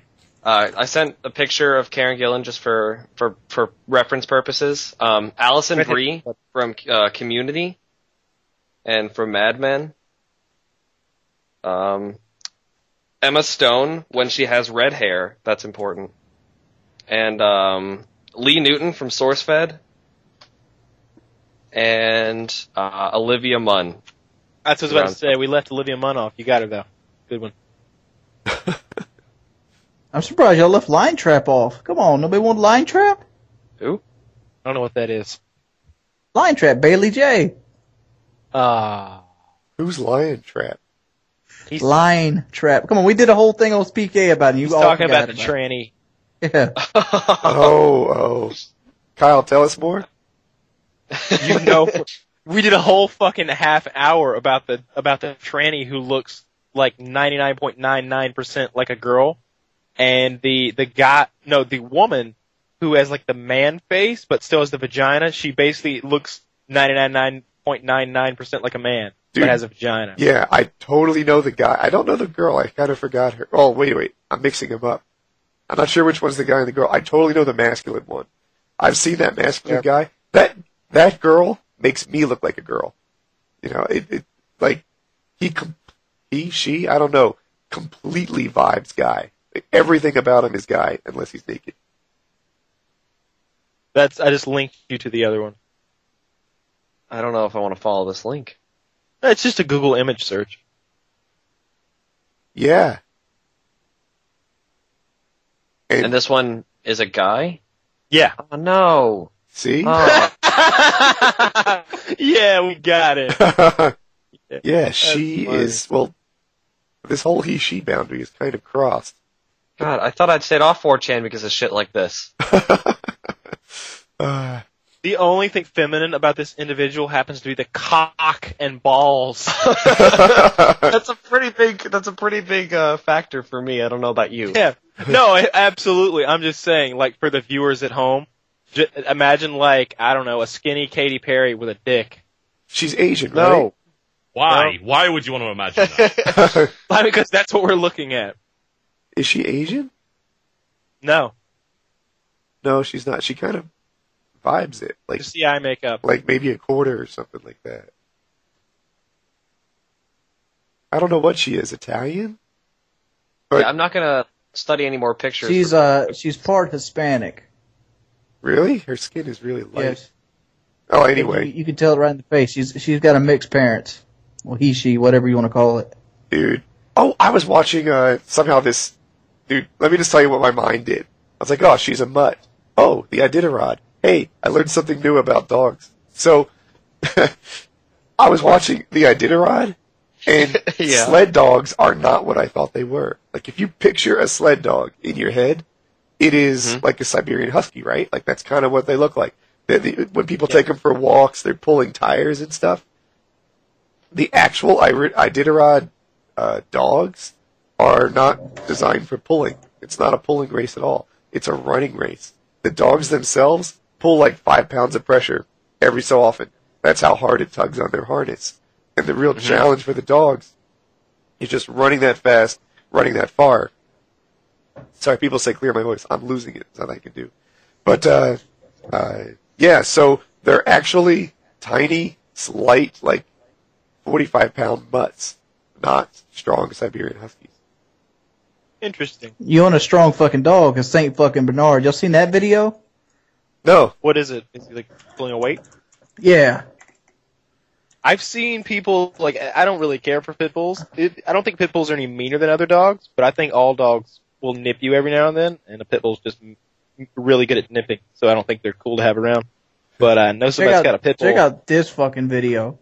I sent a picture of Karen Gillan just for reference purposes. Alison Brie from Community and from Mad Men. Emma Stone when she has red hair. That's important. And Lee Newton from SourceFed. And Olivia Munn. That's what I was about to say. We left Olivia Munn off. You got her, though. Good one. I'm surprised y'all left Line Trap off. Come on, nobody want Line Trap? Who? I don't know what that is. Line Trap, Bailey J. Who's Lion Trap? Line Trap. Come on, we did a whole thing on PK about it. He's talking about the tranny. Yeah. Oh. Kyle, tell us more. You know, we did a whole fucking half hour about the tranny who looks like 99.99% like a girl, and the woman who has like the man face but still has the vagina. She basically looks 99.99% like a man, Dude, but has a vagina. Yeah, I totally know the guy. I don't know the girl. I kind of forgot her. Oh, wait. I'm mixing them up. I'm not sure which one's the guy and the girl. I totally know the masculine one. I've seen that masculine guy. That girl makes me look like a girl. You know, she, I don't know, completely vibes guy. Everything about him is guy, unless he's naked. I just linked you to the other one. I don't know if I want to follow this link. It's just a Google image search. Yeah. And this one is a guy? Yeah. Oh, no. See? Oh. Yeah, we got it. Yeah, she funny. is, well, this whole he-she boundary is kind of crossed. God, I thought I'd stayed off 4chan because of shit like this. The only thing feminine about this individual happens to be the cock and balls. That's a pretty big factor for me. I don't know about you. Yeah. No, absolutely. I'm just saying, like, for the viewers at home, imagine, like, I don't know, a skinny Katy Perry with a dick. She's Asian, No. right? Why? No. Why would you want to imagine that? Because that's what we're looking at. Is she Asian? No. No, she's not. She kind of vibes it. Like, Just the eye makeup. like maybe a quarter or something like that. I don't know what she is. Italian? But Yeah, I'm not gonna study any more pictures. She's part Hispanic. really? Her skin is really light. Yes. Oh, anyway. You can tell it right in the face. She's got a mixed parents. Well, he, she, whatever you want to call it. Dude. Oh, I was watching, somehow this... Dude, let me just tell you what my mind did. I was like, oh, she's a mutt. Oh, the Iditarod. Hey, I learned something new about dogs. So, I was watching the Iditarod, and Yeah. sled dogs are not what I thought they were. Like, if you picture a sled dog in your head, it is like a Siberian Husky, right? Like, that's kind of what they look like. When people take them for walks, they're pulling tires and stuff. The actual Iditarod dogs are not designed for pulling. It's not a pulling race at all. It's a running race. The dogs themselves pull like 5 pounds of pressure every so often. That's how hard it tugs on their harness. And the real challenge for the dogs is just running that fast, running that far. Sorry, people say clear my voice. I'm losing it. That's all I can do. But, yeah, so they're actually tiny, slight, like 45-pound mutts, not strong Siberian Huskies. Interesting. You own a strong fucking dog, a Saint fucking Bernard. Y'all seen that video? No. What is it? Is he, like, pulling a weight? Yeah. I've seen people, like, I don't really care for pit bulls. I don't think pit bulls are any meaner than other dogs, but I think all dogs will nip you every now and then, and a pit bull's just really good at nipping, so I don't think they're cool to have around. But I know somebody's got a pit bull, Check out this fucking video.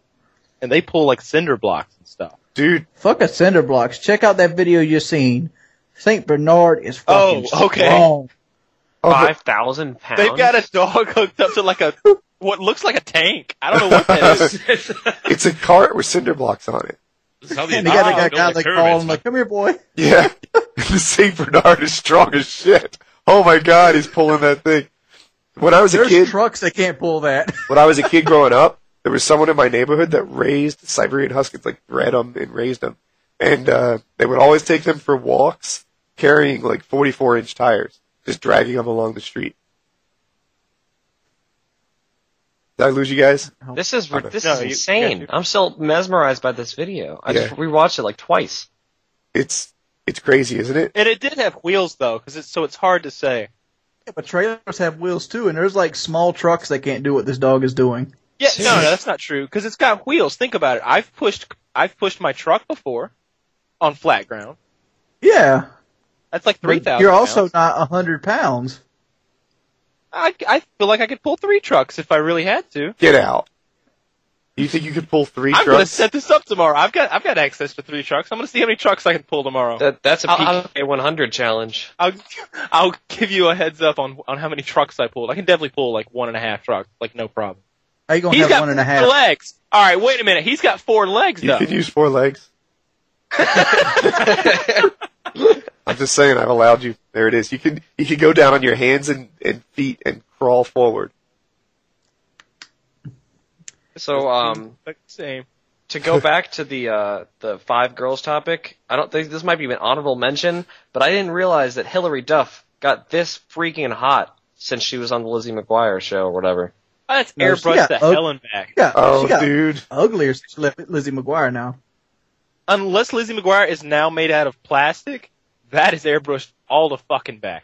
and they pull, like, cinder blocks and stuff. Dude. Fuck a cinder blocks. Check out that video you seen. Saint Bernard is fucking strong. Oh, 5,000 pounds? They've got a dog hooked up to, like, what looks like a tank. I don't know what that is. it's a cart with cinder blocks on it. This is how the And they got Italians that guy build like their calling pyramids, him like, come here, boy. Yeah. The St. Bernard is strong as shit. Oh my god, he's pulling that thing. When I was a There's kid, trucks that can't pull that. when I was a kid growing up, there was someone in my neighborhood that raised Siberian Huskies, like bred them and raised them. And they would always take them for walks. carrying like 44-inch tires, just dragging them along the street. Did I lose you guys? This is No, insane. I'm still mesmerized by this video. I just rewatched it like twice. It's crazy, isn't it? And it did have wheels though, so it's hard to say. Yeah, but trailers have wheels too, and there's like small trucks that can't do what this dog is doing. Yeah, no, that's not true because it's got wheels. Think about it. I've pushed my truck before on flat ground. Yeah. That's like 3,000. You're also not 100 pounds. I feel like I could pull 3 trucks if I really had to. Get out. You think you could pull 3 I'm gonna trucks? set this up tomorrow. I've got access to 3 trucks. I'm gonna see how many trucks I can pull tomorrow. That's a PK 100 challenge. I'll give you a heads up on how many trucks I pulled. I can definitely pull like 1.5 trucks, like no problem. How you gonna He's have got 1.5? 4 legs. All right, wait a minute. He's got 4 legs You though. can use 4 legs. I'm just saying, I've allowed you. There it is. You can go down on your hands and feet and crawl forward. So, Same. to go back to the 5 girls topic, I don't think this might be an honorable mention, but I didn't realize that Hilary Duff got this freaking hot since she was on the Lizzie McGuire show or whatever. Oh, that's No, she airbrush got the ug- hell and back. Yeah, Oh, she got dude. uglier since she left Lizzie McGuire now. Unless Lizzie McGuire is now made out of plastic, that is airbrushed all the fucking back.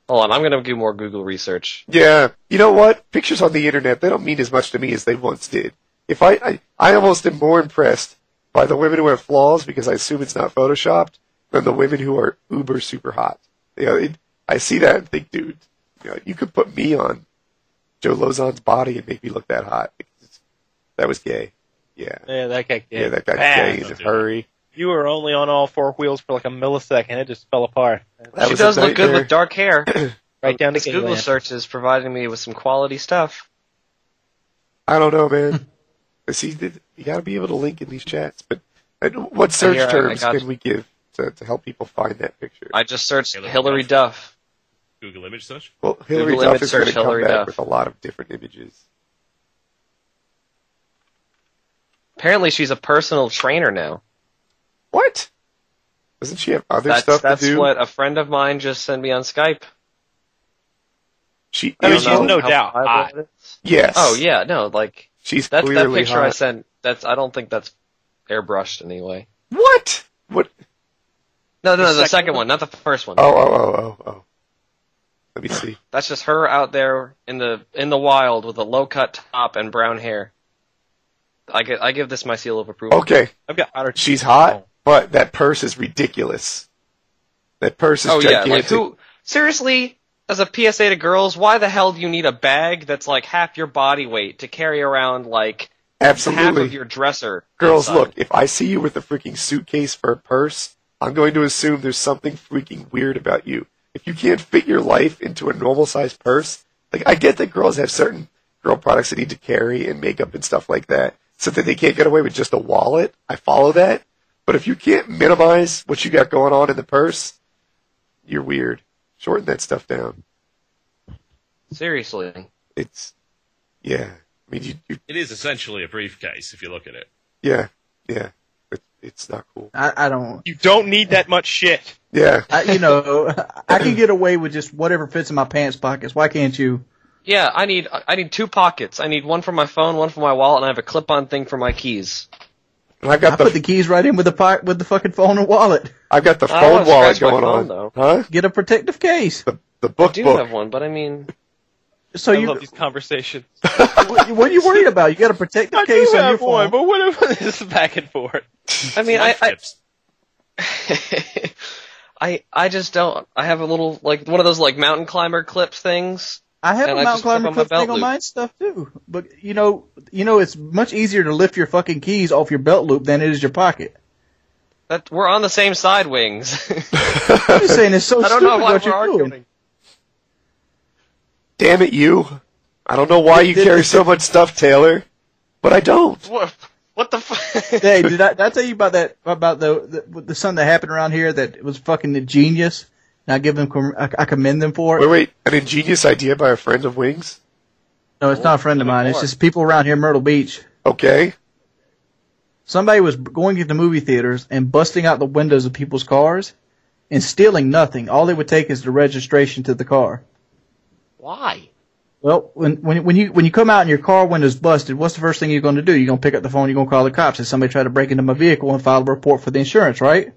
Hold on, I'm gonna do more Google research. Yeah. You know what? Pictures on the internet, they don't mean as much to me as they once did. If I almost am more impressed by the women who have flaws, because I assume it's not photoshopped, than the women who are uber super hot. You know, I see that and think, dude, you could put me on Joe Lozon's body and make me look that hot. That was gay. Yeah. Yeah, that guy. Yeah, that got bad. gay in a hurry. You were only on all 4 wheels for like a millisecond. It just fell apart. That She was a does look good nightmare. with dark hair. Right down to This Google search is providing me with some quality stuff. I don't know, man. See, you got to be able to link in these chats. But what search Here, I terms got can we give to help people find that picture? I just searched Hilary Hilary Duff. Duff. Google image search. Well, Hilary Google Duff image is going to search come Hilary back Duff. with a lot of different images. Apparently she's a personal trainer now. What? Doesn't she have other That's stuff to do? what a friend of mine just sent me on Skype. She I mean, is she's though? no How doubt viable hot. it is. Yes. Oh yeah, no, like She's that clearly picture I hot. sent. I don't think that's airbrushed in any way. What? What? No, the second second one? one, not the first one. Oh. Let me see. That's just her out there in the wild with a low cut top and brown hair. I give this my seal of approval. Okay, I've got hotter. she's hot, but that purse is ridiculous. That purse is Oh yeah, gigantic. like who? Seriously, as a PSA to girls, why the hell do you need a bag that's like half your body weight to carry around like half Absolutely. of your dresser? Girls, inside? look, if I see you with a freaking suitcase for a purse, I'm going to assume there's something freaking weird about you. If you can't fit your life into a normal-sized purse, like, I get that girls have certain girl products they need to carry and makeup and stuff like that, so that they can't get away with just a wallet. I follow that. But if you can't minimize what you got going on in the purse, you're weird. Shorten that stuff down. Seriously. It's, yeah. I mean, you It is essentially a briefcase if you look at it. yeah. It's not cool. I don't. You don't need that much shit. Yeah. I can get away with just whatever fits in my pants pockets. Why can't you? Yeah, I need 2 pockets. I need one for my phone, one for my wallet, and I have a clip-on thing for my keys. And I've I got put the keys right in with the fucking phone and wallet. I've got the I phone wanna wallet scratch my going phone, on. though. Huh? Get a protective case. The book I do book. have one, but I mean, So I you, love these conversations. what are you worried about? You got a protective I case do on your have one, phone. but whatever. This is back and forth. I mean, Life I tips. I just don't. I have a little like one of those like mountain climber clips things. I have And a I mountain just clip climber on my clip belt thing on loop. my stuff too. But you know, it's much easier to lift your fucking keys off your belt loop than it is your pocket. That we're on the same side, Wings. I'm just saying it's so I don't stupid know why what we're you're doing. arguing. Damn it, you. I don't know why you carry so much stuff, Taylor, but I don't. What the fuck? Hey, did I tell you about that about the something that happened around here that was fucking genius? And I give them I commend them for it. Wait, an ingenious idea by a friend of Wings? No, it's not a friend of mine. It's just people around here in Myrtle Beach. Okay. Somebody was going to the movie theaters and busting out the windows of people's cars and stealing nothing. All they would take is the registration to the car. Why? Well, when you come out and your car window's busted, what's the first thing you're going to do? You're going to pick up the phone, you're going to call the cops. If somebody tried to break into my vehicle and file a report for the insurance, right?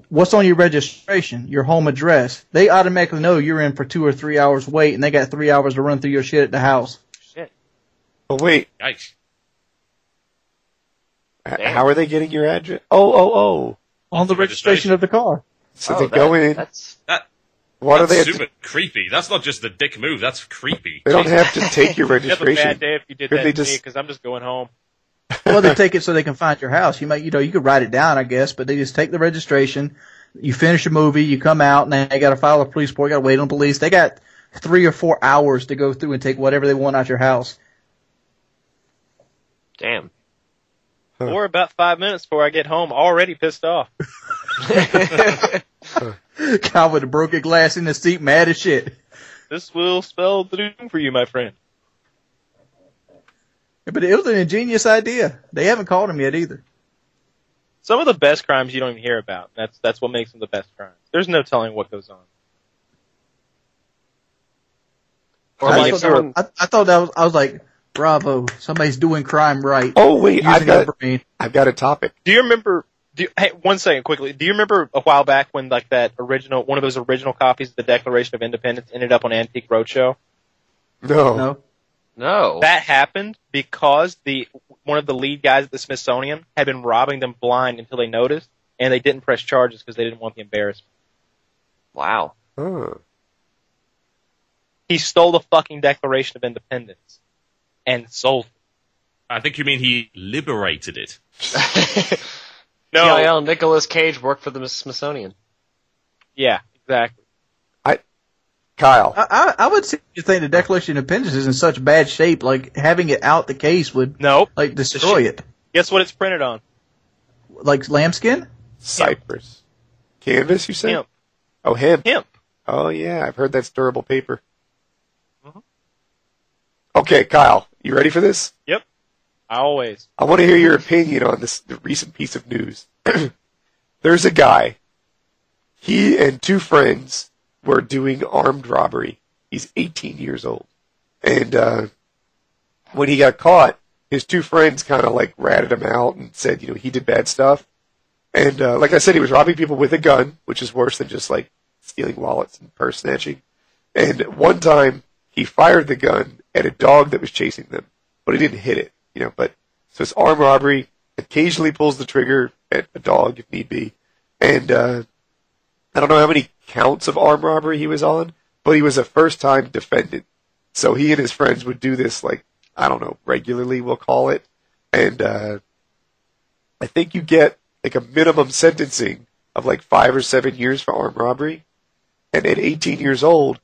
What's on your registration? Your home address. They automatically know you're in for 2 or 3 hours wait, and they got 3 hours to run through your shit at the house. Shit. But wait, Yikes. Damn. how are they getting your address? Oh. On the registration of the car. So they go in. Why do they That's have super creepy. That's not just the dick move. That's creepy. They don't have to take your You'd have a registration. bad day if you did Couldn't that they to me, just- because I'm just going home. Well, they take it so they can find your house. You could write it down, I guess, but they just take the registration. You finish a movie, you come out, and they got to file a police report. You got to wait on police. They got 3 or 4 hours to go through and take whatever they want out your house. Damn. Or about 5 minutes before I get home, already pissed off. Guy with a broken glass in the seat, mad as shit. This will spell the doom for you, my friend. But it was an ingenious idea. They haven't caught him yet either. Some of the best crimes you don't even hear about. That's what makes them the best crimes. There's no telling what goes on. Or I like thought someone, I thought that was, I was like, bravo, somebody's doing crime right. Oh wait, Using their brain. I've got a topic. Do you remember? Hey, 1 second, quickly. Do you remember a while back when like one of those original copies of the Declaration of Independence ended up on Antique Roadshow? No. no. That happened because one of the lead guys at the Smithsonian had been robbing them blind until they noticed, and they didn't press charges because they didn't want the embarrassment. Wow. Oh. He stole the fucking Declaration of Independence and sold it. I think you mean he liberated it. No. PIL Nicolas Cage worked for the Smithsonian. Yeah, exactly. Kyle. I would say you think the Declaration of Independence is in such bad shape, like having it out the case would Nope. like destroy it. Guess what it's printed on? Like lambskin? Cypress. Canvas, you said? Hemp. Oh, hemp. Hemp. Oh, yeah. I've heard that's durable paper. Mhm. Okay, Kyle. You ready for this? Yep. Always. I want to hear your opinion on the recent piece of news. There's a guy. He and 2 friends were doing armed robbery. He's 18 years old. And when he got caught, his 2 friends kind of like ratted him out and said, he did bad stuff. And like I said, he was robbing people with a gun, which is worse than just like stealing wallets and purse snatching. And one time he fired the gun at a dog that was chasing them, but he didn't hit it. But so it's armed robbery, occasionally pulls the trigger at a dog if need be. And I don't know how many counts of armed robbery he was on, but he was a first-time defendant. So he and his friends would do this, like, I don't know, regularly, we'll call it. And I think you get like a minimum sentencing of like 5 or 7 years for armed robbery. And at 18 years old,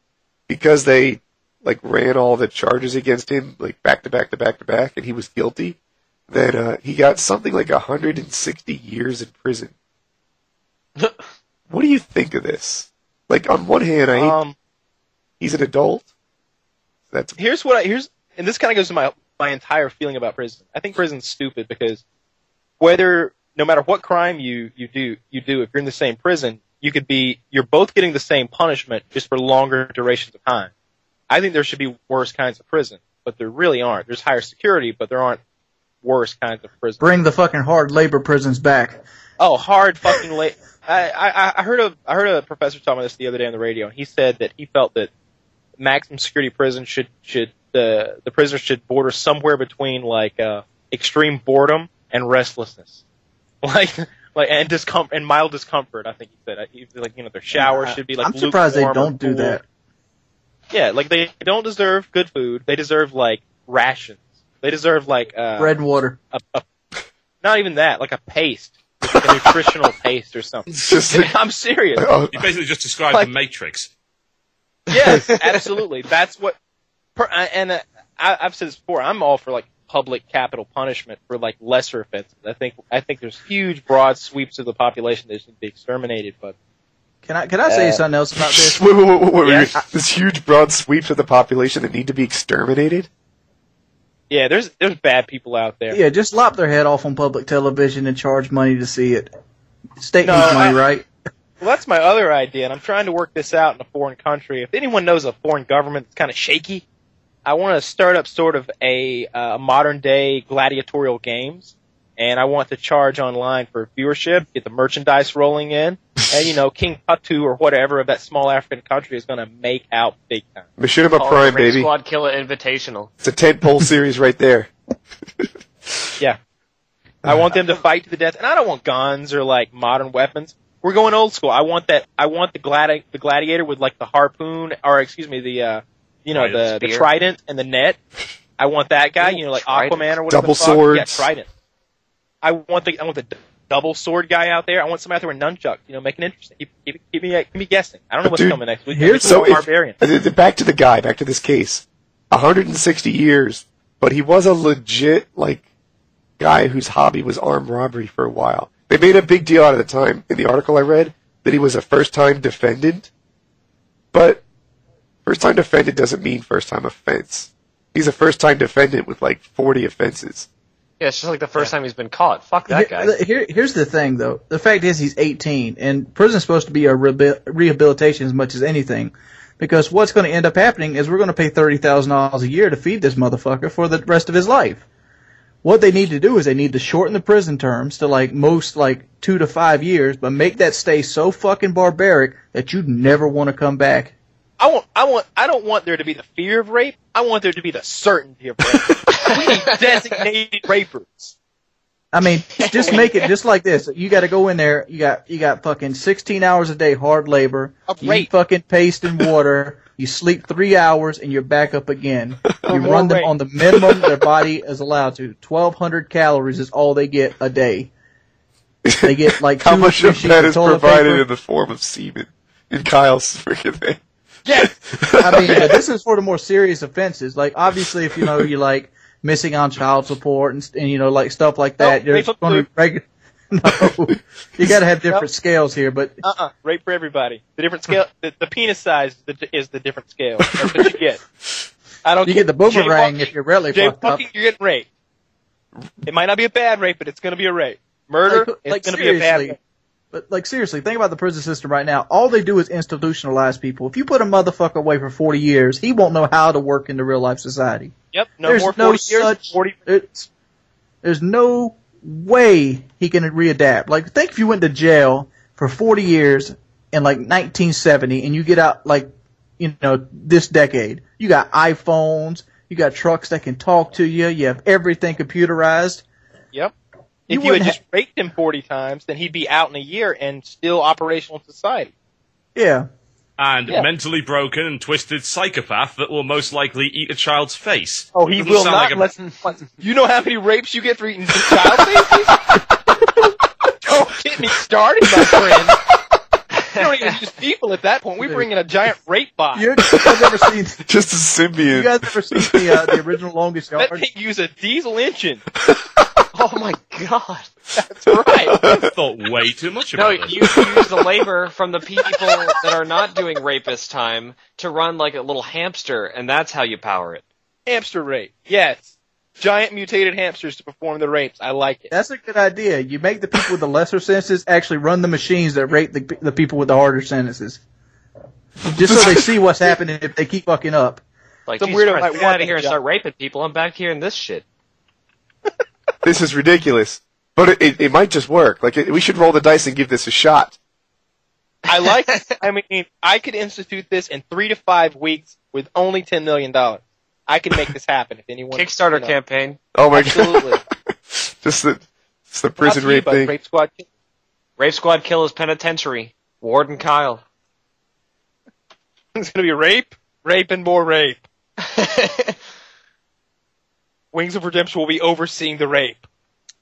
because they like ran all the charges against him like back to back to back to back, and he was guilty, then he got something like 160 years in prison. What do you think of this? Like, on one hand, he's an adult. And this kind of goes to my entire feeling about prison. I think prison's stupid because no matter what crime you do, if you're in the same prison, you're both getting the same punishment just for longer durations of time. I think there should be worse kinds of prison, but there really aren't. There's higher security, but there aren't worse kinds of prison. Bring the fucking hard labor prisons back. Oh, hard fucking labor. I heard a professor talking about this the other day on the radio, and he said that he felt that maximum security prison the prisoners should border somewhere between like extreme boredom and restlessness, and mild discomfort. I think he said their shower should be like. I'm surprised they lukewarm don't do that. Yeah, like they don't deserve good food. They deserve like rations. They deserve like bread and water. Not even that, like a paste. Like a nutritional paste or something. I'm serious. You basically just described the Matrix. Yes, absolutely. That's what. I've said this before. I'm all for like public capital punishment for like lesser offenses. I think there's huge broad sweeps of the population that should be exterminated. But can I say something else about this? Wait. Yes. This huge broad sweeps of the population that need to be exterminated? yeah, there's bad people out there. Yeah, just lop their head off on public television and charge money to see it. State No, needs money, right? that's my other idea, and I'm trying to work this out in a foreign country. If anyone knows a foreign government that's kind of shaky, I want to start up sort of a modern-day gladiatorial games, and I want to charge online for viewership, get the merchandise rolling in, and, King Patu or whatever of that small African country is going to make out big time. Machinima Call it Prime, the Rape baby. Squad Killer Invitational. It's a tentpole series right there. Yeah. I want them to fight to the death, and I don't want guns or, modern weapons. We're going old school. I want the gladiator with, the harpoon, or, excuse me, the trident and the net. I want that guy, like trident. Aquaman or whatever. Double the fuck. swords. Yeah, trident. I want the double sword guy out there. I want somebody out there with nunchucks, make it interesting. Keep me guessing. I don't know what's coming next week. Barbarian. Back to the guy, back to this case. 160 years, but he was a legit, guy whose hobby was armed robbery for a while. They made a big deal out of the time, in the article I read, that he was a first-time defendant. But first-time defendant doesn't mean first-time offense. He's a first-time defendant with 40 offenses. Yeah, it's just like the first time he's been caught. Fuck that guy. Here's the thing, though. The fact is he's 18, and prison's supposed to be a rehabilitation as much as anything. Because what's going to end up happening is we're going to pay $30,000 a year to feed this motherfucker for the rest of his life. What they need to do is they need to shorten the prison terms to most 2 to 5 years, but make that stay so fucking barbaric that you'd never want to come back. I don't want there to be the fear of rape. I want there to be the certainty of rape. We need designated rapers. I mean, just make it just like this. You got to go in there. You got fucking 16 hours a day hard labor. You eat fucking paste and water. You sleep 3 hours and you're back up again. You run them on the minimum their body is allowed to. 1,200 calories is all they get a day. They get how much of that is provided in the form of semen in Kyle's freaking thing? Yes. I mean, this is for the more serious offenses. Obviously, if you're missing on child support and stuff like that, you're just going to be regular. No, you got to have different scales here, but rape for everybody. The different scale, the penis size is the different scale. That's what you get. You get the boomerang if you're really fucked up. You're getting raped. It might not be a bad rape, but it's going to be a rape. Murder, it's going to be a bad rape. But seriously, think about the prison system right now. All they do is institutionalize people. If you put a motherfucker away for 40 years, he won't know how to work in the real life society. Yep, there's more 40 years. 40. There's no way he can readapt. Think if you went to jail for 40 years in 1970 and you get out this decade. You got iPhones, you got trucks that can talk to you, you have everything computerized. Yep. If you had just raped him 40 times, then he'd be out in a year and still operational in society. Yeah. And mentally broken and twisted psychopath that will most likely eat a child's face. Oh, he will not. You know how many rapes you get for eating child faces? Don't get me started, my friend. You don't even use people at that point. We bring in a giant rape bot. You guys ever seen just a symbiote? You guys ever seen the original Longest Yard? That thing use a diesel engine. Oh my god. That's right. I thought way too much about No, this. you use the labor from the people that are not doing rapist time to run like a little hamster, and that's how you power it. Hamster rape. Yes. Giant mutated hamsters to perform the rapes. I like it. That's a good idea. You make the people with the lesser sentences actually run the machines that rape the people with the harder sentences. Just so they see what's happening if they keep fucking up. Like, Some Jesus weirdo Christ, might get want out of here that and job. start raping people. I'm back here in this shit. This is ridiculous. But it might just work. We should roll the dice and give this a shot. I like it. I mean, I could institute this in 3 to 5 weeks with only $10 million. I can make this happen if anyone... Kickstarter campaign. Oh my Absolutely. god. It's the prison rape thing. Rape Squad. Rape Squad Killers Penitentiary. Ward and Kyle. It's going to be rape, and more rape. Wings of Redemption will be overseeing the rape.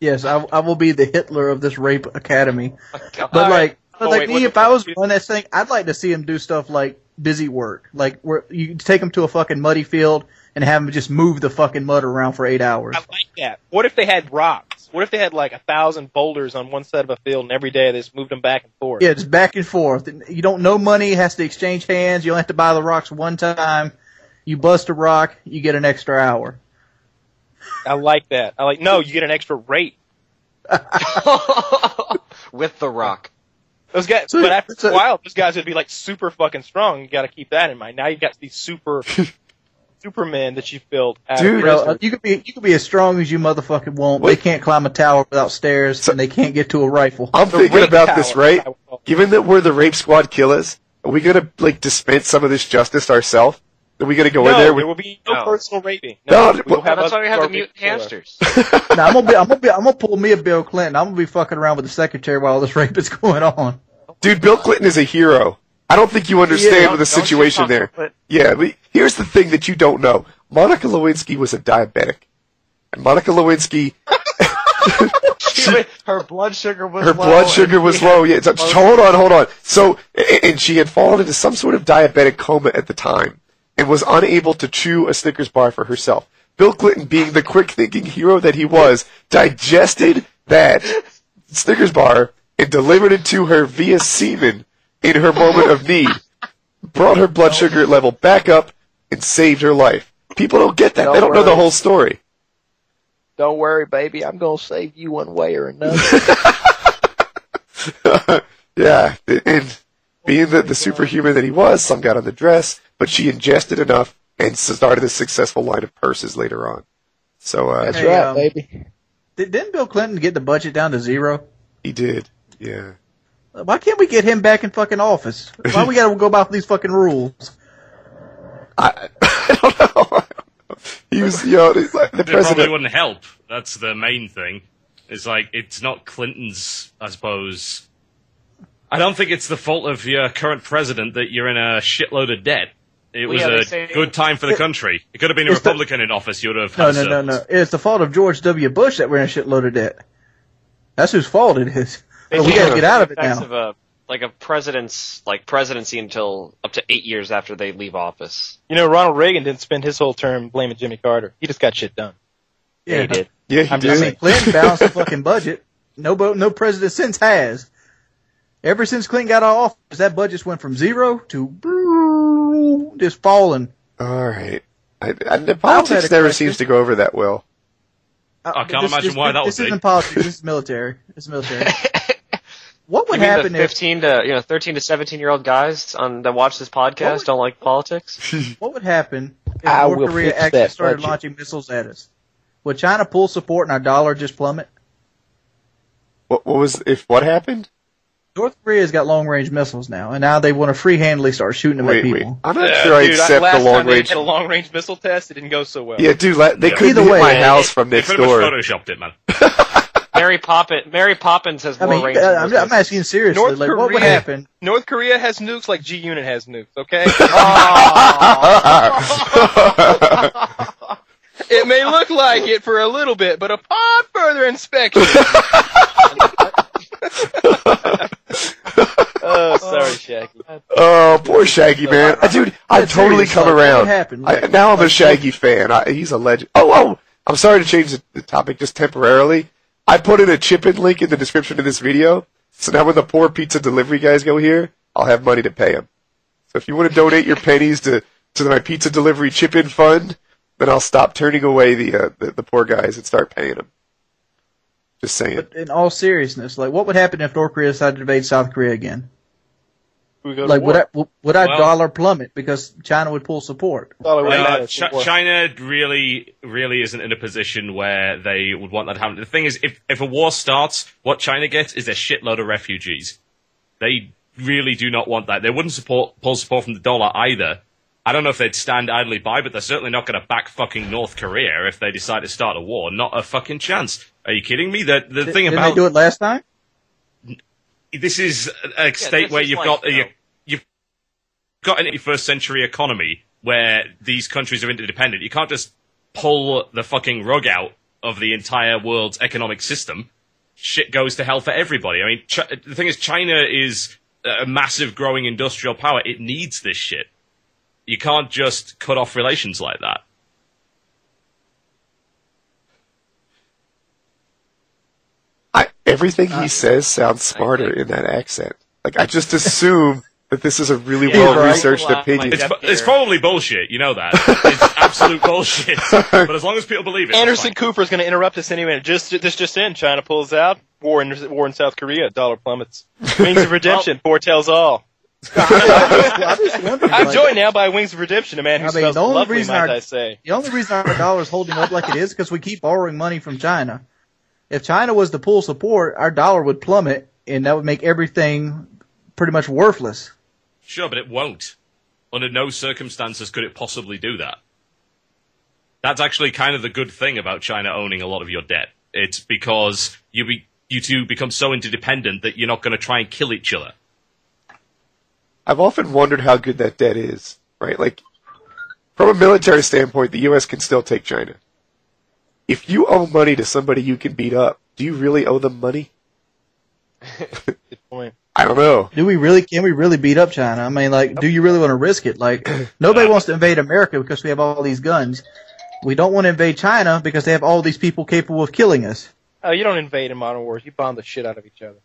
Yes, I will be the Hitler of this rape academy. God. But if I was on that thing, I'd like to see him do stuff like busy work. Where you take him to a fucking muddy field and have him just move the fucking mud around for 8 hours. I like that. What if they had rocks? What if they had 1,000 boulders on one side of a field and every day they just moved them back and forth? Yeah, just back and forth. You don't know money, has to exchange hands. You only have to buy the rocks one time. You bust a rock, you get an extra hour. I like that. No, you get an extra rape. With the rock. Those guys, So- but after so- a while, those guys would be like super fucking strong. You got to keep that in mind. Now you've got these Supermen that you've built. Dude, You know, you could be as strong as you motherfucking want. Wait. They can't climb a tower without stairs, and they can't get to a rifle. I'm The thinking rape about this, tower, right? I would call it. Given that we're the rape squad killers, are we gonna like dispense some of this justice ourselves? Are we gonna go in No, there there with? will be no No. personal raping. No, we will have That's other why we have the raping mutant killers. hamsters. Now, I'm gonna pull me a Bill Clinton. I'm gonna be fucking around with the secretary while all this rape is going on. Dude, Bill Clinton is a hero. I don't think you understand Yeah, with the Don't you situation talk there. about it. Yeah, but here's the thing that you don't know. Monica Lewinsky was a diabetic. And Monica Lewinsky, Her blood sugar was her low. blood sugar and was she had low. Yeah, so, hold on. So, and she had fallen into some sort of diabetic coma at the time and was unable to chew a Snickers bar for herself. Bill Clinton, being the quick-thinking hero that he was, digested that Snickers bar and delivered it to her via semen in her moment of need, brought her blood sugar level back up, and saved her life. People don't get that. They don't know the whole story. Don't worry, baby. I'm gonna save you one way or another. Yeah, and being the superhuman that he was, some got on the dress, but she ingested enough and started a successful line of purses later on. So That's Hey, right, baby. Didn't Bill Clinton get the budget down to zero? he did. Yeah. Why can't we get him back in fucking office? Why we gotta go by these fucking rules? I don't know. He was, the It probably president. wouldn't help. That's the main thing. It's like, it's not Clinton's, I suppose. I don't think it's the fault of your current president that you're in a shitload of debt. It Well, was yeah, they a say- good time for the country. It could have been a It's the- Republican in office. You would have No, had no, no, service. no. It's the fault of George W. Bush that we're in a shitload of debt. That's whose fault it is. But we gotta get out of it Effects now. Of a presidency until up to 8 years after they leave office. You know, Ronald Reagan didn't spend his whole term blaming Jimmy Carter. He just got shit done. Yeah, He did. Yeah, he I'm did. just I mean, Clinton balanced the fucking budget. No president since has. Ever since Clinton got out of office, that budget went from zero to just falling. All right. The politics had a never question. seems to go over that well. I can't imagine why that would This be. isn't politics. This is military. It's military. What would You mean happen the if 13 to 17-year-old guys that watch this podcast don't like politics? What would happen if I North will Korea fix actually that started budget. launching missiles at us? Would China pull support and our dollar just plummet? What happened? North Korea's got long-range missiles now, and now they want to free-handedly start shooting them at Wait. people. I'm not sure I Dude, accept last the long time they range. did a long range missile test, it didn't go so well. Yeah, dude, they Yeah. couldn't Either hit way, my house from They next pretty much door. photoshopped it, man. Mary Poppins has I more mean, range. I'm asking you seriously. North Like, what would Korea- happen? North Korea has nukes like G-Unit has nukes, okay? It may look like it for a little bit, but upon further inspection... Oh, sorry, Shaggy. Oh, poor Shaggy, man. Dude, I've Yeah, totally serious, come like, what around. happened? Now I'm a Shaggy fan. He's a legend. Oh, I'm sorry to change the topic just temporarily. I put in a chip-in link in the description of this video, so now when the poor pizza delivery guys go here, I'll have money to pay them. So if you want to donate your pennies to my pizza delivery chip-in fund, then I'll stop turning away the poor guys and start paying them. Just saying. But in all seriousness, like, what would happen if North Korea decided to invade South Korea again? We go to Like, war. would our Well- dollar plummet because China would pull support? Dollar rate matters. China really isn't in a position where they would want that to happen. The thing is, if a war starts, what China gets is a shitload of refugees. They really do not want that. They wouldn't pull support from the dollar either. I don't know if they'd stand idly by, but they're certainly not going to back fucking North Korea if they decide to start a war. Not a fucking chance. Are you kidding me? The thing Didn't about they do it last time? this is a state this where is you've like, got you know- you've got an 21st century economy where these countries are interdependent. You can't just pull the fucking rug out of the entire world's economic system. Shit goes to hell for everybody. I mean, the thing is, China is a massive growing industrial power. It needs this shit. You can't just cut off relations like that. Everything he says sounds smarter in that accent. Like, I just assume that this is a really Yeah, well-researched right. opinion. It's probably bullshit. You know that. It's absolute bullshit. But as long as people believe it, it's Anderson fine. Cooper's going to interrupt us anyway. This just in, China pulls out. War in South Korea, dollar plummets. Wings of Redemption, foretells all. I'm just wondering, I'm like, joined now by Wings of Redemption, a man who smells the only lovely, reason might I say. the only reason our dollar is holding up like it is because we keep borrowing money from China. If China was to pull support, our dollar would plummet, and that would make everything pretty much worthless. Sure, but it won't. Under no circumstances could it possibly do that. That's actually kind of the good thing about China owning a lot of your debt. It's because you two become so interdependent that you're not going to try and kill each other. I've often wondered how good that debt is, right? Like, from a military standpoint, the U.S. can still take China. If you owe money to somebody you can beat up, do you really owe them money? Good point. I don't know. Can we really beat up China? I mean, like, do you really want to risk it? Like, nobody wants to invade America because we have all these guns. We don't want to invade China because they have all these people capable of killing us. Oh, you don't invade in Modern Wars. You bomb the shit out of each other.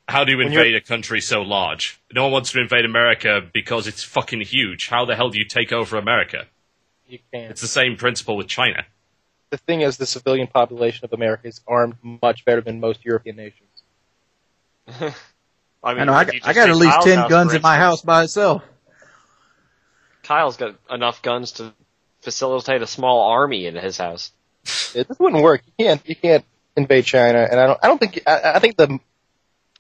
How do you invade a country so large? No one wants to invade America because it's fucking huge. How the hell do you take over America? You can't. It's the same principle with China. The thing is, the civilian population of America is armed much better than most European nations. I know, I got at least 10 guns in my house by itself. Kyle's got enough guns to facilitate a small army in his house. This wouldn't work. You can't invade China, and I think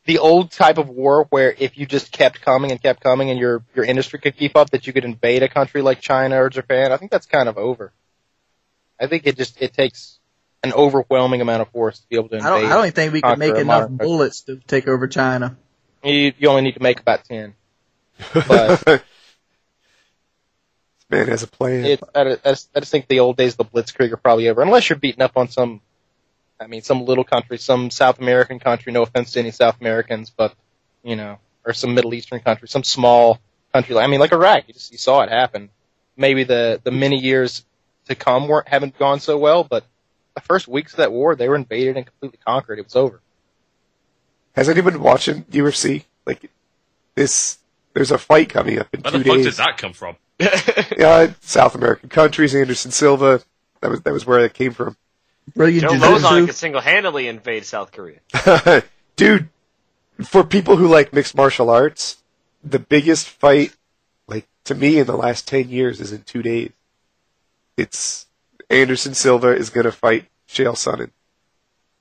the old type of war where if you just kept coming and your industry could keep up, that you could invade a country like China or Japan, I think that's kind of over. I think it takes an overwhelming amount of force to be able to invade. I don't even think we can make enough bullets to take over China. You only need to make about 10. But This man has a plan. I just think the old days of the Blitzkrieg are probably over, unless you're beating up on some little country, some South American country. No offense to any South Americans, but or some Middle Eastern country, some small country. Like Iraq. You saw it happen. Maybe the many years to come haven't gone so well, but the first weeks of that war, they were invaded and completely conquered. It was over. Has anyone been watching UFC? Like, there's a fight coming up in 2 days. Where the fuck did that come from? South American countries, Anderson Silva. That was where that came from. Brilliant Joe Lozon could single-handedly invade South Korea. Dude, for people who like mixed martial arts, the biggest fight, like, to me in the last 10 years is in 2 days. It's Anderson Silva is going to fight Chael Sonnen.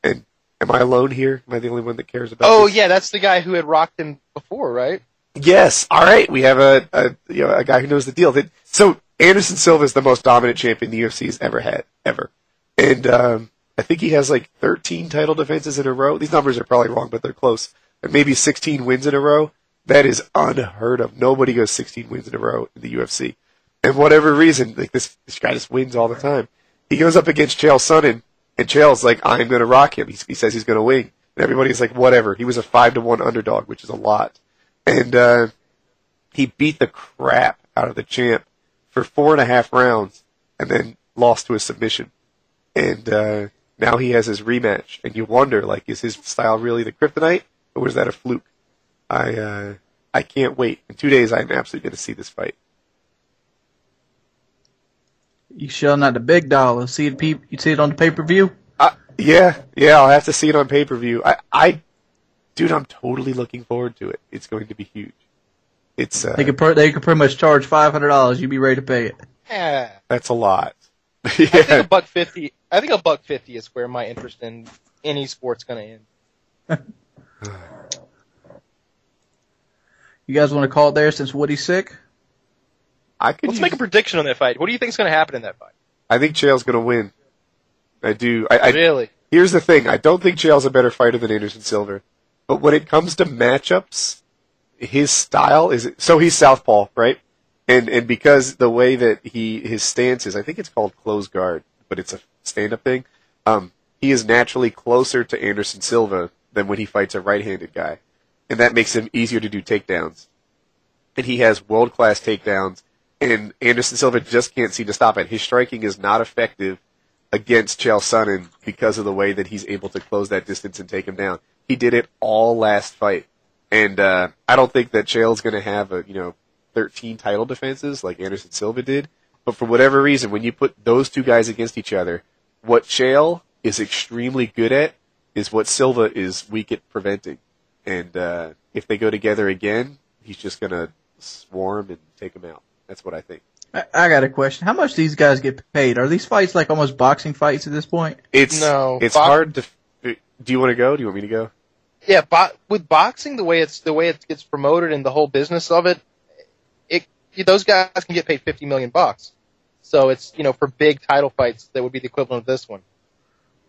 And am I alone here? Am I the only one that cares about this? Yeah, that's the guy who had rocked him before, right? Yes. All right. We have a guy who knows the deal. So Anderson Silva is the most dominant champion the UFC has ever had, ever. And I think he has like 13 title defenses in a row. These numbers are probably wrong, but they're close. And maybe 16 wins in a row. That is unheard of. Nobody goes 16 wins in a row in the UFC. And whatever reason, like this guy just wins all the time. He goes up against Chael Sonnen, and Chael's like, I'm going to rock him. He says he's going to win. And everybody's like, whatever. He was a 5-1 underdog, which is a lot. And he beat the crap out of the champ for 4.5 rounds and then lost to a submission. And now he has his rematch. And you wonder, like, is his style really the kryptonite, or was that a fluke? I can't wait. In 2 days, I'm absolutely going to see this fight. You shall not the big dollar. You see it on the pay-per-view? Yeah, I'll have to see it on pay-per-view. Dude, I'm totally looking forward to it. It's going to be huge. It's they could pretty much charge $500. You'd be ready to pay it. Yeah, that's a lot. I think $150. I think $150 is where my interest in any sport's going to end. You guys want to call it there since Woody's sick? Let's make a prediction on that fight. What do you think is going to happen in that fight? I think Chael's going to win. I do. Really? Here's the thing. I don't think Chael's a better fighter than Anderson Silva. But when it comes to matchups, his style is... So he's southpaw, right? And because the way that his stance is, I think it's called closed guard, but it's a stand-up thing. He is naturally closer to Anderson Silva than when he fights a right-handed guy. And that makes him easier to do takedowns. And he has world-class takedowns. And Anderson Silva just can't seem to stop it. His striking is not effective against Chael Sonnen because of the way that he's able to close that distance and take him down. He did it all last fight. And I don't think that Chael's going to have 13 title defenses like Anderson Silva did. But for whatever reason, when you put those two guys against each other, what Chael is extremely good at is what Silva is weak at preventing. And if they go together again, he's just going to swarm and take him out. That's what I think. I got a question. How much do these guys get paid? Are these fights like almost boxing fights at this point? It's hard to. Do you want to go? Do you want me to go? Yeah, with boxing, the way it gets promoted and the whole business of it, those guys can get paid $50 million. So it's, for big title fights, that would be the equivalent of this one.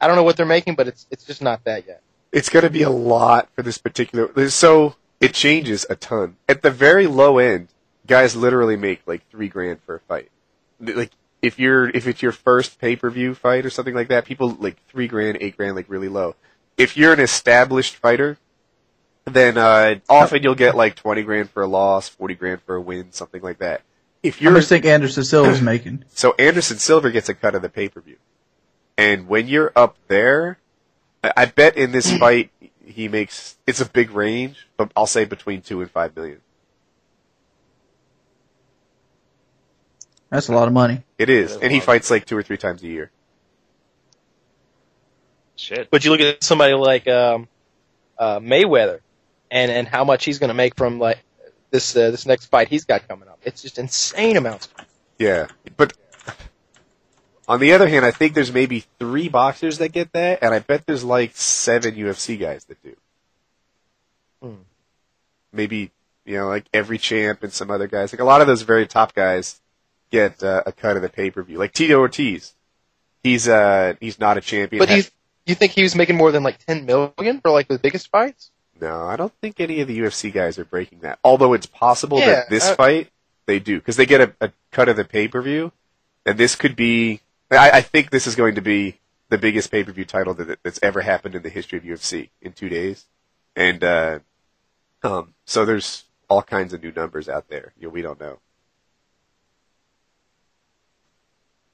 I don't know what they're making, but it's just not that yet. It's going to be a lot for this particular. So it changes a ton. At the very low end, guys literally make like $3,000 for a fight. Like if it's your first pay-per-view fight or something like that, people like $3,000, $8,000, like really low. If you're an established fighter, then often you'll get like $20,000 for a loss, $40,000 for a win, something like that. How much do you think Anderson Silva's making? So Anderson Silva gets a cut of the pay-per-view. And when you're up there, I bet in this fight he makes, it's a big range, but I'll say between $2 and $5 million. That's a lot of money. It is. And he fights like 2 or 3 times a year. Shit. But you look at somebody like Mayweather and how much he's going to make from like this next fight he's got coming up. It's just insane amounts. Yeah. But on the other hand, I think there's maybe 3 boxers that get that, and I bet there's like 7 UFC guys that do. Maybe, like every champ and some other guys. Like a lot of those very top guys get a cut of the pay-per-view. Like Tito Ortiz. He's not a champion. But you think he was making more than like $10 million for like the biggest fights? No, I don't think any of the UFC guys are breaking that. Although it's possible that this fight, they do. Because they get a cut of the pay-per-view. And this could be... I think this is going to be the biggest pay-per-view title that's ever happened in the history of UFC in 2 days. And so there's all kinds of new numbers out there. We don't know.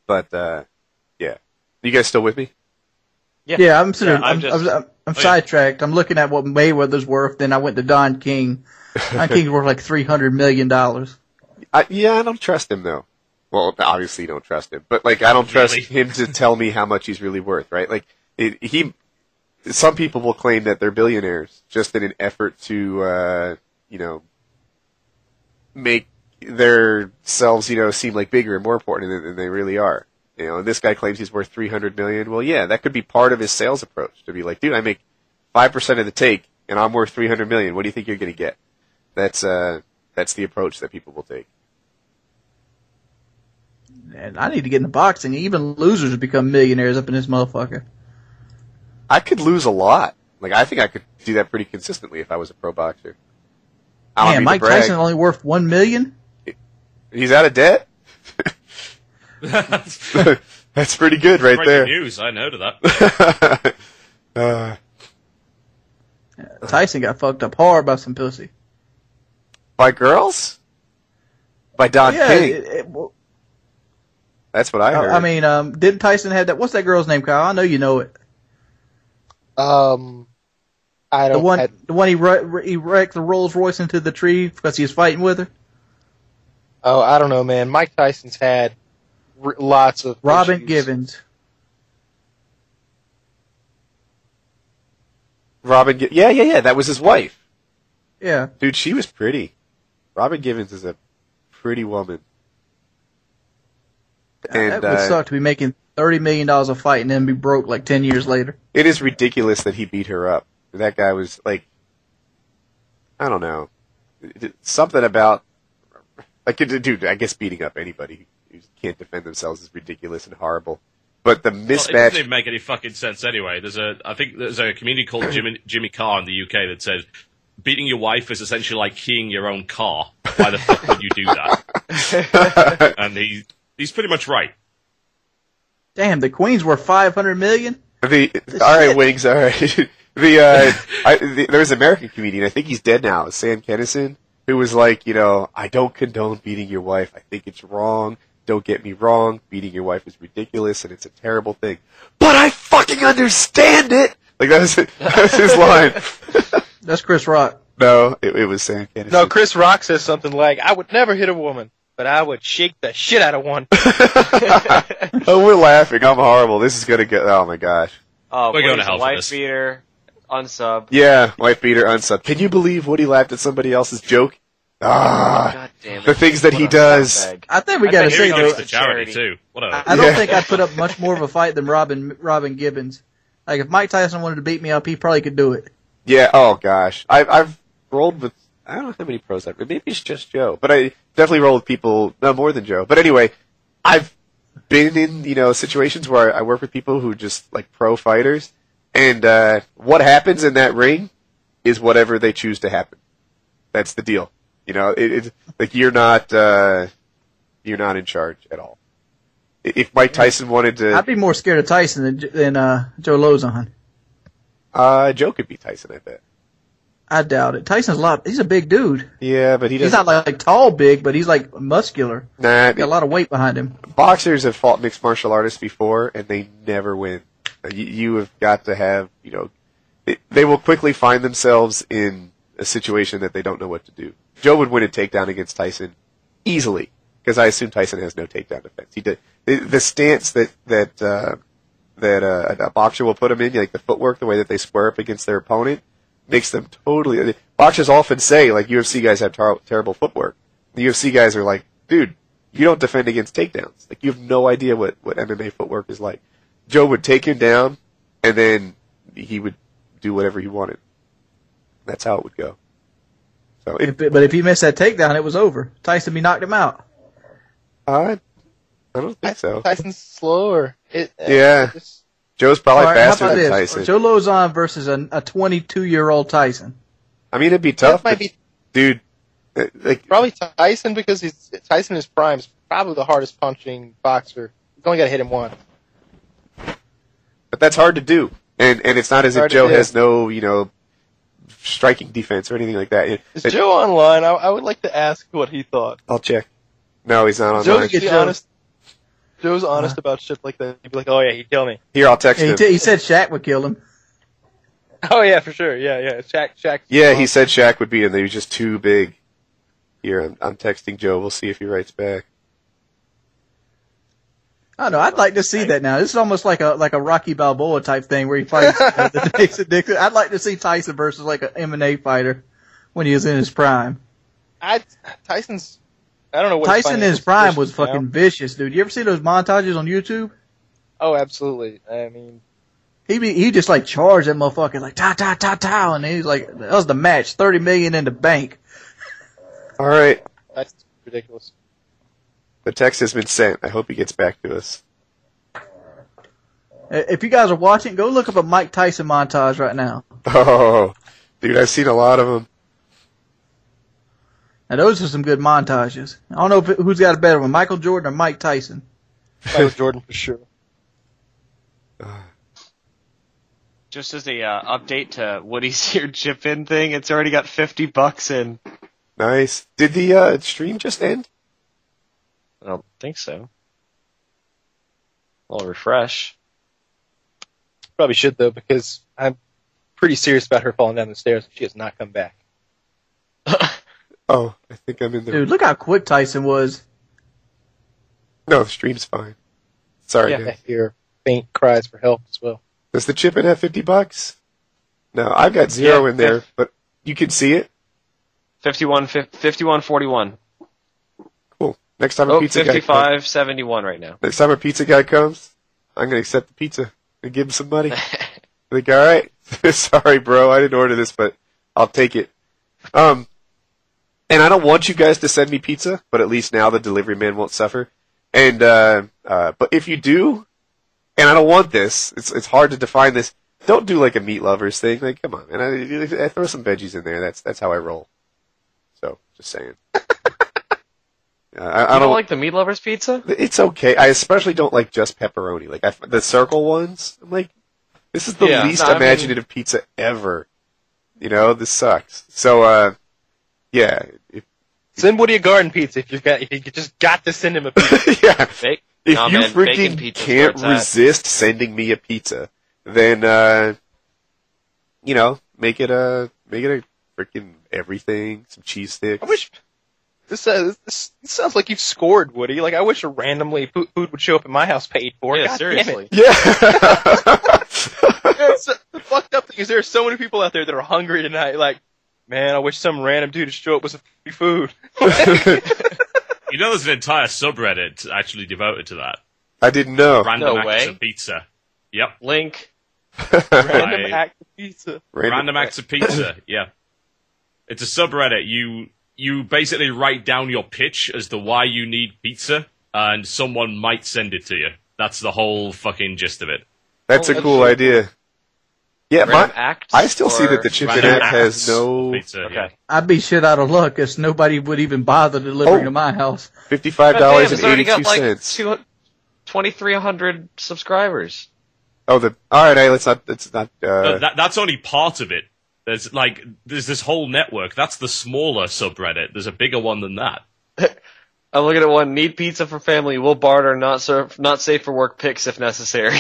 But, yeah. You guys still with me? Yeah, I'm sidetracked. I'm looking at what Mayweather's worth, then I went to Don King. Don King's worth like $300 million. I don't trust him, though. Well, obviously you don't trust him, but like I don't trust him to tell me how much he's really worth, right? Like some people will claim that they're billionaires just in an effort to, make themselves, seem like bigger and more important than they really are. And this guy claims he's worth $300 million. Well, yeah, that could be part of his sales approach to be like, dude, I make 5% of the take, and I'm worth $300 million. What do you think you're going to get? That's the approach that people will take. And I need to get into boxing. Even losers become millionaires up in this motherfucker. I could lose a lot. Like I think I could do that pretty consistently if I was a pro boxer. Man, Mike Tyson only worth $1 million? He's out of debt? That's pretty good right there. News, I know to that. Tyson got fucked up hard by some pussy. By girls? By Don King? That's what I heard. I mean, didn't Tyson have that? What's that girl's name, Kyle? I know you know it. I don't. The one he wrecked the Rolls Royce into the tree because he was fighting with her. Oh, I don't know, man. Mike Tyson's had lots of Robin issues. Givens. Yeah. That was his wife. Yeah. Dude, she was pretty. Robin Givens is a pretty woman. And, that would suck to be making $30 million a fight and then be broke like 10 years later. It is ridiculous that he beat her up. That guy was like, I don't know. Something about, like, dude, I guess beating up anybody who can't defend themselves is ridiculous and horrible. But the mismatch... Well, it doesn't even make any fucking sense anyway. I think there's a comedian called Jimmy Carr in the UK that said, beating your wife is essentially like keying your own car. Why the fuck would you do that? And he's pretty much right. Damn, the Queen's worth $500 million? All right, Wings, all right. There's an American comedian, I think he's dead now, Sam Kinison, who was like, I don't condone beating your wife. I think it's wrong. Don't get me wrong. Beating your wife is ridiculous and it's a terrible thing. But I fucking understand it! Like, that was his line. That's Chris Rock. No, it was Sam Kinison. No, Chris Rock says something like, I would never hit a woman, but I would shake the shit out of one. Oh, we're laughing. I'm horrible. This is gonna get, oh my gosh. Oh, We're going to Woody's a hell for wife this. beater, unsub. Yeah, wife beater unsub. Can you believe Woody laughed at somebody else's joke? Ah, God damn it. the things that What he a does. scumbag. I think we I got to think say you're though, going It's the charity too. What a I don't Yeah. think I'd put up much more of a fight than Robin Gibbons. Like if Mike Tyson wanted to beat me up, he probably could do it. Yeah. Oh gosh, I've rolled with. I don't know how many pros I've. Maybe it's just Joe, but I definitely roll with people. No, more than Joe. But anyway, I've been in situations where I work with people who just like pro fighters, and what happens in that ring is whatever they choose to happen. That's the deal. It's like you're not in charge at all. If Mike Tyson wanted I'd to, be more scared of Tyson than Joe Lozon. Joe could beat Tyson, I bet. I doubt it. Tyson's he's a big dude. Yeah, but He's not like tall big, but he's like muscular. Nah, Got a lot of weight behind him. boxers have fought mixed martial artists before, and they never win. You have got to have, they will quickly find themselves in a situation that they don't know what to do. Joe would win a takedown against Tyson easily, because I assume Tyson has no takedown defense. He did the stance that a boxer will put him in, like the footwork, the way that they square up against their opponent, makes them totally. Boxers often say, like, UFC guys have terrible footwork. The UFC guys are like, dude, you don't defend against takedowns. Like, you have no idea what MMA footwork is like. Joe would take him down, and then he would do whatever he wanted. That's how it would go. So, But if he missed that takedown, it was over. Tyson be knocked him out. I don't think so. Tyson's slower. Yeah. Joe's probably All right, how faster about than this? Tyson. Joe Lozon versus a 22-year-old Tyson. I mean, it'd be tough, That might but, be dude, like, probably Tyson because Tyson in his prime is probably the hardest punching boxer. He's only got to hit him once. but that's hard to do. And it's not as if Hard to Joe do. has no, striking defense or anything like that. Is Joe online? I would like to ask what he thought. I'll check. No, he's not Joe, online. to be honest, Joe's honest about shit like that. He'd be like, "Oh yeah, he'd kill me." Here, I'll text He, him. he said Shaq would kill him. Oh yeah, for sure. Yeah. Shaq. Yeah, he said Shaq would be in there. He was just too big. Here, I'm texting Joe. We'll see if he writes back. I don't know. I'd like to see that now. This is almost like a Rocky Balboa type thing where he fights the Dixon. I'd like to see Tyson versus like an MMA fighter when he was in his prime. Tyson's. I don't know what Tyson in his prime was now. fucking vicious, dude. You ever see those montages on YouTube? Oh, absolutely. I mean, He just like charged that motherfucker like ta, and he's like, that was the match, $30 million in the bank. All right. that's ridiculous. The text has been sent. I hope he gets back to us. If you guys are watching, go look up a Mike Tyson montage right now. Oh, dude, I've seen a lot of them. Now those are some good montages. I don't know who's got a better one, Michael Jordan or Mike Tyson. Michael Jordan for sure. Just as a update to Woody's here chip in thing, it's already got $50 in. Nice. Did the stream just end? I don't think so. I'll refresh. Probably should though, because I'm pretty serious about her falling down the stairs and she has not come back. Oh, I think I'm in the... Dude, look how quick Tyson was. No, the stream's fine. Sorry, I guys. hear faint cries for help as well. Does the chip in have $50? No, I've got zero Yeah, in there, but you can see it. 51.41. Cool. Next time a Oh, pizza guy comes, 55.71 right now. next time a pizza guy comes, I'm gonna accept the pizza and give him some money. Like, all right, sorry, bro, I didn't order this, but I'll take it. And I don't want you guys to send me pizza, but at least now the delivery man won't suffer. And but if you do, and I don't want this, it's hard to define this. Don't do like a meat lovers thing. Like, come on, man. I throw some veggies in there. That's how I roll. So, just saying. I You don't don't like the meat lovers pizza? It's okay. I especially don't like just pepperoni. Like the circle ones. I'm like, this is the Yeah, least no, I mean- imaginative pizza ever. This sucks. So, yeah. Send Woody a garden pizza if you just got to send him a pizza. Yeah. Bake? If Nah, you man, bacon freaking pizza's can't where it's at. resist sending me a pizza, then make it a freaking everything, some cheese sticks. I wish this sounds like you've scored, Woody. Like I wish randomly food would show up at my house paid for. Yeah, God seriously. Yeah. because there are so many people out there that are hungry tonight. Like, man, I wish some random dude would show up with some free food. You know, there's an entire subreddit actually devoted to that. I didn't know. Random No acts way. of pizza. Yep. Link. Random act of pizza. Random acts of pizza. Yeah. It's a subreddit. You basically write down your pitch as to why you need pizza, and someone might send it to you. That's the whole fucking gist of it. That's a that's cool true. idea. Yeah, Random acts I still see or that the Chip Random app acts has no pizza. Okay. Yeah. I'd be shit out of luck if nobody would even bother delivering to my house. $55 It's already got and like 82 cents. 2,300 subscribers. Oh, all right. Hey, let's not. No, that's only part of it. There's this whole network. That's the smaller subreddit. There's a bigger one than that. I'm looking at one. Need pizza for family. We'll barter. Not safe for work pics if necessary.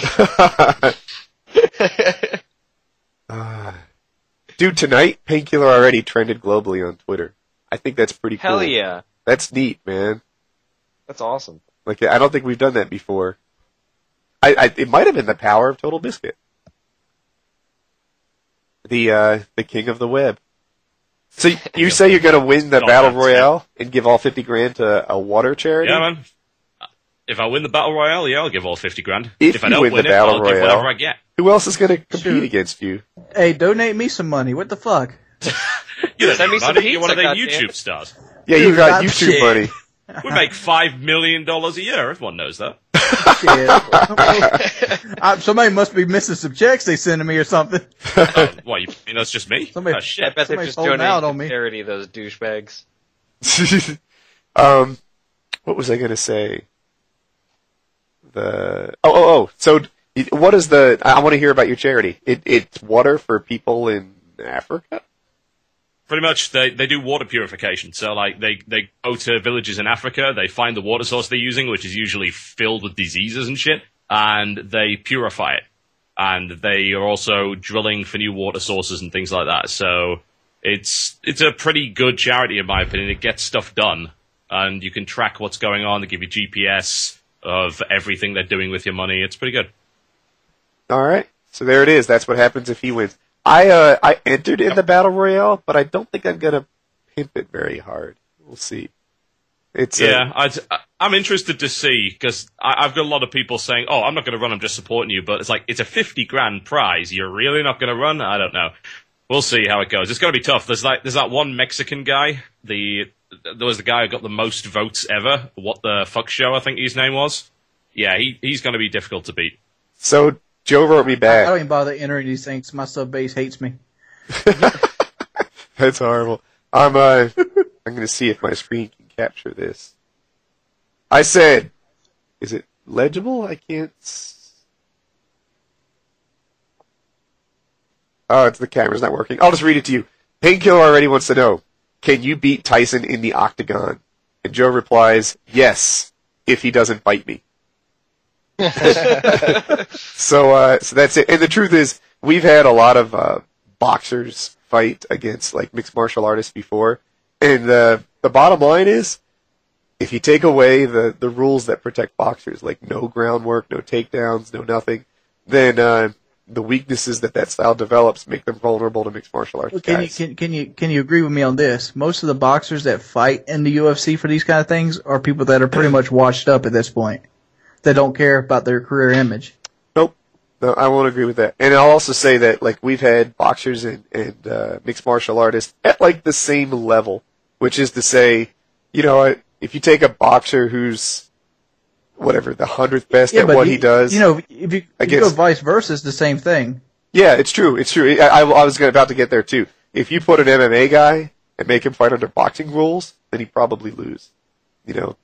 Dude, tonight, Painkiller Already trended globally on Twitter. I think that's pretty cool. Hell yeah. That's neat, man. That's awesome. Like, I don't think we've done that before. It might have been the power of Total Biscuit. The king of the web. So you say you're gonna win the No, Battle that's Royale and give all 50 grand to a water charity? Yeah, man. If I win the Battle Royale, yeah, I'll give all 50 grand. If I you don't win win the it, Battle I'll give Royale. whatever I get. Who else is gonna compete Shoot. against you? Hey, donate me some money. What the fuck? You know, Send me some buddy, you're one of pizza, them goddamn. YouTube stars. Yeah, you Dude, got I'm YouTube shit. money. We make $5 million a year. Everyone knows that. Shit. Somebody must be missing some checks they sending me or something. What, you mean that's just me? Somebody- Oh, I shit. bet they're Somebody's just holding donating out on to me. charity, those douchebags. What was I gonna say? So what is I want to hear about your charity. It's water for people in Africa? Pretty much, they do water purification. So, like, they go to villages in Africa, they find the water source they're using, which is usually filled with diseases and shit, and they purify it. And they are also drilling for new water sources and things like that. So, it's a pretty good charity, in my opinion. It gets stuff done, and you can track what's going on. They give you GPS of everything they're doing with your money. It's pretty good. All right. So there it is. That's what happens if he wins. I entered in the Battle Royale, but I don't think I'm gonna pimp it very hard. We'll see. It's I'm interested to see, because I've got a lot of people saying, "Oh, I'm not going to run. I'm just supporting you." But it's like, it's a 50 grand prize. You're really not going to run? I don't know. We'll see how it goes. It's going to be tough. There's that one Mexican guy. There was the guy who got the most votes ever. What the fuck show? I think his name was. Yeah, he's going to be difficult to beat. So Joe wrote me I back. don't even bother entering these things. My sub base hates me. That's horrible. I'm gonna see if my screen can capture this. I said, is it legible? I can't. Oh, it's the camera's not working. I'll just read it to you. Painkiller Already wants to know, can you beat Tyson in the octagon? And Joe replies, yes, if he doesn't bite me. So that's it. And the truth is, we've had a lot of boxers fight against like mixed martial artists before, and the bottom line is, if you take away the rules that protect boxers, like no groundwork, no takedowns, no nothing, then the weaknesses that style develops make them vulnerable to mixed martial arts guys. Can you agree with me on this? Most of the boxers that fight in the UFC for these kind of things are people that are pretty much washed up at this point, that don't care about their career image. Nope. No, I won't agree with that. And I'll also say that, like, we've had boxers and mixed martial artists at, like, the same level, which is to say, you know, if you take a boxer who's, whatever, the 100th best at what he does. You know, if you go vice versa, it's the same thing. Yeah, it's true. It's true. I was about to get there, too. If you put an MMA guy and make him fight under boxing rules, then he'd probably lose, you know.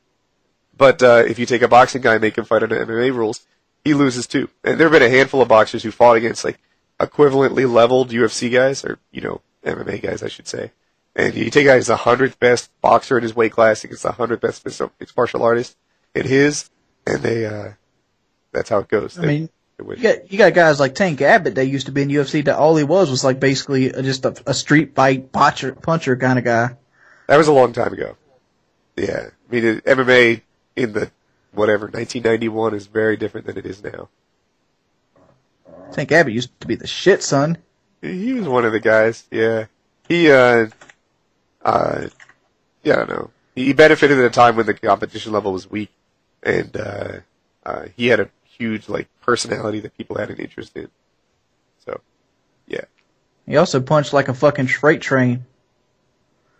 But if you take a boxing guy and make him fight under MMA rules, he loses too. And there have been a handful of boxers who fought against like equivalently leveled UFC guys, or you know, MMA guys, I should say. And you take a guy who's the 100th best boxer in his weight class against the 100th best mixed martial artist in his, and that's how it goes. I mean, you got guys like Tank Abbott that used to be in UFC that all he was like basically just a street fight puncher kind of guy. That was a long time ago. Yeah, I mean, MMA in the 1991 is very different than it is now. Tank Abbott used to be the shit, son. He was one of the guys. Yeah. He yeah, I don't know. He benefited at a time when the competition level was weak, and he had a huge like personality that people had an interest in. So, yeah. He also punched like a fucking freight train.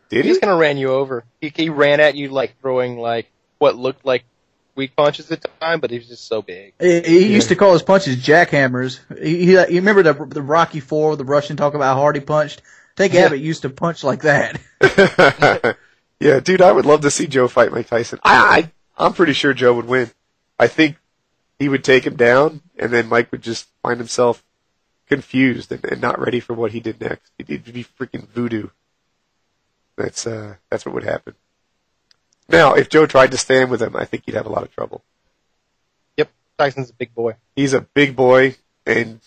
Did He he? just kind of ran you over. He ran at you like throwing like what looked like weak punches at the time, but he was just so big. He used to call his punches jackhammers. You remember the Rocky IV, the Russian talk about how hard he punched? Tank Abbott used to punch like that. Yeah, dude, I would love to see Joe fight Mike Tyson. I'm pretty sure Joe would win. I think he would take him down, and then Mike would just find himself confused and not ready for what he did next. It'd be freaking voodoo. That's what would happen. Now, if Joe tried to stand with him, I think he'd have a lot of trouble. Yep, Tyson's a big boy. He's a big boy, and,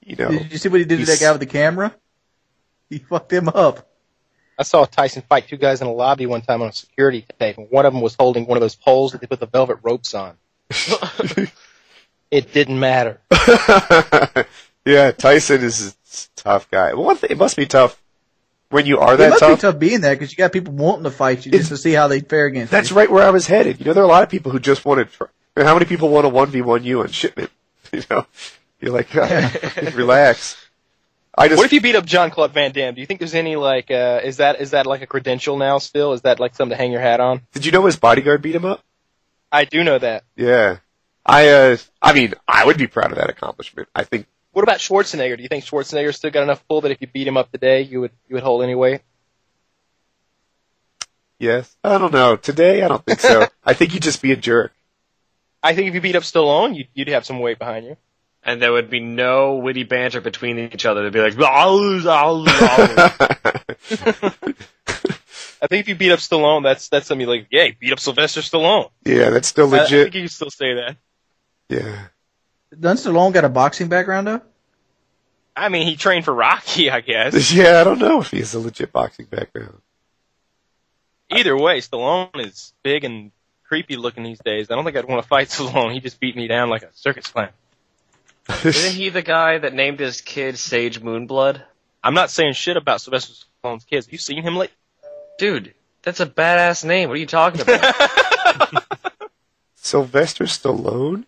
you know... Did you see what he did to that guy with the camera? He fucked him up. I saw Tyson fight two guys in a lobby one time on a security tape, and one of them was holding one of those poles that they put the velvet ropes on. It didn't matter. Yeah, Tyson is a tough guy. Well, one thing, it must be tough when you are It that must tough. be tough being there because you got people wanting to fight you just to see how they fare against That's you. right where I was headed. You know, there are a lot of people who just want to try. I mean, how many people want to 1v1 you on shipment? You know, you're like, relax. What if you beat up Jean-Claude Van Damme? Do you think there's any like is that like a credential now still? Is that like something to hang your hat on? Did you know his bodyguard beat him up? I do know that. Yeah. I mean, I would be proud of that accomplishment. I think. What about Schwarzenegger? Do you think Schwarzenegger still got enough pull that if you beat him up today, you would hold any weight? Yes. I don't know. Today, I don't think so. I think you'd just be a jerk. I think if you beat up Stallone, you'd have some weight behind you. And there would be no witty banter between each other. They'd be like, "Ow." I think if you beat up Stallone, that's something like, yeah, beat up Sylvester Stallone. Yeah, that's still I legit. think you can still say that. Yeah. Doesn't Stallone got a boxing background, though? I mean, he trained for Rocky, I guess. Yeah, I don't know if he has a legit boxing background. Either way, Stallone is big and creepy looking these days. I don't think I'd want to fight Stallone. He just beat me down like a circus clown. Isn't he the guy that named his kid Sage Moonblood? I'm not saying shit about Sylvester Stallone's kids. Have you seen him lately? Dude, that's a badass name. What are you talking about? Sylvester Stallone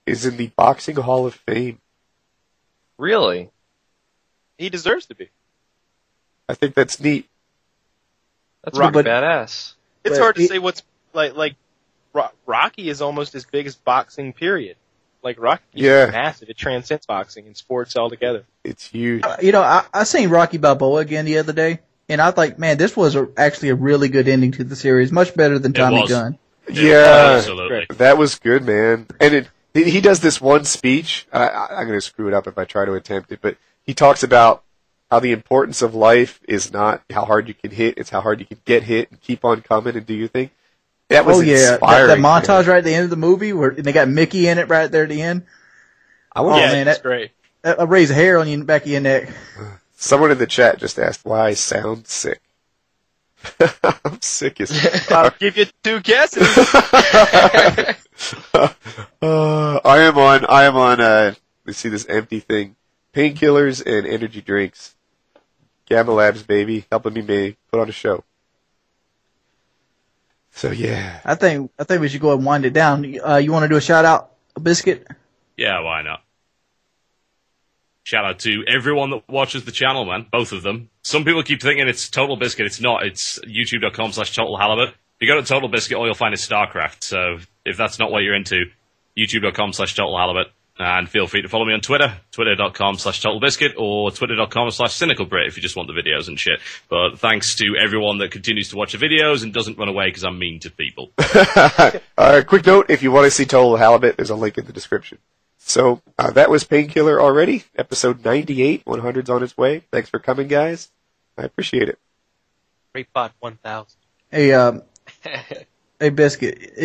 is in the Boxing Hall of Fame. Really? He deserves to be. I think that's neat. That's pretty But- badass. It's But hard to say what's like Rocky is almost as big as boxing, period. Like Rocky Yeah. is massive. It transcends boxing and sports altogether. It's huge. You know, I seen Rocky Balboa again the other day, and I thought, man, this was actually a really good ending to the series, much better than It Tommy was. Gunn. Yeah, Absolutely. that was good, man. And he does this one speech. I'm going to screw it up if I try to attempt it, but he talks about how the importance of life is not how hard you can hit, it's how hard you can get hit and keep on coming and do your thing. That was inspiring. that montage man. right at the end of the movie where they got Mickey in it right there at the end. I want yeah, man, that's that- great. That raise a hair on your back of your neck. Someone in the chat just asked why I sound sick. I'm sick as I'll fuck. give you two guesses. I am on, let's see this empty thing. Painkillers and energy drinks. Gamma Labs, baby, helping me put on a show. So yeah. I think we should go ahead and wind it down. You want to do a shout out, Biscuit? Yeah, why not? Shout out to everyone that watches the channel, man. Both of them. Some people keep thinking it's Total Biscuit. It's not. It's youtube.com/TotalHalibut. If you go to Total Biscuit, all you'll find is StarCraft. So if that's not what you're into, youtube.com/TotalHalibut. And feel free to follow me on Twitter, twitter.com/TotalBiscuit or twitter.com/CynicalBrit if you just want the videos and shit. But thanks to everyone that continues to watch the videos and doesn't run away because I'm mean to people. Quick note, if you want to see Total Halibut, there's a link in the description. So, that was Painkiller Already, episode 98, 100's on its way. Thanks for coming, guys. I appreciate it. Great Pod 1000. Hey, Biscuit.